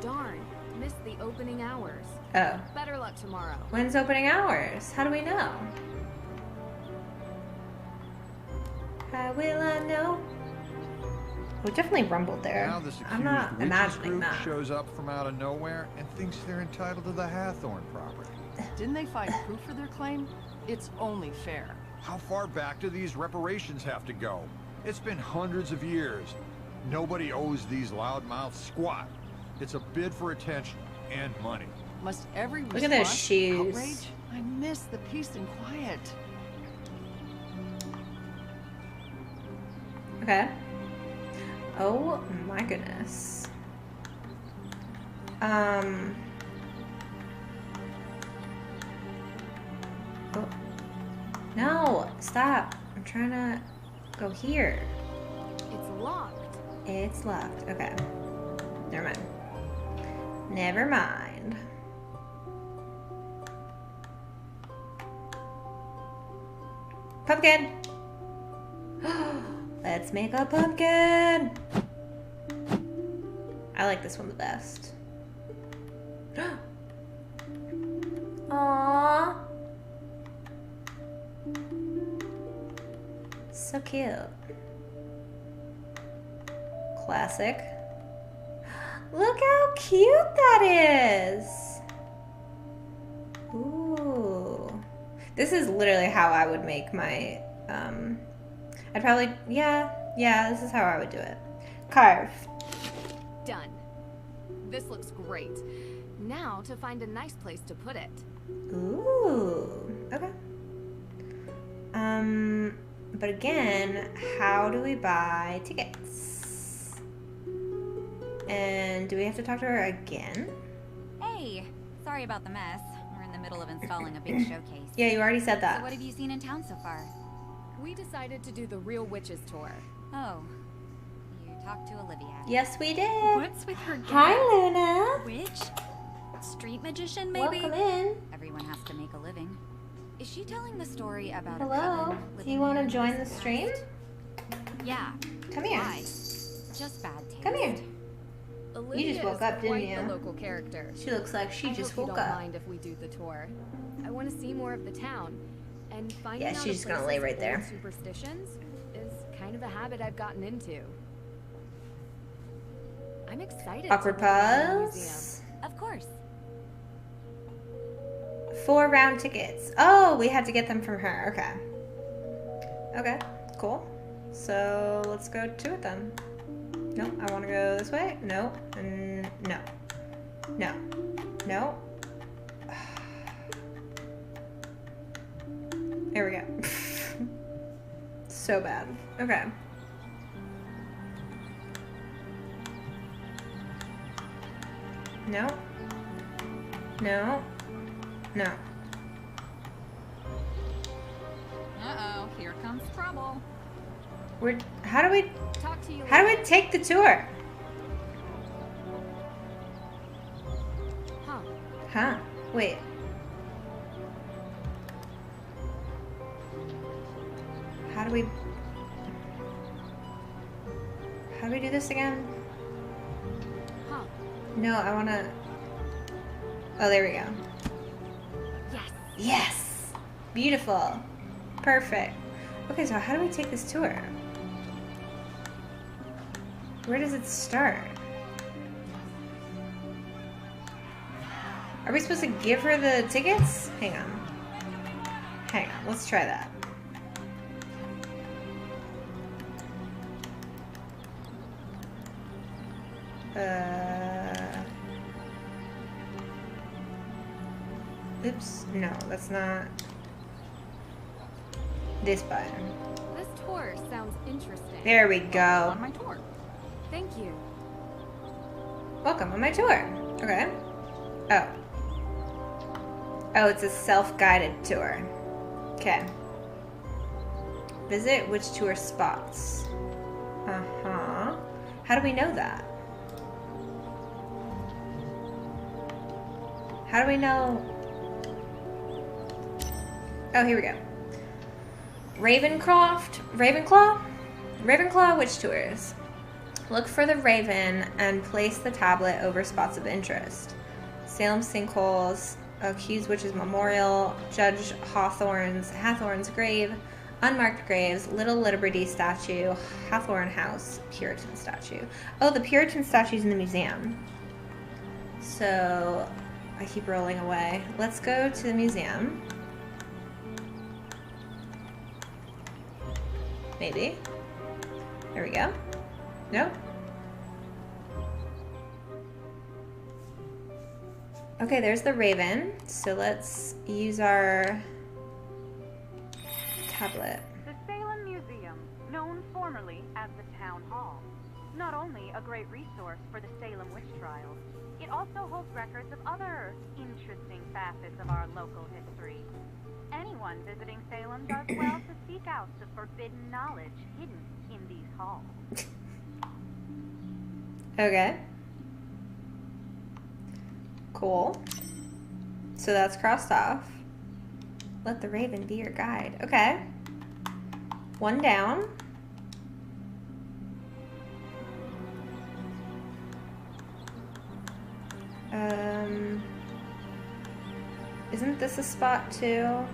S2: Darn, missed the opening hours.
S1: Oh.
S2: Better luck tomorrow.
S1: When's opening hours? How do we know? How will I know? We definitely rumbled there.
S12: Now this
S1: I'm
S12: accused
S1: not
S12: witches
S1: imagining
S12: group
S1: that.
S12: shows up from out of nowhere and thinks they're entitled to the Hathorne property.
S13: Didn't they find proof for their claim? It's only fair.
S12: How far back do these reparations have to go? It's been hundreds of years. Nobody owes these loudmouths squat. It's a bid for attention and money.
S13: Must every
S1: Look at those
S13: response be
S1: shoes.
S13: outrage? I miss the peace and quiet.
S1: Okay. Oh my goodness. Oh. No, stop. I'm trying to go here.
S2: It's locked.
S1: It's locked. Okay. Never mind. Never mind. Pumpkin! Let's make a pumpkin! I like this one the best. Aww. So cute. Classic. Look how cute that is. Ooh. This is literally how I would make my, I'd probably, yeah, this is how I would do it. Carve.
S2: Done. This looks great. Now to find a nice place to put it.
S1: Ooh, okay. But again, how do we buy tickets? And do we have to talk to her again?
S7: Hey, sorry about the mess. We're in the middle of installing a big showcase.
S1: Yeah, you already said that.
S7: So what have you seen in town so far?
S2: We decided to do the Real Witches tour.
S7: Oh, you talked to Olivia.
S1: Yes, we did.
S6: What's with her
S1: Hi,
S6: gap?
S1: Luna.
S6: Witch? Street magician, maybe?
S1: Welcome in.
S7: Everyone has to make a living. Is she telling the story about a
S1: Hello.
S7: coven
S1: Do you want to join the stream?
S6: Yeah.
S1: Come here.
S6: Why?
S7: Just bad taste.
S1: Come here.
S2: Olivia
S1: You just woke
S2: is
S1: up, didn't
S2: quite
S1: you?
S2: the local character.
S1: She looks like she just
S2: hope
S1: woke
S2: you don't
S1: up.
S2: mind if we do the tour. I want to see more of the town, and finding
S1: Yeah,
S2: out
S1: she's
S2: a
S1: just gonna
S2: place's
S1: lay right
S2: old
S1: there.
S2: Superstitions is kind of a habit I've gotten into. I'm excited.
S1: Awkward
S2: to learn about the
S1: pause.
S2: museum.
S7: Of course.
S1: 4 round tickets. Oh, we had to get them from her. Okay. Okay, cool. So let's go to it then. Nope, I want to go this way. No. No. No. No. There we go. So bad. Okay. No. No. No.
S10: Uh-oh, here comes trouble.
S1: How do we
S2: Talk to you
S1: How do
S2: later.
S1: we take the tour?
S2: Huh.
S1: Huh. Wait. How do we do this again?
S2: Huh.
S1: No, I wanna. Oh, there we go.
S2: Yes.
S1: Yes! Beautiful. Perfect. Okay, so how do we take this tour? Where does it start? Are we supposed to give her the tickets? Hang on. Hang on, let's try that. Oops, no, that's not this button.
S2: This tour sounds interesting.
S1: There we go.
S10: On my tour.
S2: Thank you.
S1: Welcome on my tour. Okay. Oh. Oh, it's a self-guided tour. Okay. Visit which tour spots. Uh-huh. How do we know that? How do we know? Oh, here we go. Ravenclaw witch tours. Look for the raven and place the tablet over spots of interest. Salem sinkholes, accused witch's memorial, Judge Hathorne's grave, unmarked graves, Little Liberty statue, Hathorne House, Puritan statue. Oh, the Puritan statue's in the museum. So I keep rolling away. Let's go to the museum. Maybe. There we go. Nope. Okay, there's the raven. So let's use our tablet.
S16: The Salem Museum, known formerly as the Town Hall, not only a great resource for the Salem witch trials, it also holds records of other interesting facets of our local history. Anyone visiting Salem does well to seek out the forbidden knowledge hidden in these halls.
S1: Okay. Cool. So that's crossed off. Let the raven be your guide. Okay. 1 down. Isn't this a spot too?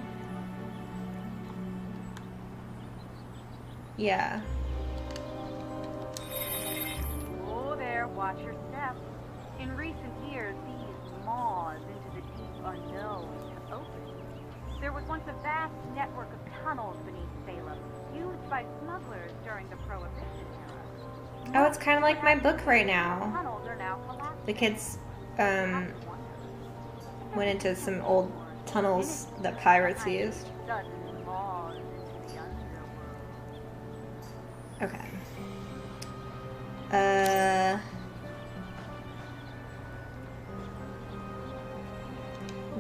S1: Yeah.
S16: Oh there, watch your step. In recent years, these maws into the deep unknown have opened. There was once a vast network of tunnels beneath Salem, used by smugglers during the Prohibition era.
S1: Oh, it's kind of like my book right now.
S16: Tunnels are now collapsed.
S1: The kids went into some old tunnels that pirates used.
S16: Sudden maws into the underworld.
S1: Okay.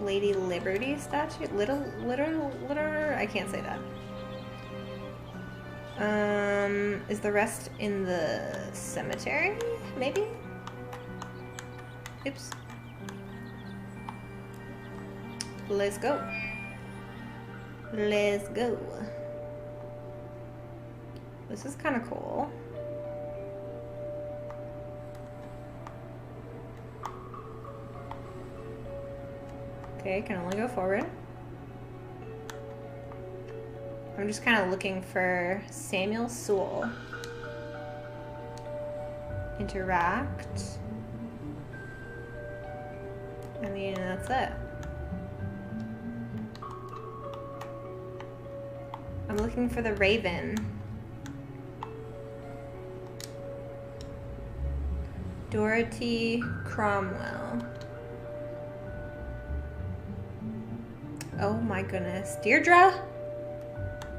S1: Lady Liberty statue? Little, I can't say that. Is the rest in the cemetery? Maybe? Oops. Let's go. Let's go. This is kind of cool. Okay, can only go forward. I'm just kind of looking for Samuel Sewell. Interact. I mean, that's it. I'm looking for the Raven. Dorothy Cromwell. Oh my goodness. Deirdre!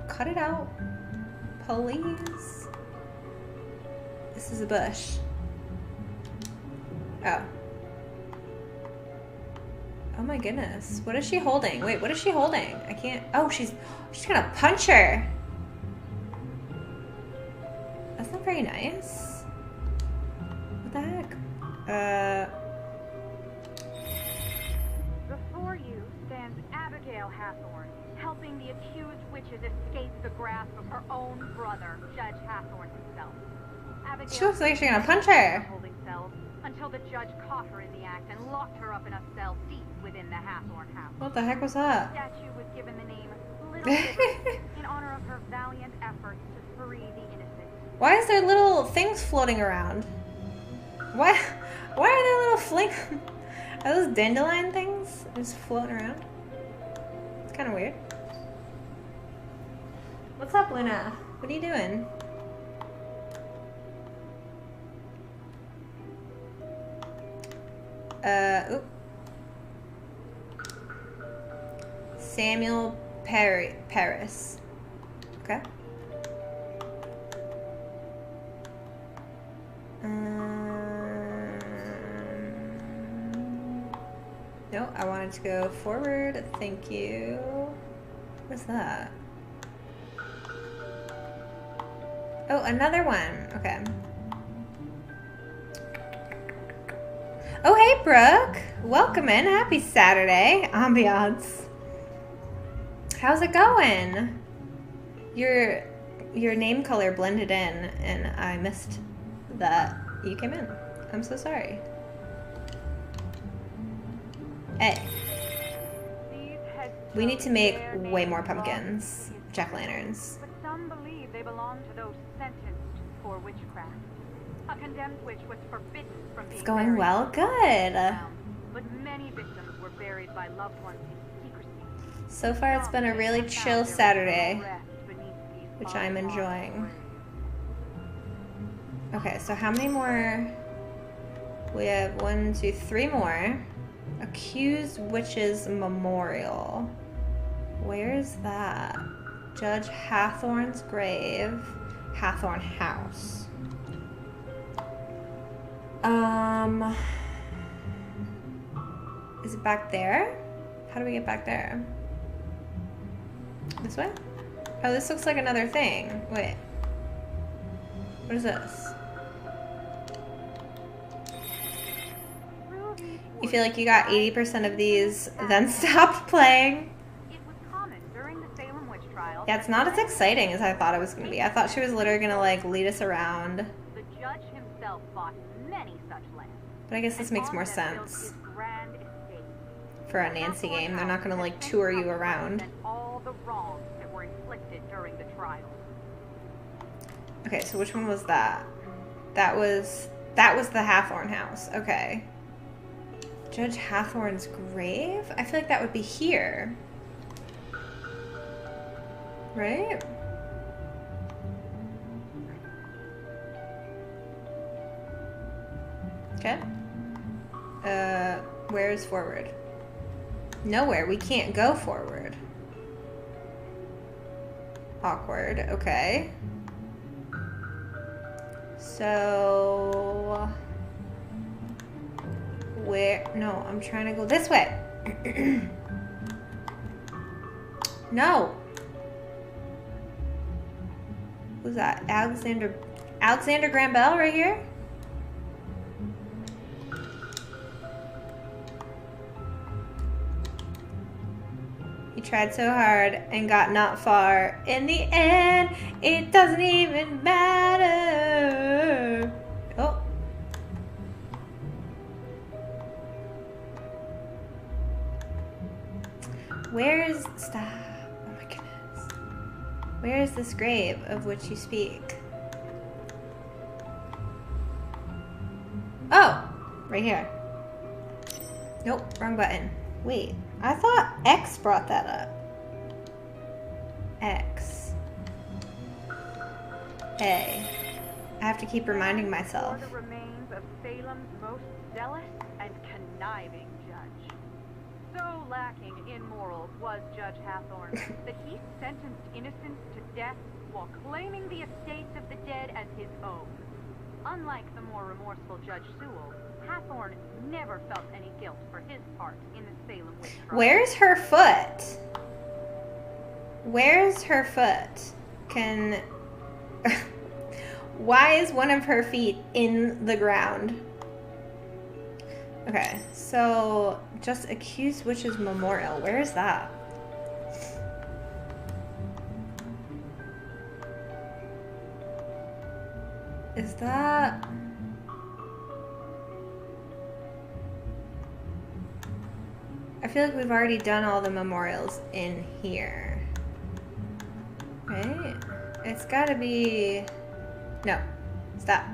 S1: Cut it out. Please. This is a bush. Oh. Oh my goodness. What is she holding? Wait, what is she holding? I can't. Oh, she's gonna punch her. That's not very nice. What the heck?
S16: Before you stands Abigail Hathorne, helping the accused witches escape the grasp of her own brother, Judge Hathorne himself. Abigail
S1: She looks like she's gonna punch her.
S16: Holding cells until the judge caught her in the act and locked her up in a cell deep within the Hathorne House.
S1: What the heck was that?
S16: The statue was given the name Little Liberty in honor of her valiant efforts to free the innocent.
S1: Why is there little things floating around? Why are there little fling? Are those dandelion things just floating around? It's kind of weird. What's up, Luna? What are you doing? Oop. Samuel Paris. Okay. No, I wanted to go forward. Thank you. What's that? Oh, another one. Okay. Oh, hey, Brooke. Welcome in. Happy Saturday. Ambiance. How's it going? Your name color blended in, and I missed that you came in. I'm so sorry. Hey. We need to make way more pumpkins. Jack-o'-lanterns.
S16: But some believe they belong to those sentenced for witchcraft. A condemned witch was forbidden from being
S1: It's going
S16: buried
S1: well. Good.
S16: but many victims were buried by loved ones in secrecy.
S1: So far, it's been a really chill Saturday, which I'm enjoying. Okay, so how many more? We have 1, 2, 3 more. Accused Witches Memorial. Where is that? Judge Hathorne's grave. Hathorne House. Is it back there? How do we get back there? This way? Oh, this looks like another thing. Wait. What is this? You feel like you got 80% of these, then stopped playing?
S16: It was common during the Salem witch trial.
S1: Yeah, it's not as exciting as I thought it was going to be. I thought she was literally going to, like, lead us around.
S16: The judge himself fought many such lands.
S1: But I guess this makes more sense. For a Nancy game, they're not going to, like, tour you around.
S16: All the wrongs that were inflicted during the trial.
S1: Okay, so which one was that? That was the Hathorne House. Okay. Judge Hathorne's grave? I feel like that would be here. Right? Okay. Where is forward? Nowhere. We can't go forward. Awkward. Okay. So... where? No, I'm trying to go this way. No. Who's that? Alexander Graham Bell right here? He tried so hard and got not far. In the end, it doesn't even matter. Oh. Where's... Stop. Oh my goodness. Where is this grave of which you speak? Oh! Right here. Nope, wrong button. Wait, I thought X brought that up. X. A. I have to keep reminding myself.
S16: The remains of Salem's most zealous and conniving judge. So lacking in morals was Judge Hathorne that he sentenced innocents to death while claiming the estates of the dead as his own. Unlike the more remorseful Judge Sewell, Hathorne never felt any guilt for his part in the Salem witch trial.
S1: Where's her foot? Where's her foot? Can... Why is one of her feet in the ground? Okay, so just accused witch's memorial. Where is that? Is that... I feel like we've already done all the memorials in here. Right? It's gotta be... No. Stop.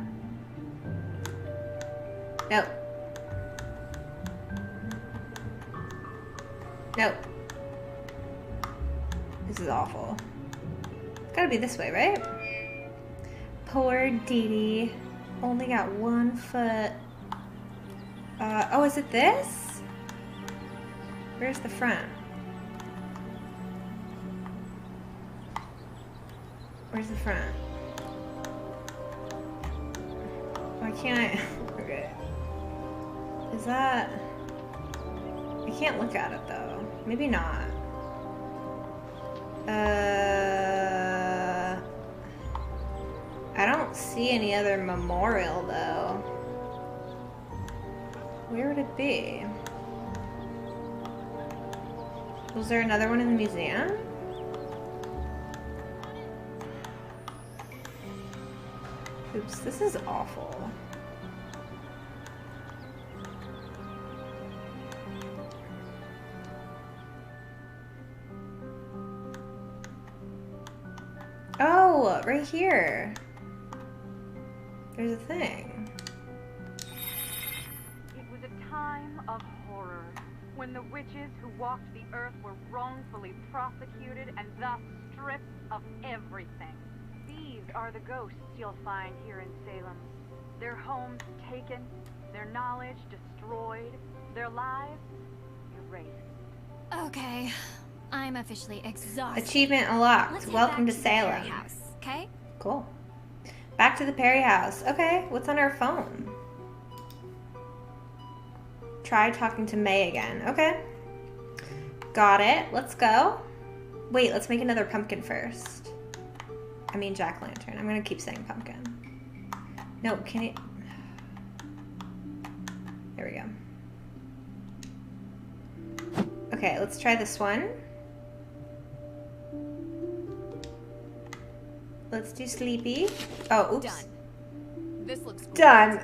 S1: No. No. This is awful. It's gotta be this way, right? Poor Dee Dee. Only got one foot. Oh, is it this? Where's the front? Where's the front? Why can't I? Okay. Is that... I can't look at it though. Maybe not. I don't see any other memorial though. Where would it be? Was there another one in the museum? Oops, this is awful. Oh, right here. There's a thing.
S16: It was a time of horror, when the witches who walked the earth were wrongfully prosecuted and thus stripped of everything. These are the ghosts you'll find here in Salem. Their homes taken, their knowledge destroyed, their lives erased.
S6: Okay, I'm officially exhausted.
S1: Achievement unlocked.
S6: Let's head
S1: Welcome to
S6: back the Perry
S1: Salem.
S6: House, okay?
S1: Cool. Back to the Perry house. Okay, what's on our phone? Try talking to May again. Okay. Got it. Let's go. Wait, let's make another pumpkin first. I mean jack-o'-lantern. I'm gonna keep saying pumpkin. No, can it... There we go. Okay, let's try this one. Let's do sleepy. Oh, oops.
S10: Done. This looks great.
S1: Done.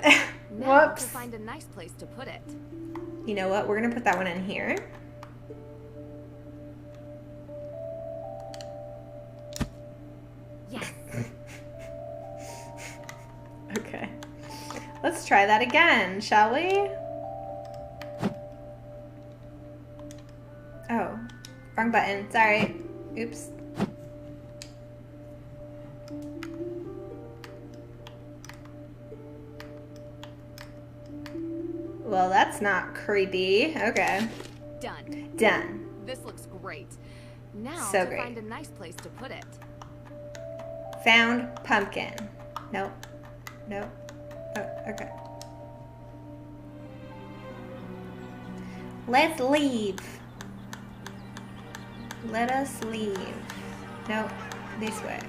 S10: Now
S1: Whoops.
S10: to find a nice place to put it.
S1: You know what? We're gonna put that one in here.
S6: Yes.
S1: Okay. Let's try that again, shall we? button. Sorry. Oops. Well, that's not creepy. Okay.
S2: Done.
S1: Done.
S2: This looks great. Now
S1: So
S2: to
S1: great.
S2: find a nice place to put it.
S1: Found pumpkin. Nope. Nope. Oh, okay. Let's leave. Let us leave. Nope. This way.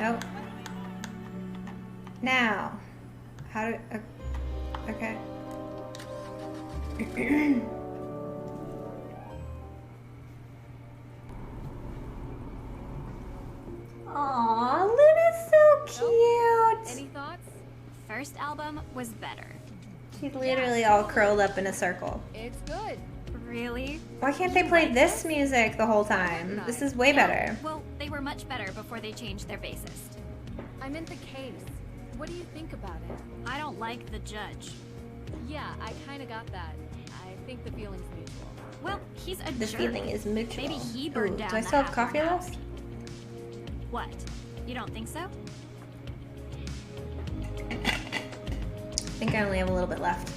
S1: Nope. Now. How do... okay. Aw, Luna's so cute.
S2: Any thoughts?
S6: First album was better.
S1: She's literally all curled up in a circle.
S2: It's good.
S6: Really?
S1: Why can't they play this music the whole time? This is way better.
S6: Well, they were much better before they changed their bassist.
S2: I meant the case. What do you think about it?
S6: I don't like the judge.
S2: Yeah, I kind of got that. I think the feeling's mutual.
S6: Well, he's a
S1: The
S6: jerk.
S1: feeling is mutual.
S6: Maybe he burned
S1: Ooh,
S6: down
S1: do I
S6: the
S1: still have
S6: Hathorne
S1: coffee
S6: House.
S1: left?
S6: What? You don't think so?
S1: I think I only have a little bit left.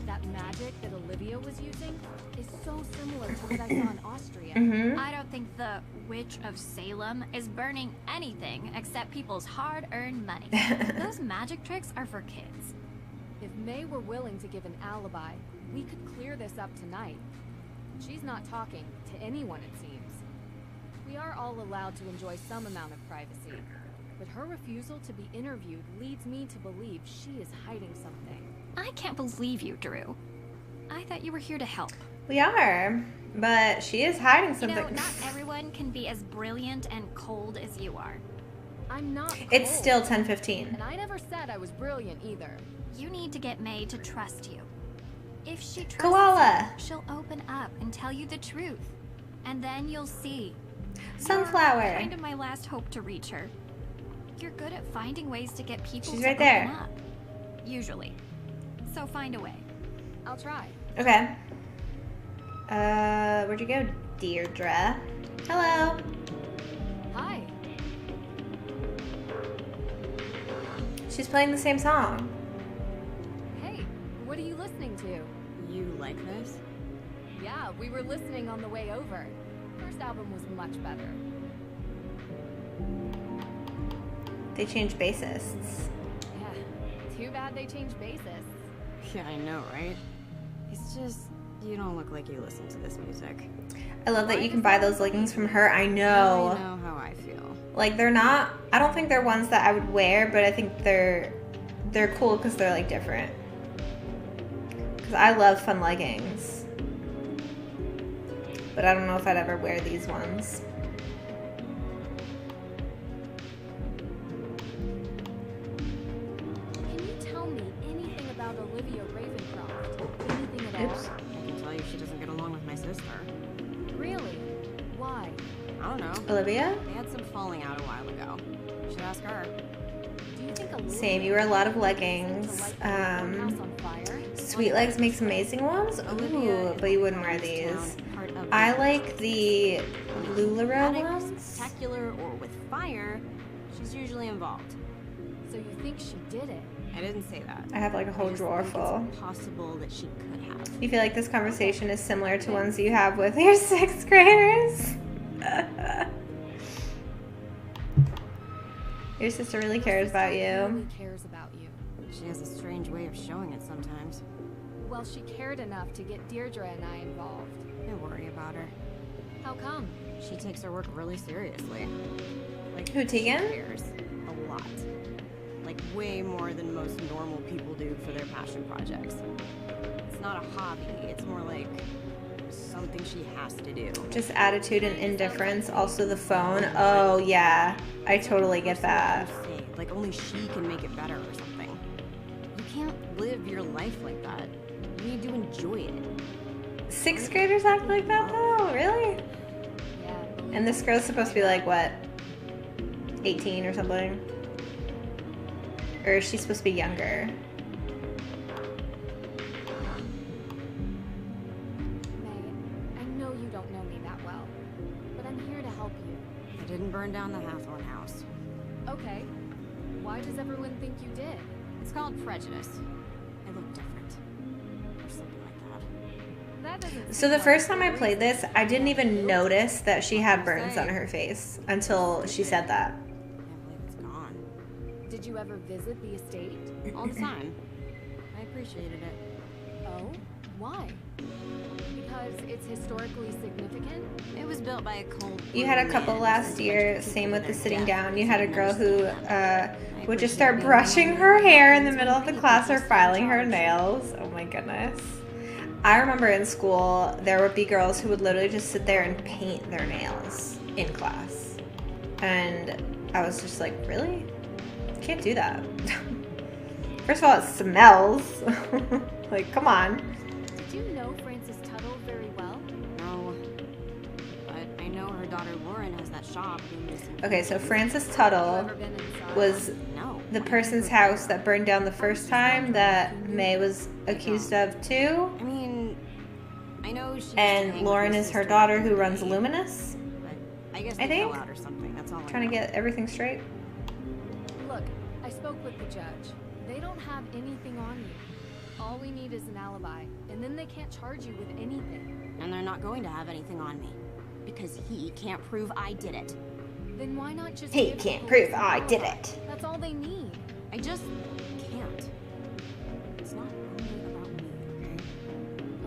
S2: That magic that Olivia was using is so similar to what I saw in Austria.
S1: Mm-hmm.
S6: I don't think the Witch of Salem is burning anything except people's hard-earned money. Those magic tricks are for kids.
S2: If May were willing to give an alibi, we could clear this up tonight. She's not talking to anyone, it seems. We are all allowed to enjoy some amount of privacy, but her refusal to be interviewed leads me to believe she is hiding something.
S6: I can't believe you, Drew. I thought you were here to help.
S1: We are, but she is hiding something.
S6: You know, not everyone can be as brilliant and cold as you are.
S2: I'm not cold.
S1: It's still 10:15.
S2: And I never said I was brilliant either.
S6: You need to get May to trust you. If she trusts
S1: Koala.
S6: you, she'll open up and tell you the truth. And then you'll see.
S1: Sunflower.
S6: You're kind of my last hope to reach her. You're good at finding ways to get people
S1: She's
S6: to
S1: right there.
S6: open up. Usually. So find a way.
S2: I'll try.
S1: Okay. Where'd you go, Deirdre? Hello.
S2: Hi.
S1: She's playing the same song.
S2: Hey, what are you listening to?
S8: You like this?
S2: Yeah, we were listening on the way over. First album was much better.
S1: They changed bassists.
S2: Yeah, too bad they changed bassists.
S8: Yeah, I know, right? It's just, you don't look like you listen to this music.
S1: I love that you can buy those leggings from her. I know.
S8: Now I know how I feel.
S1: Like, they're not, I don't think they're ones that I would wear, but I think they're cool because they're like different. Because I love fun leggings. But I don't know if I'd ever wear these ones.
S2: Can you tell me anything about Olivia Ravencroft? Anything at
S1: Oops.
S2: all?
S8: I can tell you she doesn't get along with my sister.
S2: Really? Why?
S8: I don't know.
S1: Olivia?
S8: They had some falling out a while ago. You should ask her.
S2: Do you think Olivia
S1: Same, you wear a lot of leggings.
S2: house on fire?
S1: Sweet Legs makes amazing ones. Ooh, but you wouldn't wear these. I like the LuLaRoe ones.
S8: Spectacular or with fire, she's usually involved.
S2: So you think she did it?
S8: I didn't say that.
S1: I have like a whole
S8: I just
S1: drawer
S8: think
S1: full.
S8: It's possible that she could have.
S1: You feel like this conversation is similar to ones you have with your 6th graders? Your sister really cares about you.
S2: Really cares about you.
S8: She has a strange way of showing it sometimes.
S2: Well, she cared enough to get Deirdre and I involved.
S8: Don't worry about her.
S2: How come?
S8: She takes her work really seriously. Like,
S1: Who, Tegan?
S8: She cares a lot. Like, way more than most normal people do for their passion projects. It's not a hobby, it's more like something she has to do.
S1: Just attitude and indifference. Also the phone. Oh, yeah. I totally get that.
S8: Like, only she can make it better or something. You can't live your life like that. You need to enjoy it.
S1: 6th graders act like that, though? Really?
S2: Yeah.
S1: And this girl's supposed to be like, what? 18 or something? Or is she supposed to be younger?
S2: but I'm here to help you.
S8: I didn't burn down the Hathorne House.
S2: Okay. Why does everyone think you did?
S8: It's called prejudice. I look different. Or something like that.
S2: That doesn't
S1: So the first time I played this, I didn't even notice that she had burns on her face until she said that.
S8: I can't believe it's gone.
S2: Did you ever visit the estate?
S8: All the time. I appreciated it.
S2: Oh? Why? Because it's historically significant?
S8: It was built by a cold.
S1: You had a couple last year, same with the sitting down. You had a girl who would just start brushing her hair in the middle of the class or filing her nails. Oh my goodness. I remember in school, there would be girls who would literally just sit there and paint their nails in class. And I was just like, really? Can't do that. First of all, it smells. Like, come on.
S2: Did you know Frances Tuttle very well?
S8: No. But I know her daughter Lauren has that shop.
S1: Okay, so Frances Tuttle was the person's house that burned down the first time that May was accused of too.
S8: I mean, I know she.
S1: And Lauren is her daughter who runs Luminous.
S8: I guess
S1: I
S8: they
S1: think.
S8: fell out or something. That's all.
S1: Trying to get everything straight.
S2: Look, I spoke with the judge. They don't have anything on you. All we need is an alibi, and then they can't charge you with anything.
S8: And they're not going to have anything on me. Because he can't prove I did it.
S2: Then why not just
S1: He
S2: give
S1: can't
S2: the
S1: prove
S2: police
S1: I
S2: an
S1: did
S2: alibi?
S1: it.
S2: That's all they need.
S8: I just can't. It's not only about me,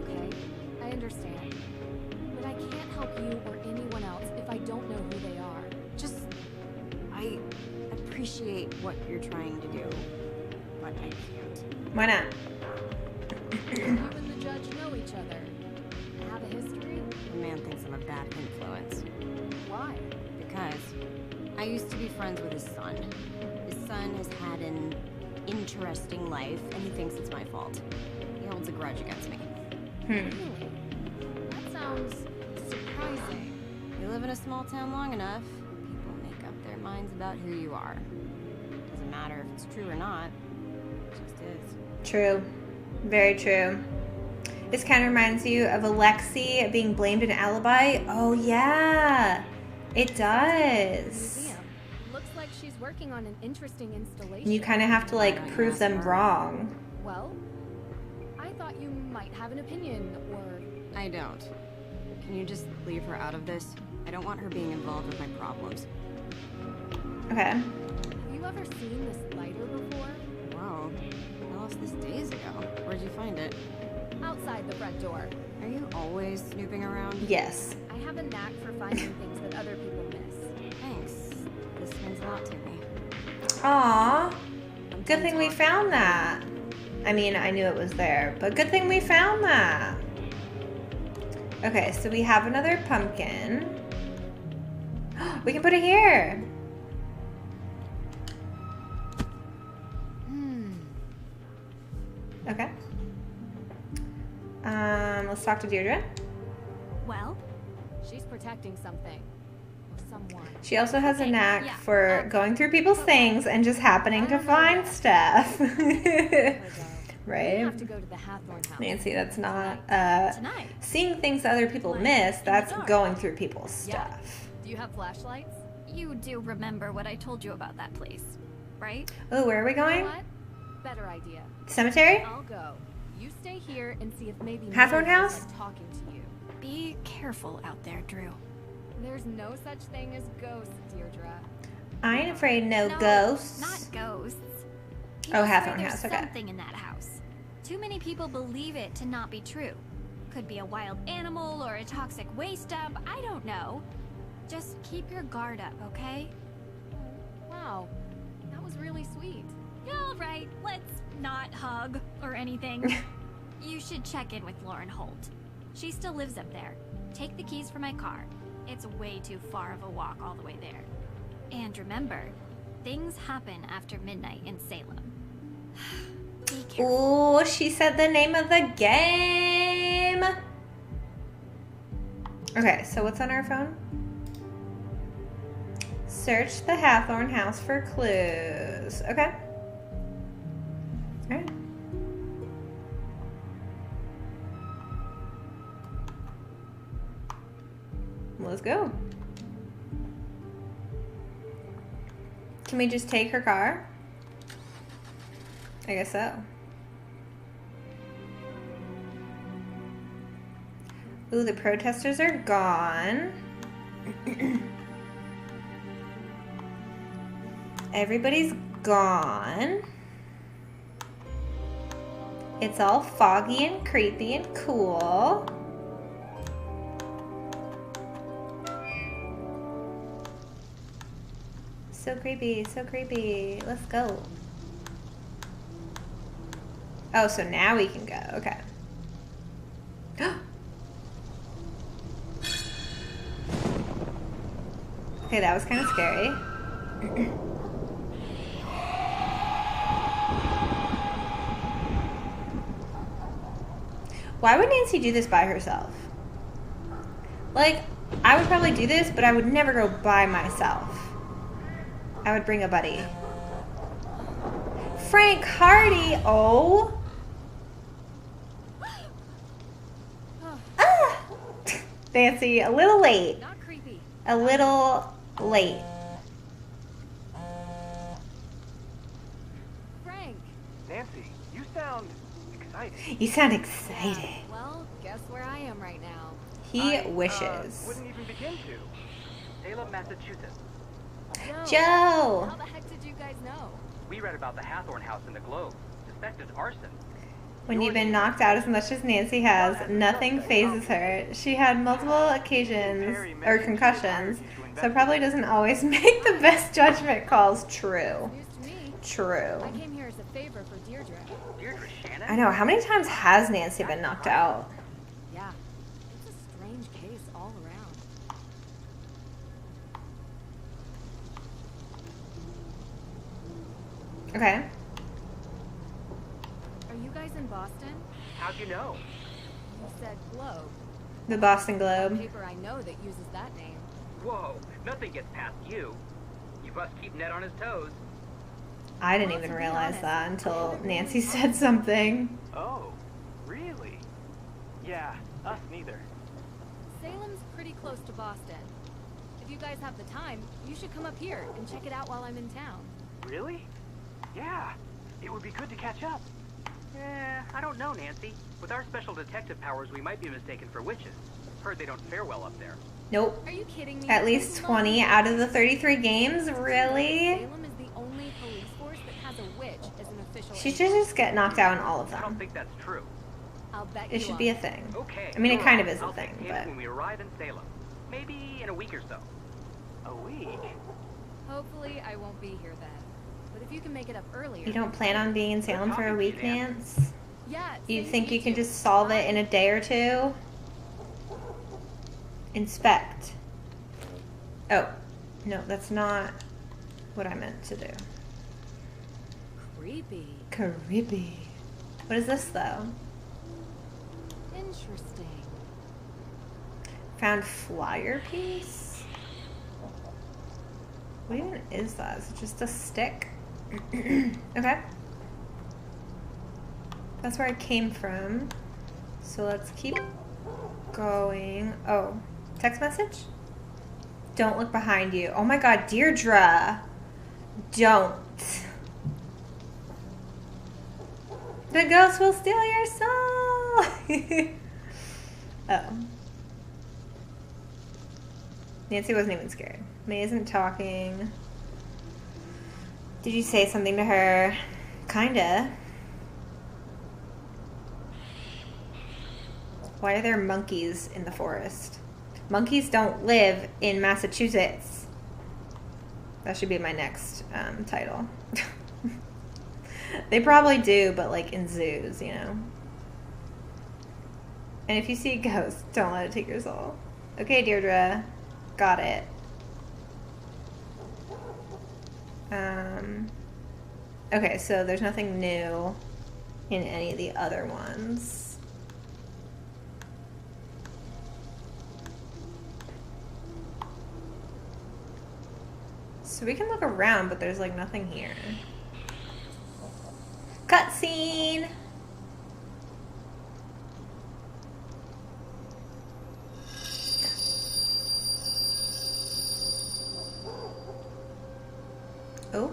S8: okay?
S2: Okay, I understand. But I can't help you or anyone else if I don't know who they are.
S8: Just, I appreciate what you're trying to do, but I can't.
S1: Why not?
S2: You and the judge know each other. Have a history?
S8: The man thinks I'm a bad influence.
S2: Why?
S8: Because I used to be friends with his son. His son has had an interesting life, and he thinks it's my fault. He holds a grudge against me.
S2: Really? That sounds surprising.
S8: You live in a small town long enough, people make up their minds about who you are. Doesn't matter if it's true or not. It just is.
S1: True. Very true. This kind of reminds you of Alexi being blamed an alibi. Oh yeah, it does.
S2: Museum. Looks like she's working on an interesting installation.
S1: And you kind of have to like prove them wrong.
S2: Well, I thought you might have an opinion, or...
S8: I don't. Can you just leave her out of this? I don't want her being involved with my problems.
S1: Okay.
S2: Have you ever seen this lighter before?
S8: Wow. I lost this days ago. Where'd you find it?
S2: Outside the front door.
S8: Are you always snooping around?
S1: Yes.
S2: I have a knack for finding things that other people miss.
S8: Thanks. This means a lot to me.
S1: Aw. Good thing we found that. I mean, I knew it was there, but good thing we found that. Okay, so we have another pumpkin. We can put it here. Okay. Let's talk to Deirdre.
S6: Well?
S2: She's protecting something. Or someone.
S1: She also has a knack for going through people's things and just happening to find stuff. Right?
S2: We have to go to the Hathorne House.
S1: Nancy, that's not
S6: Tonight.
S1: seeing things other people miss. That's going through people's stuff.
S2: Do you have flashlights?
S6: You do remember what I told you about that place, right?
S1: Oh, where are we
S2: You know
S1: going?
S2: what? Better idea.
S1: Cemetery?
S2: I'll go. You stay here and see if maybe
S1: Hathorne
S2: May feels
S1: House?
S2: like talking to you.
S6: Be careful out there, Drew.
S2: There's no such thing as ghosts, Deirdre.
S1: I ain't afraid no
S6: No,
S1: ghosts.
S6: Not ghosts.
S1: Oh,
S6: People say
S1: Hathorne
S6: there's
S1: House, okay.
S6: something in that house. Too many people believe it to not be true. Could be a wild animal or a toxic waste dump. I don't know. Just keep your guard up, okay?
S2: Wow, that was really sweet.
S6: All right, let's not hug or anything. You should check in with Lauren Holt. She still lives up there. Take the keys for my car. It's way too far of a walk all the way there. And remember, things happen after midnight in Salem. Be careful.
S1: Ooh, she said the name of the game. Okay, so what's on our phone? Search the Hathorne House for clues. Okay. All right. Let's go. Can we just take her car? I guess so. Ooh, the protesters are gone. Everybody's gone. It's all foggy and creepy and cool. So creepy, so creepy. Let's go. Oh, so now we can go. Okay. Okay, that was kind of scary. Why would Nancy do this by herself? Like, I would probably do this, but I would never go by myself. I would bring a buddy. Frank Hardy! Oh! Ah! Nancy, a little late.
S2: Not creepy.
S1: A little late.
S2: Frank.
S9: Nancy, you sound excited.
S1: You sound excited.
S2: Well, guess where I am right now.
S1: He wishes.
S9: Wouldn't even begin to. Salem, Massachusetts.
S1: Joe!
S2: How the heck did you guys know?
S9: We read about the Hathorne House in the Globe. Suspected arson.
S1: When you've been knocked out as much as Nancy has, nothing phases her. She had multiple occasions, or concussions, so probably doesn't always make the best judgment calls. True. True.
S2: I came here as a favor for Deirdre.
S9: Deirdre Shannon?
S1: I know. How many times has Nancy been knocked out?
S2: Yeah. It's a strange case all around.
S1: Okay.
S2: Are you guys in Boston?
S9: How'd you know?
S2: You said Globe.
S1: The Boston
S2: A
S1: Globe.
S2: paper I know that uses that name.
S9: Whoa, nothing gets past you. You must keep Ned on his toes.
S1: I didn't even realize that until Nancy said something.
S9: Oh, really? Yeah, us neither.
S2: Salem's pretty close to Boston. If you guys have the time, you should come up here and check it out while I'm in town.
S9: Really? Yeah, it would be good to catch up. I don't know, Nancy. With our special detective powers, we might be mistaken for witches. Heard they don't fare well up there.
S1: Nope.
S2: Are you kidding me?
S1: At least 20 out of the 33 games? Really?
S2: Salem is the only police force that has a witch as an official.
S1: She should just get knocked out in all of
S9: I don't
S1: them.
S9: think that's true.
S2: I'll bet
S1: It
S2: you
S1: should be a
S2: are.
S1: thing.
S9: Okay.
S1: I mean, it
S9: you're
S1: kind
S9: right.
S1: of is a
S9: I'll
S1: thing,
S9: take
S1: but...
S9: when we arrive in Salem. Maybe in a week or so. A week?
S2: Hopefully, I won't be here then. But if you can make it up earlier.
S1: You don't plan on being in Salem for a week, Nance?
S2: Yeah.
S1: You
S2: same
S1: think
S2: to
S1: you can
S2: too.
S1: just solve it in a day or two? Inspect. Oh, no, that's not what I meant to do.
S2: Creepy.
S1: Creepy. What is this, though?
S2: Interesting.
S1: Found flyer piece? What even is that? Is it just a stick? Okay. That's where I came from. So let's keep going. Oh, text message? Don't look behind you. Oh my god, Deirdre. Don't. The ghost will steal your soul. Oh. Nancy wasn't even scared. May isn't talking. Did you say something to her? Kinda. Why are there monkeys in the forest? Monkeys don't live in Massachusetts. That should be my next title. They probably do, but like in zoos, you know. And if you see a ghost, don't let it take your soul. Okay, Deirdre. Got it. Okay, so there's nothing new in any of the other ones. So we can look around, but there's like nothing here. Cutscene! Oh.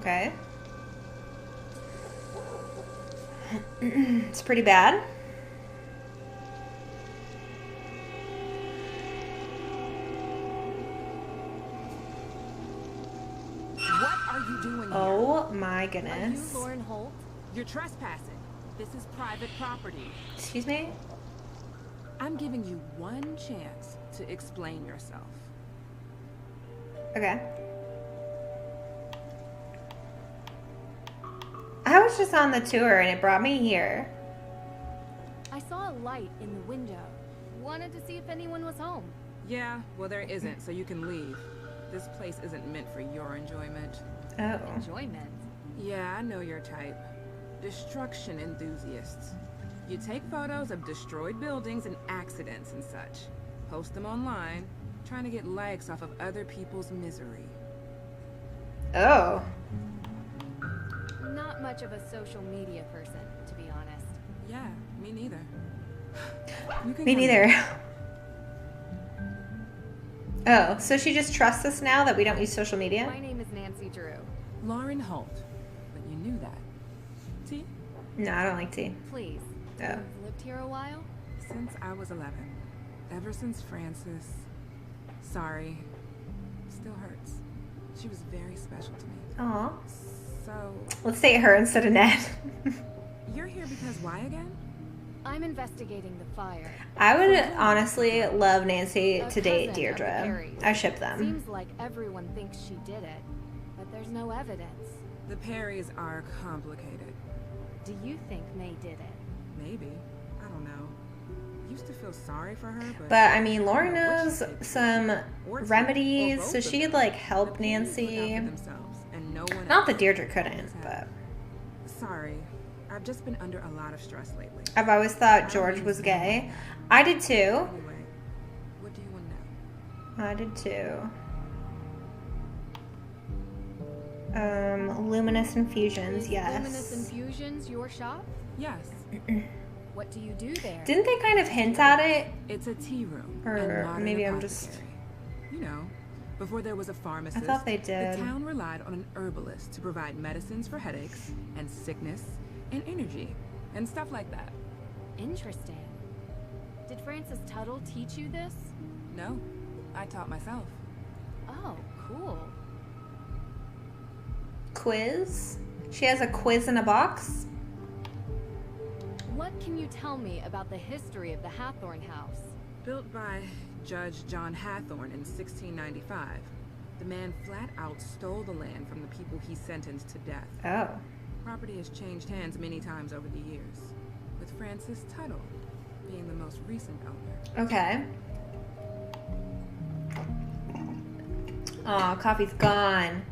S1: Okay. It's pretty bad.
S17: What are you doing here?
S1: Oh my goodness.
S17: Are you Lauren Holt? You're trespassing. This is private property.
S1: Excuse me?
S17: I'm giving you one chance to explain yourself.
S1: Okay. I was just on the tour and it brought me here.
S2: I saw a light in the window. Wanted to see if anyone was home.
S17: Yeah, well there isn't, so you can leave. This place isn't meant for your enjoyment.
S1: Oh.
S2: Enjoyment?
S17: Yeah, I know your type. Destruction enthusiasts. You take photos of destroyed buildings and accidents and such. Post them online, trying to get likes off of other people's misery.
S1: Oh.
S2: Not much of a social media person, to be honest.
S17: Yeah, me neither.
S1: Me neither. Oh, so she just trusts us now that we don't use social media?
S2: My name is Nancy Drew.
S17: Lauren Holt. But you knew that. Tea?
S1: No, I don't like tea.
S2: Please.
S1: Oh.
S2: You've lived here a while?
S17: Since I was 11. Ever since Frances. Sorry. Still hurts. She was very special to me.
S1: Aw.
S17: So...
S1: Let's say her instead of Ned.
S17: You're here because why again?
S2: I'm investigating the fire.
S1: I would honestly love Nancy
S2: A
S1: to date
S2: cousin of the
S1: Deirdre.
S2: Perrys.
S1: I ship them.
S2: Seems like everyone thinks she did it, but there's no evidence.
S17: The Perrys are complicated.
S2: Do you think May did it?
S17: Maybe. I don't know. Used to feel sorry for her,
S1: But I mean, Lauren knows some remedies, so she could like help Nancy. Not that Deirdre couldn't, but
S17: Sorry. I've just been under a lot of stress lately.
S1: I've always thought George was gay. I did too.
S17: Anyway, what do you want to know?
S1: I did too. Luminous infusions, yes.
S2: Luminous Infusions your shop?
S17: Yes.
S2: What do you do there?
S1: Didn't they kind of hint at it?
S17: It's a tea room.
S1: Or maybe I'm just...
S17: You know, before there was a pharmacist,
S1: I thought they did.
S17: The town relied on an herbalist to provide medicines for headaches and sickness and energy and stuff like that.
S2: Interesting. Did Frances Tuttle teach you this?
S17: No, I taught myself.
S2: Oh, cool.
S1: Quiz? She has a quiz in a box?
S2: What can you tell me about the history of the Hathorne House?
S17: Built by Judge John Hathorne in 1695. The man flat out stole the land from the people he sentenced to death.
S1: Oh.
S17: Property has changed hands many times over the years, with Frances Tuttle being the most recent owner.
S1: Okay. Aw, coffee's gone.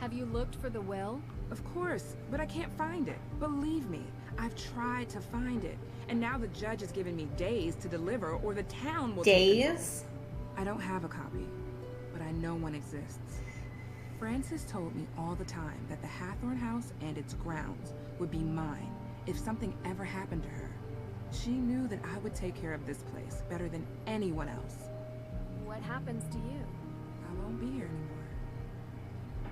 S2: Have you looked for the will?
S17: Of course, but I can't find it. Believe me, I've tried to find it. And now the judge has given me days to deliver or the town will take control.
S1: Days?
S17: I don't have a copy, but I know one exists. Frances told me all the time that the Hathorne House and its grounds would be mine if something ever happened to her. She knew that I would take care of this place better than anyone else.
S2: What happens to you?
S17: I won't be here anymore.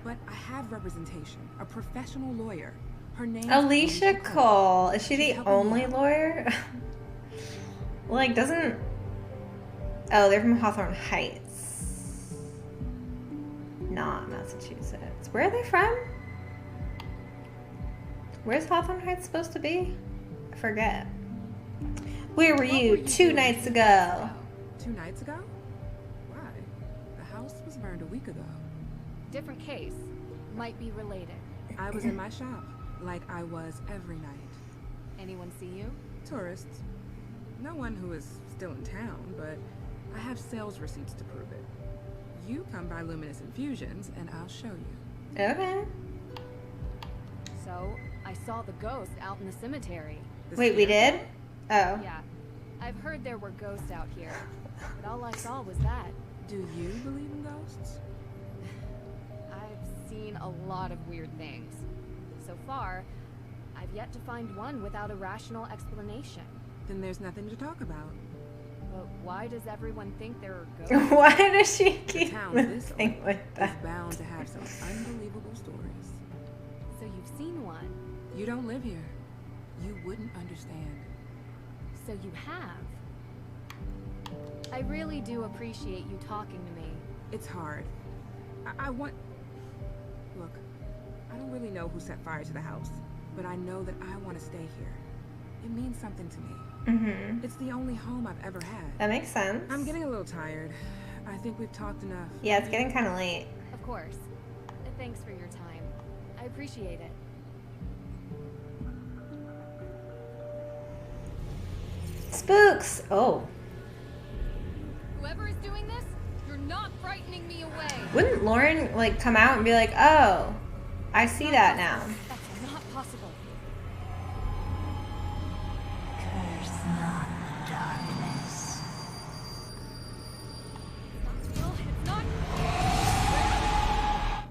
S17: But I have representation, a professional lawyer. Her name
S1: Alicia Cole. Is she the only lawyer? Like, doesn't... Oh, they're from Hawthorne Heights. Not Massachusetts. Where are they from? Where's Hawthorne Heights supposed to be? I forget. Where were you 2 nights ago?
S17: 2 nights ago? Why? The house was burned a week ago.
S2: Different case. Might be related.
S17: I was in my shop, like I was every night.
S2: Anyone see you?
S17: Tourists. No one who is still in town, but I have sales receipts to prove it. You come by Luminous Infusions, and I'll show you.
S1: Okay.
S2: So, I saw the ghost out in the cemetery.
S1: Wait, we did? Oh.
S2: Yeah. I've heard there were ghosts out here, but all I saw was that.
S17: Do you believe in ghosts?
S2: I've seen a lot of weird things. So far, I've yet to find one without a rational explanation.
S17: Then there's nothing to talk about.
S2: But why does everyone think there are ghosts?
S1: Why does she keep
S17: town this
S1: moving
S17: old
S1: with that?
S17: is bound to have some unbelievable stories.
S2: So you've seen one.
S17: You don't live here. You wouldn't understand.
S2: So you have. I really do appreciate you talking to me.
S17: It's hard. I want... Look, I don't really know who set fire to the house, but I know that I want to stay here. It means something to me.
S1: Mm-hmm.
S17: It's the only home I've ever had.
S1: That makes sense.
S17: I'm getting a little tired. I think we've talked enough.
S1: Yeah, it's getting kind of late.
S2: Of course. Thanks for your time. I appreciate it.
S1: Spooks! Oh.
S2: Whoever is doing this, you're not frightening me away.
S1: Wouldn't Lauren, like, come out and be like, oh, I see that now?
S2: That's not possible.
S18: Curse not the darkness.
S2: It's not real. It's not.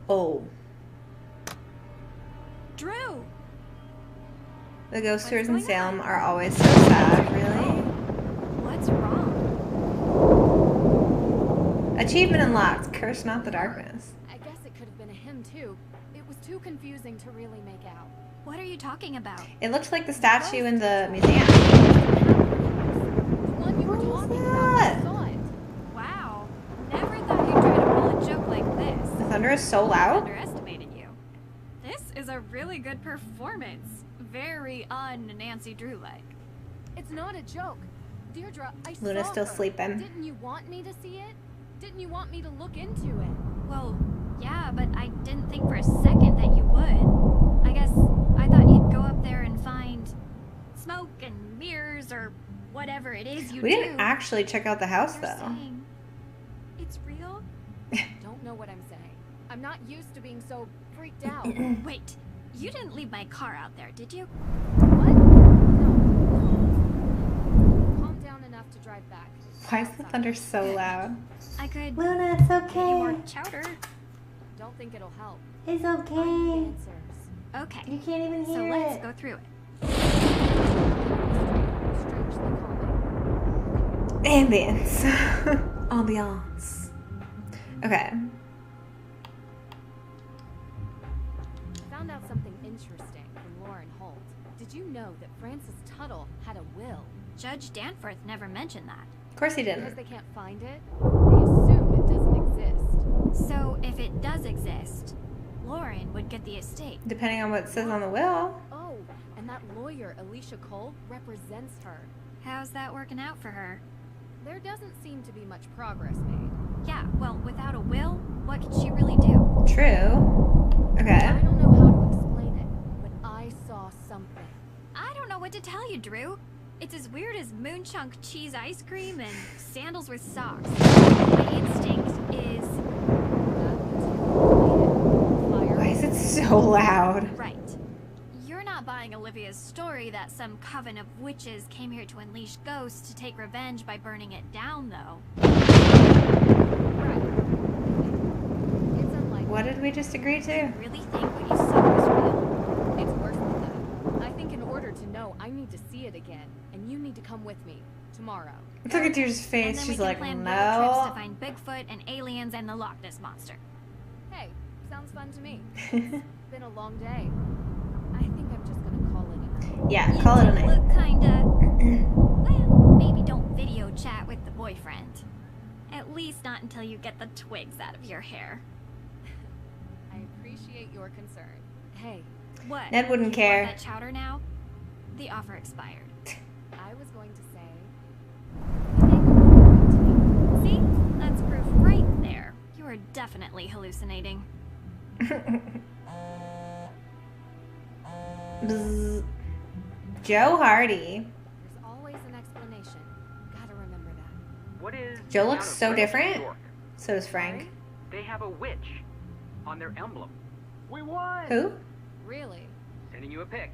S1: Oh.
S2: Drew!
S1: The ghost tours in Salem are always so sad, really.
S6: What's wrong?
S1: Achievement unlocked. Curse not the darkness.
S2: I guess it could have been a him too. It was too confusing to really make out.
S6: What are you talking about?
S1: It looked like the statue in the museum.
S2: The one you were talking about. I saw it.
S6: Wow. Never thought you'd try to pull a joke like this.
S1: The thunder is so
S6: I
S1: loud.
S6: underestimated you. This is a really good performance. Very un-Nancy Drew-like.
S2: It's not a joke. Deirdre, I
S1: Luna's
S2: saw
S1: still
S2: her.
S1: sleeping.
S2: Didn't you want me to see it? Didn't you want me to look into it?
S6: Well, yeah, but I didn't think for a second that you would. I guess I thought you'd go up there and find smoke and mirrors or whatever it is you do.
S1: We didn't actually check out the house,
S6: You're
S1: though.
S6: saying it's real?
S2: Don't know what I'm saying. I'm not used to being so freaked out.
S6: Wait, you didn't leave my car out there, did you?
S2: What? No. Calm down enough to drive back.
S1: Why is the thunder so loud?
S6: I could
S1: Luna, it's
S6: get you more
S1: okay.
S6: chowder.
S2: Don't think it'll help.
S1: It's
S2: I need
S1: okay.
S6: Okay.
S2: answers.
S1: You can't even
S6: So
S1: hear
S6: let's
S1: it.
S6: go through it.
S2: Strangely calming.
S1: Ambience. Ambiance. Okay.
S2: Found out something interesting from Lauren Holt. Did you know that Francis Tuttle had a will?
S6: Judge Danforth never mentioned that.
S1: Of course he
S2: Because
S1: didn't.
S2: they can't find it, they assume it doesn't exist.
S6: So if it does exist, Lauren would get the estate.
S1: Depending on what it says on the will.
S2: Oh, and that lawyer, Alicia Cole, represents her.
S6: How's that working out for her?
S2: There doesn't seem to be much progress made.
S6: Yeah, well, without a will, what could she really do?
S1: True. Okay.
S2: I don't know how to explain it, but I saw something.
S6: I don't know what to tell you, Drew. It's as weird as moon chunk cheese ice cream and sandals with socks. My instinct is...
S1: Why is it so loud?
S6: Right. You're not buying Olivia's story that some coven of witches came here to unleash ghosts to take revenge by burning it down, though.
S2: Right. It's unlikely.
S1: What did we just agree to?
S6: You really think what you saw was real?
S2: It's worse than that. I think in order to know, I need to see it again, and you need to come with me tomorrow.
S1: Look at Deirdre's
S6: And
S1: face.
S6: then
S1: She's
S6: we can
S1: like,
S6: plan road trips to
S1: no.
S6: find Bigfoot and aliens and the Loch Ness Monster.
S2: Hey, sounds fun to me. It's been a long day. I think I'm just gonna call it a night.
S1: Yeah, call it a night.
S6: Look kinda... well, maybe don't video chat with the boyfriend. At least not until you get the twigs out of your hair.
S2: I appreciate your concern. Hey,
S6: What?
S1: Ned wouldn't
S6: You want
S1: care.
S6: that chowder now? The offer expired.
S2: I was going to say...
S6: See? That's proof right there. You are definitely hallucinating.
S1: Bzz. Joe Hardy.
S2: There's always an explanation. Gotta remember that.
S9: What is
S1: Joe
S9: the
S1: looks
S9: town of
S1: so
S9: Frank,
S1: different.
S9: New York?
S1: So does Frank.
S9: They have a witch on their emblem. We won!
S1: Who?
S2: Really?
S9: Sending you a pic.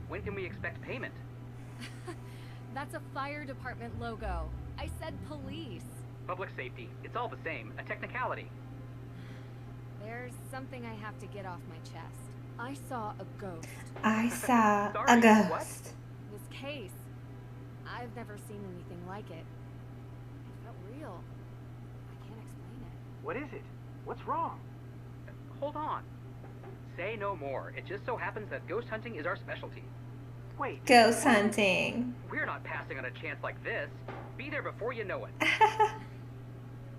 S9: When can we expect payment?
S2: That's a fire department logo. I said police.
S9: Public safety. It's all the same. A technicality.
S2: There's something I have to get off my chest. I saw a ghost.
S1: I saw
S9: Sorry,
S1: a
S9: what?
S1: ghost.
S2: This case. I've never seen anything like it. real. I can't explain it.
S9: What is it? What's wrong? Hold on. Say no more. It just so happens that ghost hunting is our specialty. Wait.
S1: Ghost hunting.
S9: We're not passing on a chance like this. Be there before you know it.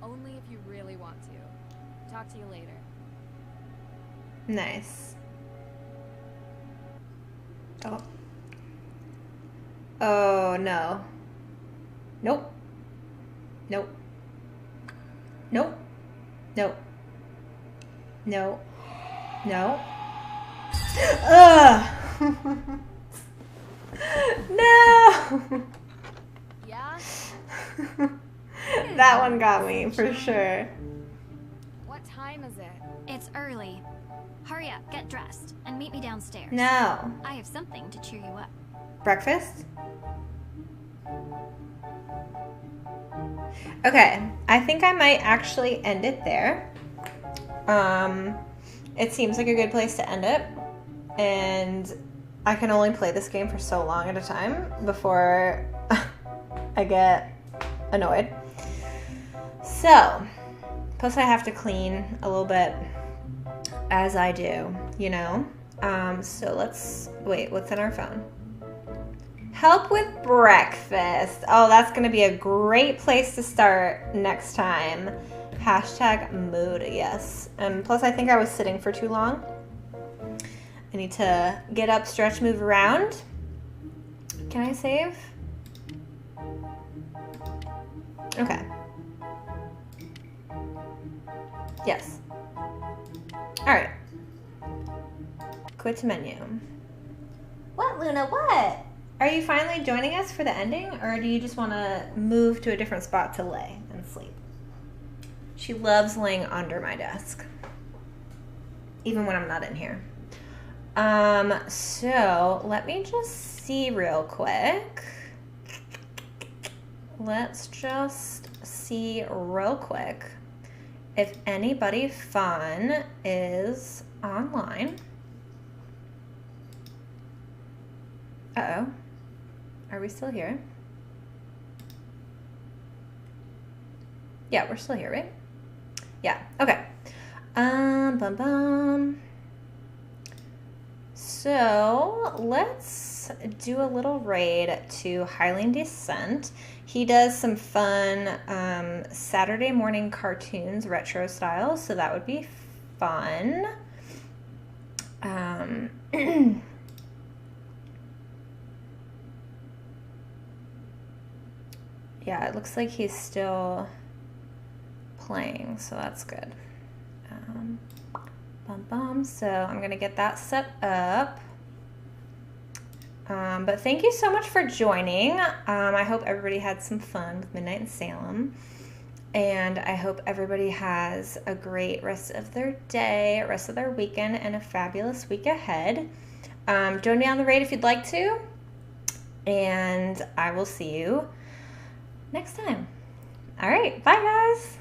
S2: Only if you really want to. Talk to you later.
S1: Nice. Oh. Oh, no. Nope. Nope. Nope. Nope. No. No. Ugh. No.
S2: Yeah?
S1: That one got me for sure.
S2: What time is it?
S6: It's early. Hurry up, get dressed, and meet me downstairs.
S1: No.
S6: I have something to cheer you up.
S1: Breakfast? Okay, I think I might actually end it there. It seems like a good place to end it, and I can only play this game for so long at a time before I get annoyed. So, plus I have to clean a little bit as I do, you know? So let's, wait, what's in our phone? Help with breakfast. Oh, that's going to be a great place to start next time. Hashtag mood, yes. And plus I think I was sitting for too long. I need to get up, stretch, move around. Can I save? Okay. Yes. All right. Quit menu. What, Luna? What? Are you finally joining us for the ending, or do you just want to move to a different spot to lay and sleep? She loves laying under my desk, even when I'm not in here. So let me just see real quick. Let's just see real quick if anybody fun is online. Uh-oh. Are we still here? Yeah, we're still here, right? Yeah, okay. Bum bum. So let's do a little raid to Highland Descent. He does some fun Saturday morning cartoons, retro style, so that would be fun. Yeah, it looks like he's still playing, so that's good. So I'm gonna get that set up. But thank you so much for joining. I hope everybody had some fun with Midnight in Salem. And I hope everybody has a great rest of their day, rest of their weekend, and a fabulous week ahead. Join me on the raid if you'd like to. And I will see you next time. All right, bye guys.